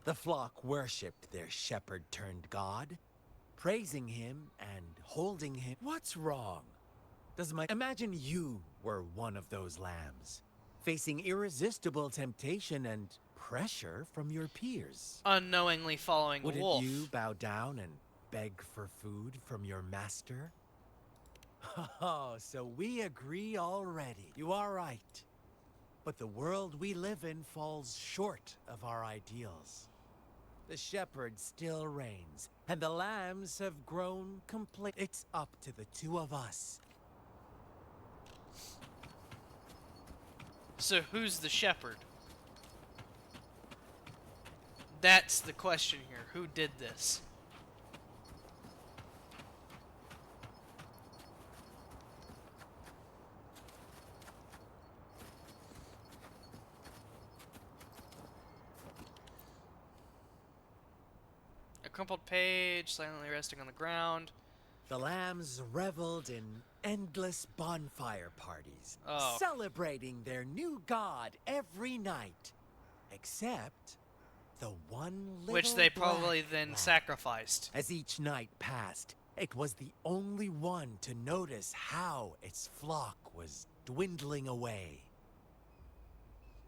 The flock worshipped their shepherd-turned-god, praising him and holding him. What's wrong? Imagine you were one of those lambs, facing irresistible temptation and pressure from your peers. Unknowingly following a wolf. Wouldn't you bow down and beg for food from your master? Oh, so we agree already. You are right. But the world we live in falls short of our ideals. The shepherd still reigns, and the lambs have grown complete. It's up to the two of us. So who's the shepherd? That's the question here. Who did this? A crumpled page, silently resting on the ground. The lambs reveled in endless bonfire parties, Oh. celebrating their new god every night, except the one little Which they black probably then lamb. sacrificed. As each night passed, it was the only one to notice how its flock was dwindling away.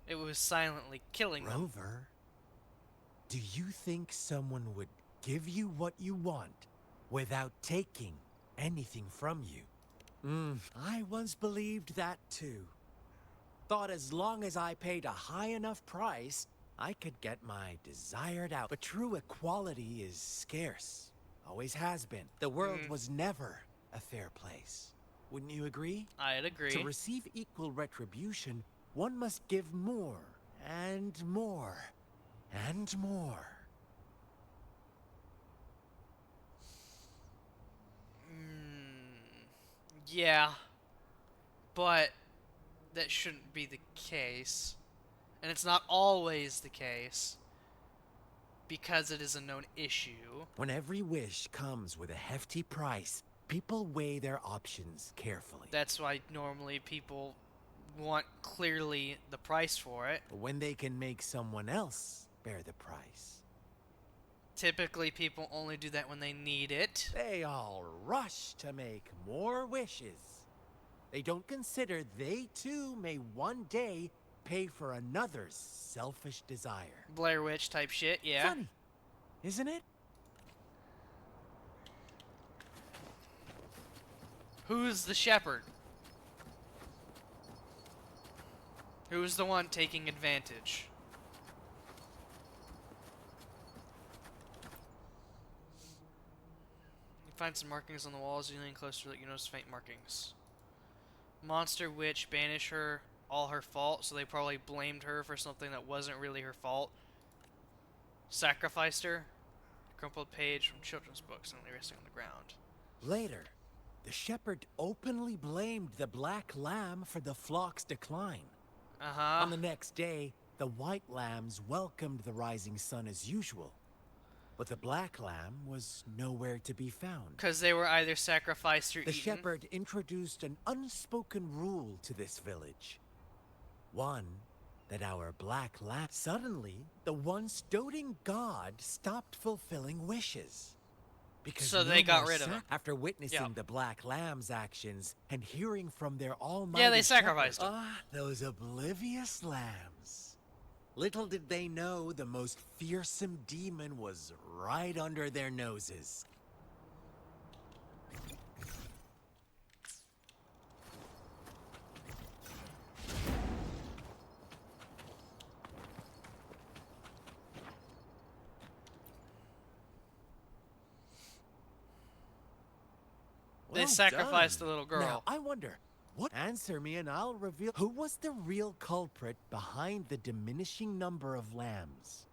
It was silently killing them. Rover, do you think someone would give you what you want without taking anything from you? I once believed that too. Thought as long as I paid a high enough price, I could get my desired out. But true equality is scarce. Always has been. The world was never a fair place. Wouldn't you agree? I'd agree. To receive equal retribution, one must give more, and more, and more. Yeah. But that shouldn't be the case. And it's not always the case. Because it is a known issue. When every wish comes with a hefty price, people weigh their options carefully. That's why normally people want clearly the price for it. When they can make someone else bear the price. Typically people only do that when they need it. They all rush to make more wishes. They don't consider they too may one day pay for another's selfish desire. Blair Witch type shit, yeah. Funny, isn't it? Who's the shepherd? Who's the one taking advantage? You find some markings on the walls. You lean closer, that you notice faint markings. Monster witch banish her, all her fault, so they probably blamed her for something that wasn't really her fault. Sacrificed her. Crumpled page from children's books and resting on the ground. Later, the shepherd openly blamed the black lamb for the flock's decline. On the next day, the white lambs welcomed the rising sun as usual. But the black lamb was nowhere to be found. Because they were either sacrificed or The eaten. shepherd introduced an unspoken rule to this village. One, that our black lamb... Suddenly, the once doting god stopped fulfilling wishes. Because So they got more rid of him. After witnessing Yep. the black lamb's actions and hearing from their almighty Yeah, they sacrificed shepherd- him. Ah, those oblivious lambs. Little did they know the most fearsome demon was right under their noses. They sacrificed the little girl. Now, I wonder, what? Answer me and I'll reveal who was the real culprit behind the diminishing number of lambs.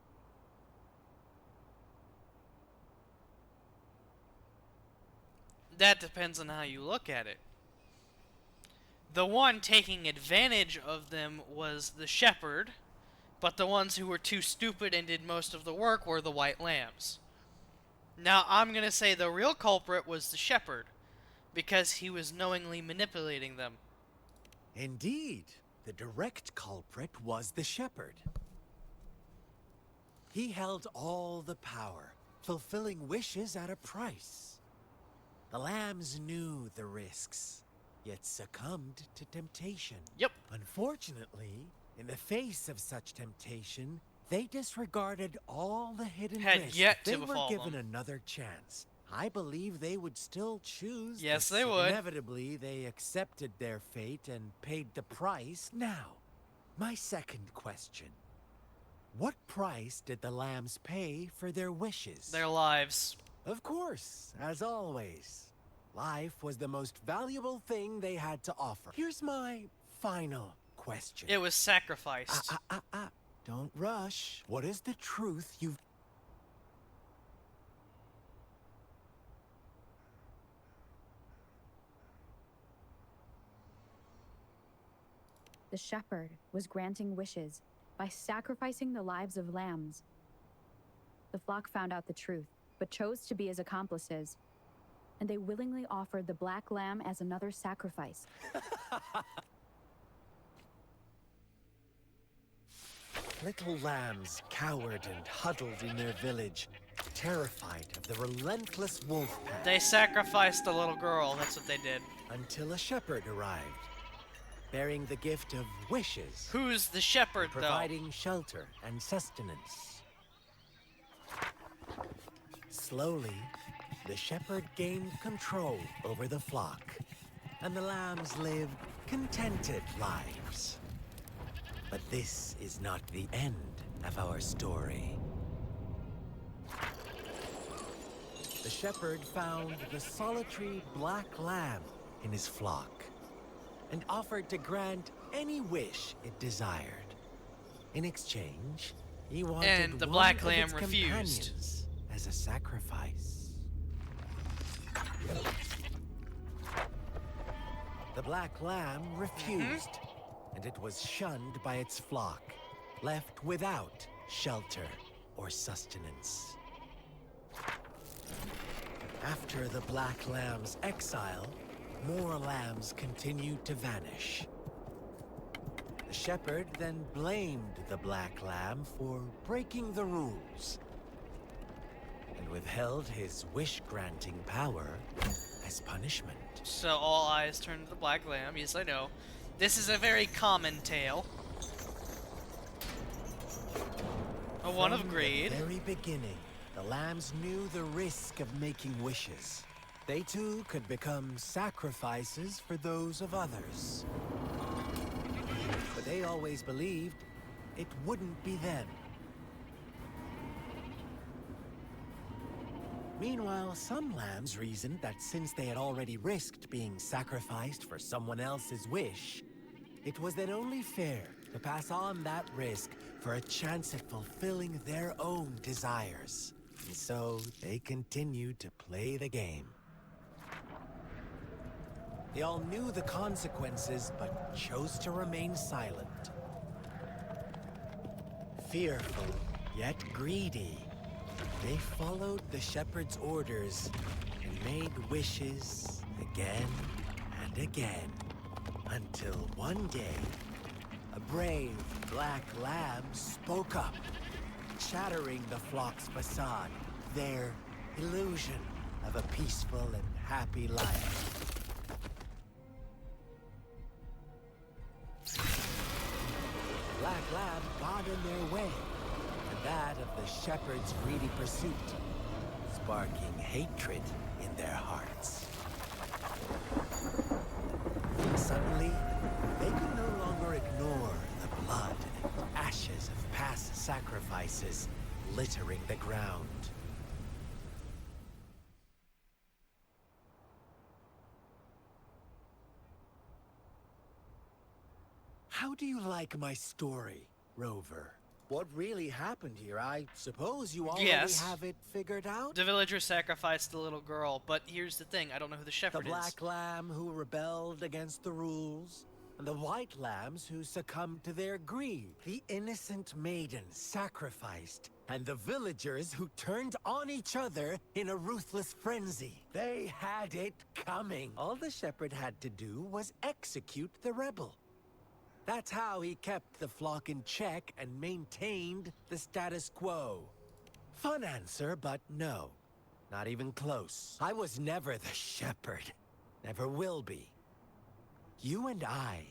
That depends on how you look at it. The one taking advantage of them was the shepherd, but the ones who were too stupid and did most of the work were the white lambs. Now, I'm going to say the real culprit was the shepherd, because he was knowingly manipulating them. Indeed, the direct culprit was the shepherd. He held all the power, fulfilling wishes at a price. The lambs knew the risks, yet succumbed to temptation. Yep. Unfortunately, in the face of such temptation, they disregarded all the hidden Had risks. yet They to were befall given them. another chance. I believe they would still choose. Yes, the they would. Inevitably, they accepted their fate and paid the price. Now, my second question. What price did the lambs pay for their wishes? Their lives. Of course, as always. Life was the most valuable thing they had to offer. Here's my final question. It was sacrificed. Don't rush. What is the truth you've... The shepherd was granting wishes by sacrificing the lives of lambs. The flock found out the truth, but chose to be his accomplices, and they willingly offered the black lamb as another sacrifice. Little lambs cowered and huddled in their village, terrified of the relentless wolf pack. They sacrificed the little girl. That's what they did. Until a shepherd arrived, bearing the gift of wishes. Who's the shepherd, though? Providing shelter and sustenance. Slowly, the shepherd gained control over the flock, and the lambs lived contented lives. But this is not the end. of our story. The shepherd found the solitary black lamb in his flock and offered to grant any wish it desired. In exchange, he wanted And the one black of lamb its refused. companions as a sacrifice. The black lamb refused, and it was shunned by its flock, left without shelter or sustenance. After the black lamb's exile, more lambs continued to vanish. The shepherd then blamed the black lamb for breaking the rules and withheld his wish-granting power as punishment. So all eyes turn to the black lamb. Yes, I know. This is a very common tale. A one of greed. From the very beginning, the lambs knew the risk of making wishes. They too could become sacrifices for those of others. But they always believed it wouldn't be them. Meanwhile, some lambs reasoned that since they had already risked being sacrificed for someone else's wish, it was then only fair to pass on that risk for a chance at fulfilling their own desires. And so they continued to play the game. They all knew the consequences, but chose to remain silent. Fearful, yet greedy, they followed the shepherd's orders and made wishes again and again, until one day, a brave black lamb spoke up, shattering the flock's facade, their illusion of a peaceful and happy life. The black lamb got in their way, and that of the shepherd's greedy pursuit, sparking hatred in their hearts. Suddenly, they could no longer ignore the blood and ashes of past sacrifices littering the ground. How do you like my story, Rover? What really happened here? I suppose you already have it figured out? The villagers sacrificed the little girl, but here's the thing, I don't know who the shepherd The black lamb who rebelled against the rules, and the white lambs who succumbed to their greed. The innocent maiden sacrificed, and the villagers who turned on each other in a ruthless frenzy. They had it coming. All the shepherd had to do was execute the rebel. That's how he kept the flock in check and maintained the status quo. Fun answer, but no. Not even close. I was never the shepherd. Never will be. You and I,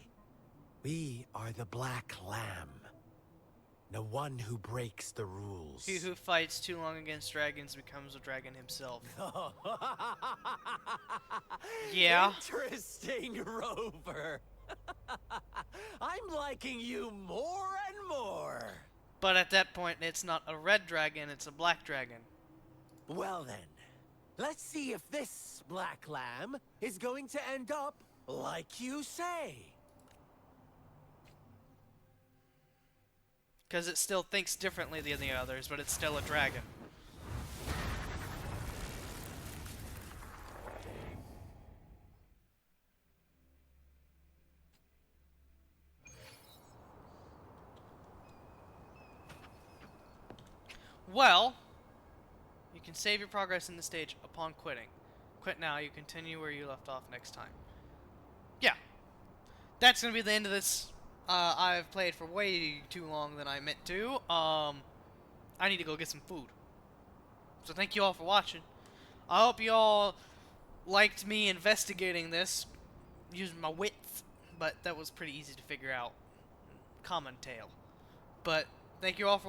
we are the black lamb. The one who breaks the rules. He who fights too long against dragons becomes a dragon himself. Yeah. Interesting, Rover. I'm liking you more and more. But at that point, it's not a red dragon, it's a black dragon. Well then, let's see if this black lamb is going to end up like you say. Because it still thinks differently than the others, but it's still a dragon. Well, you can save your progress in the stage upon quitting. Quit now, you continue where you left off next time. Yeah. That's going to be the end of this. I've played for way too long than I meant to. I need to go get some food. So thank you all for watching. I hope you all liked me investigating this using my wits, but that was pretty easy to figure out. Common tale. But thank you all for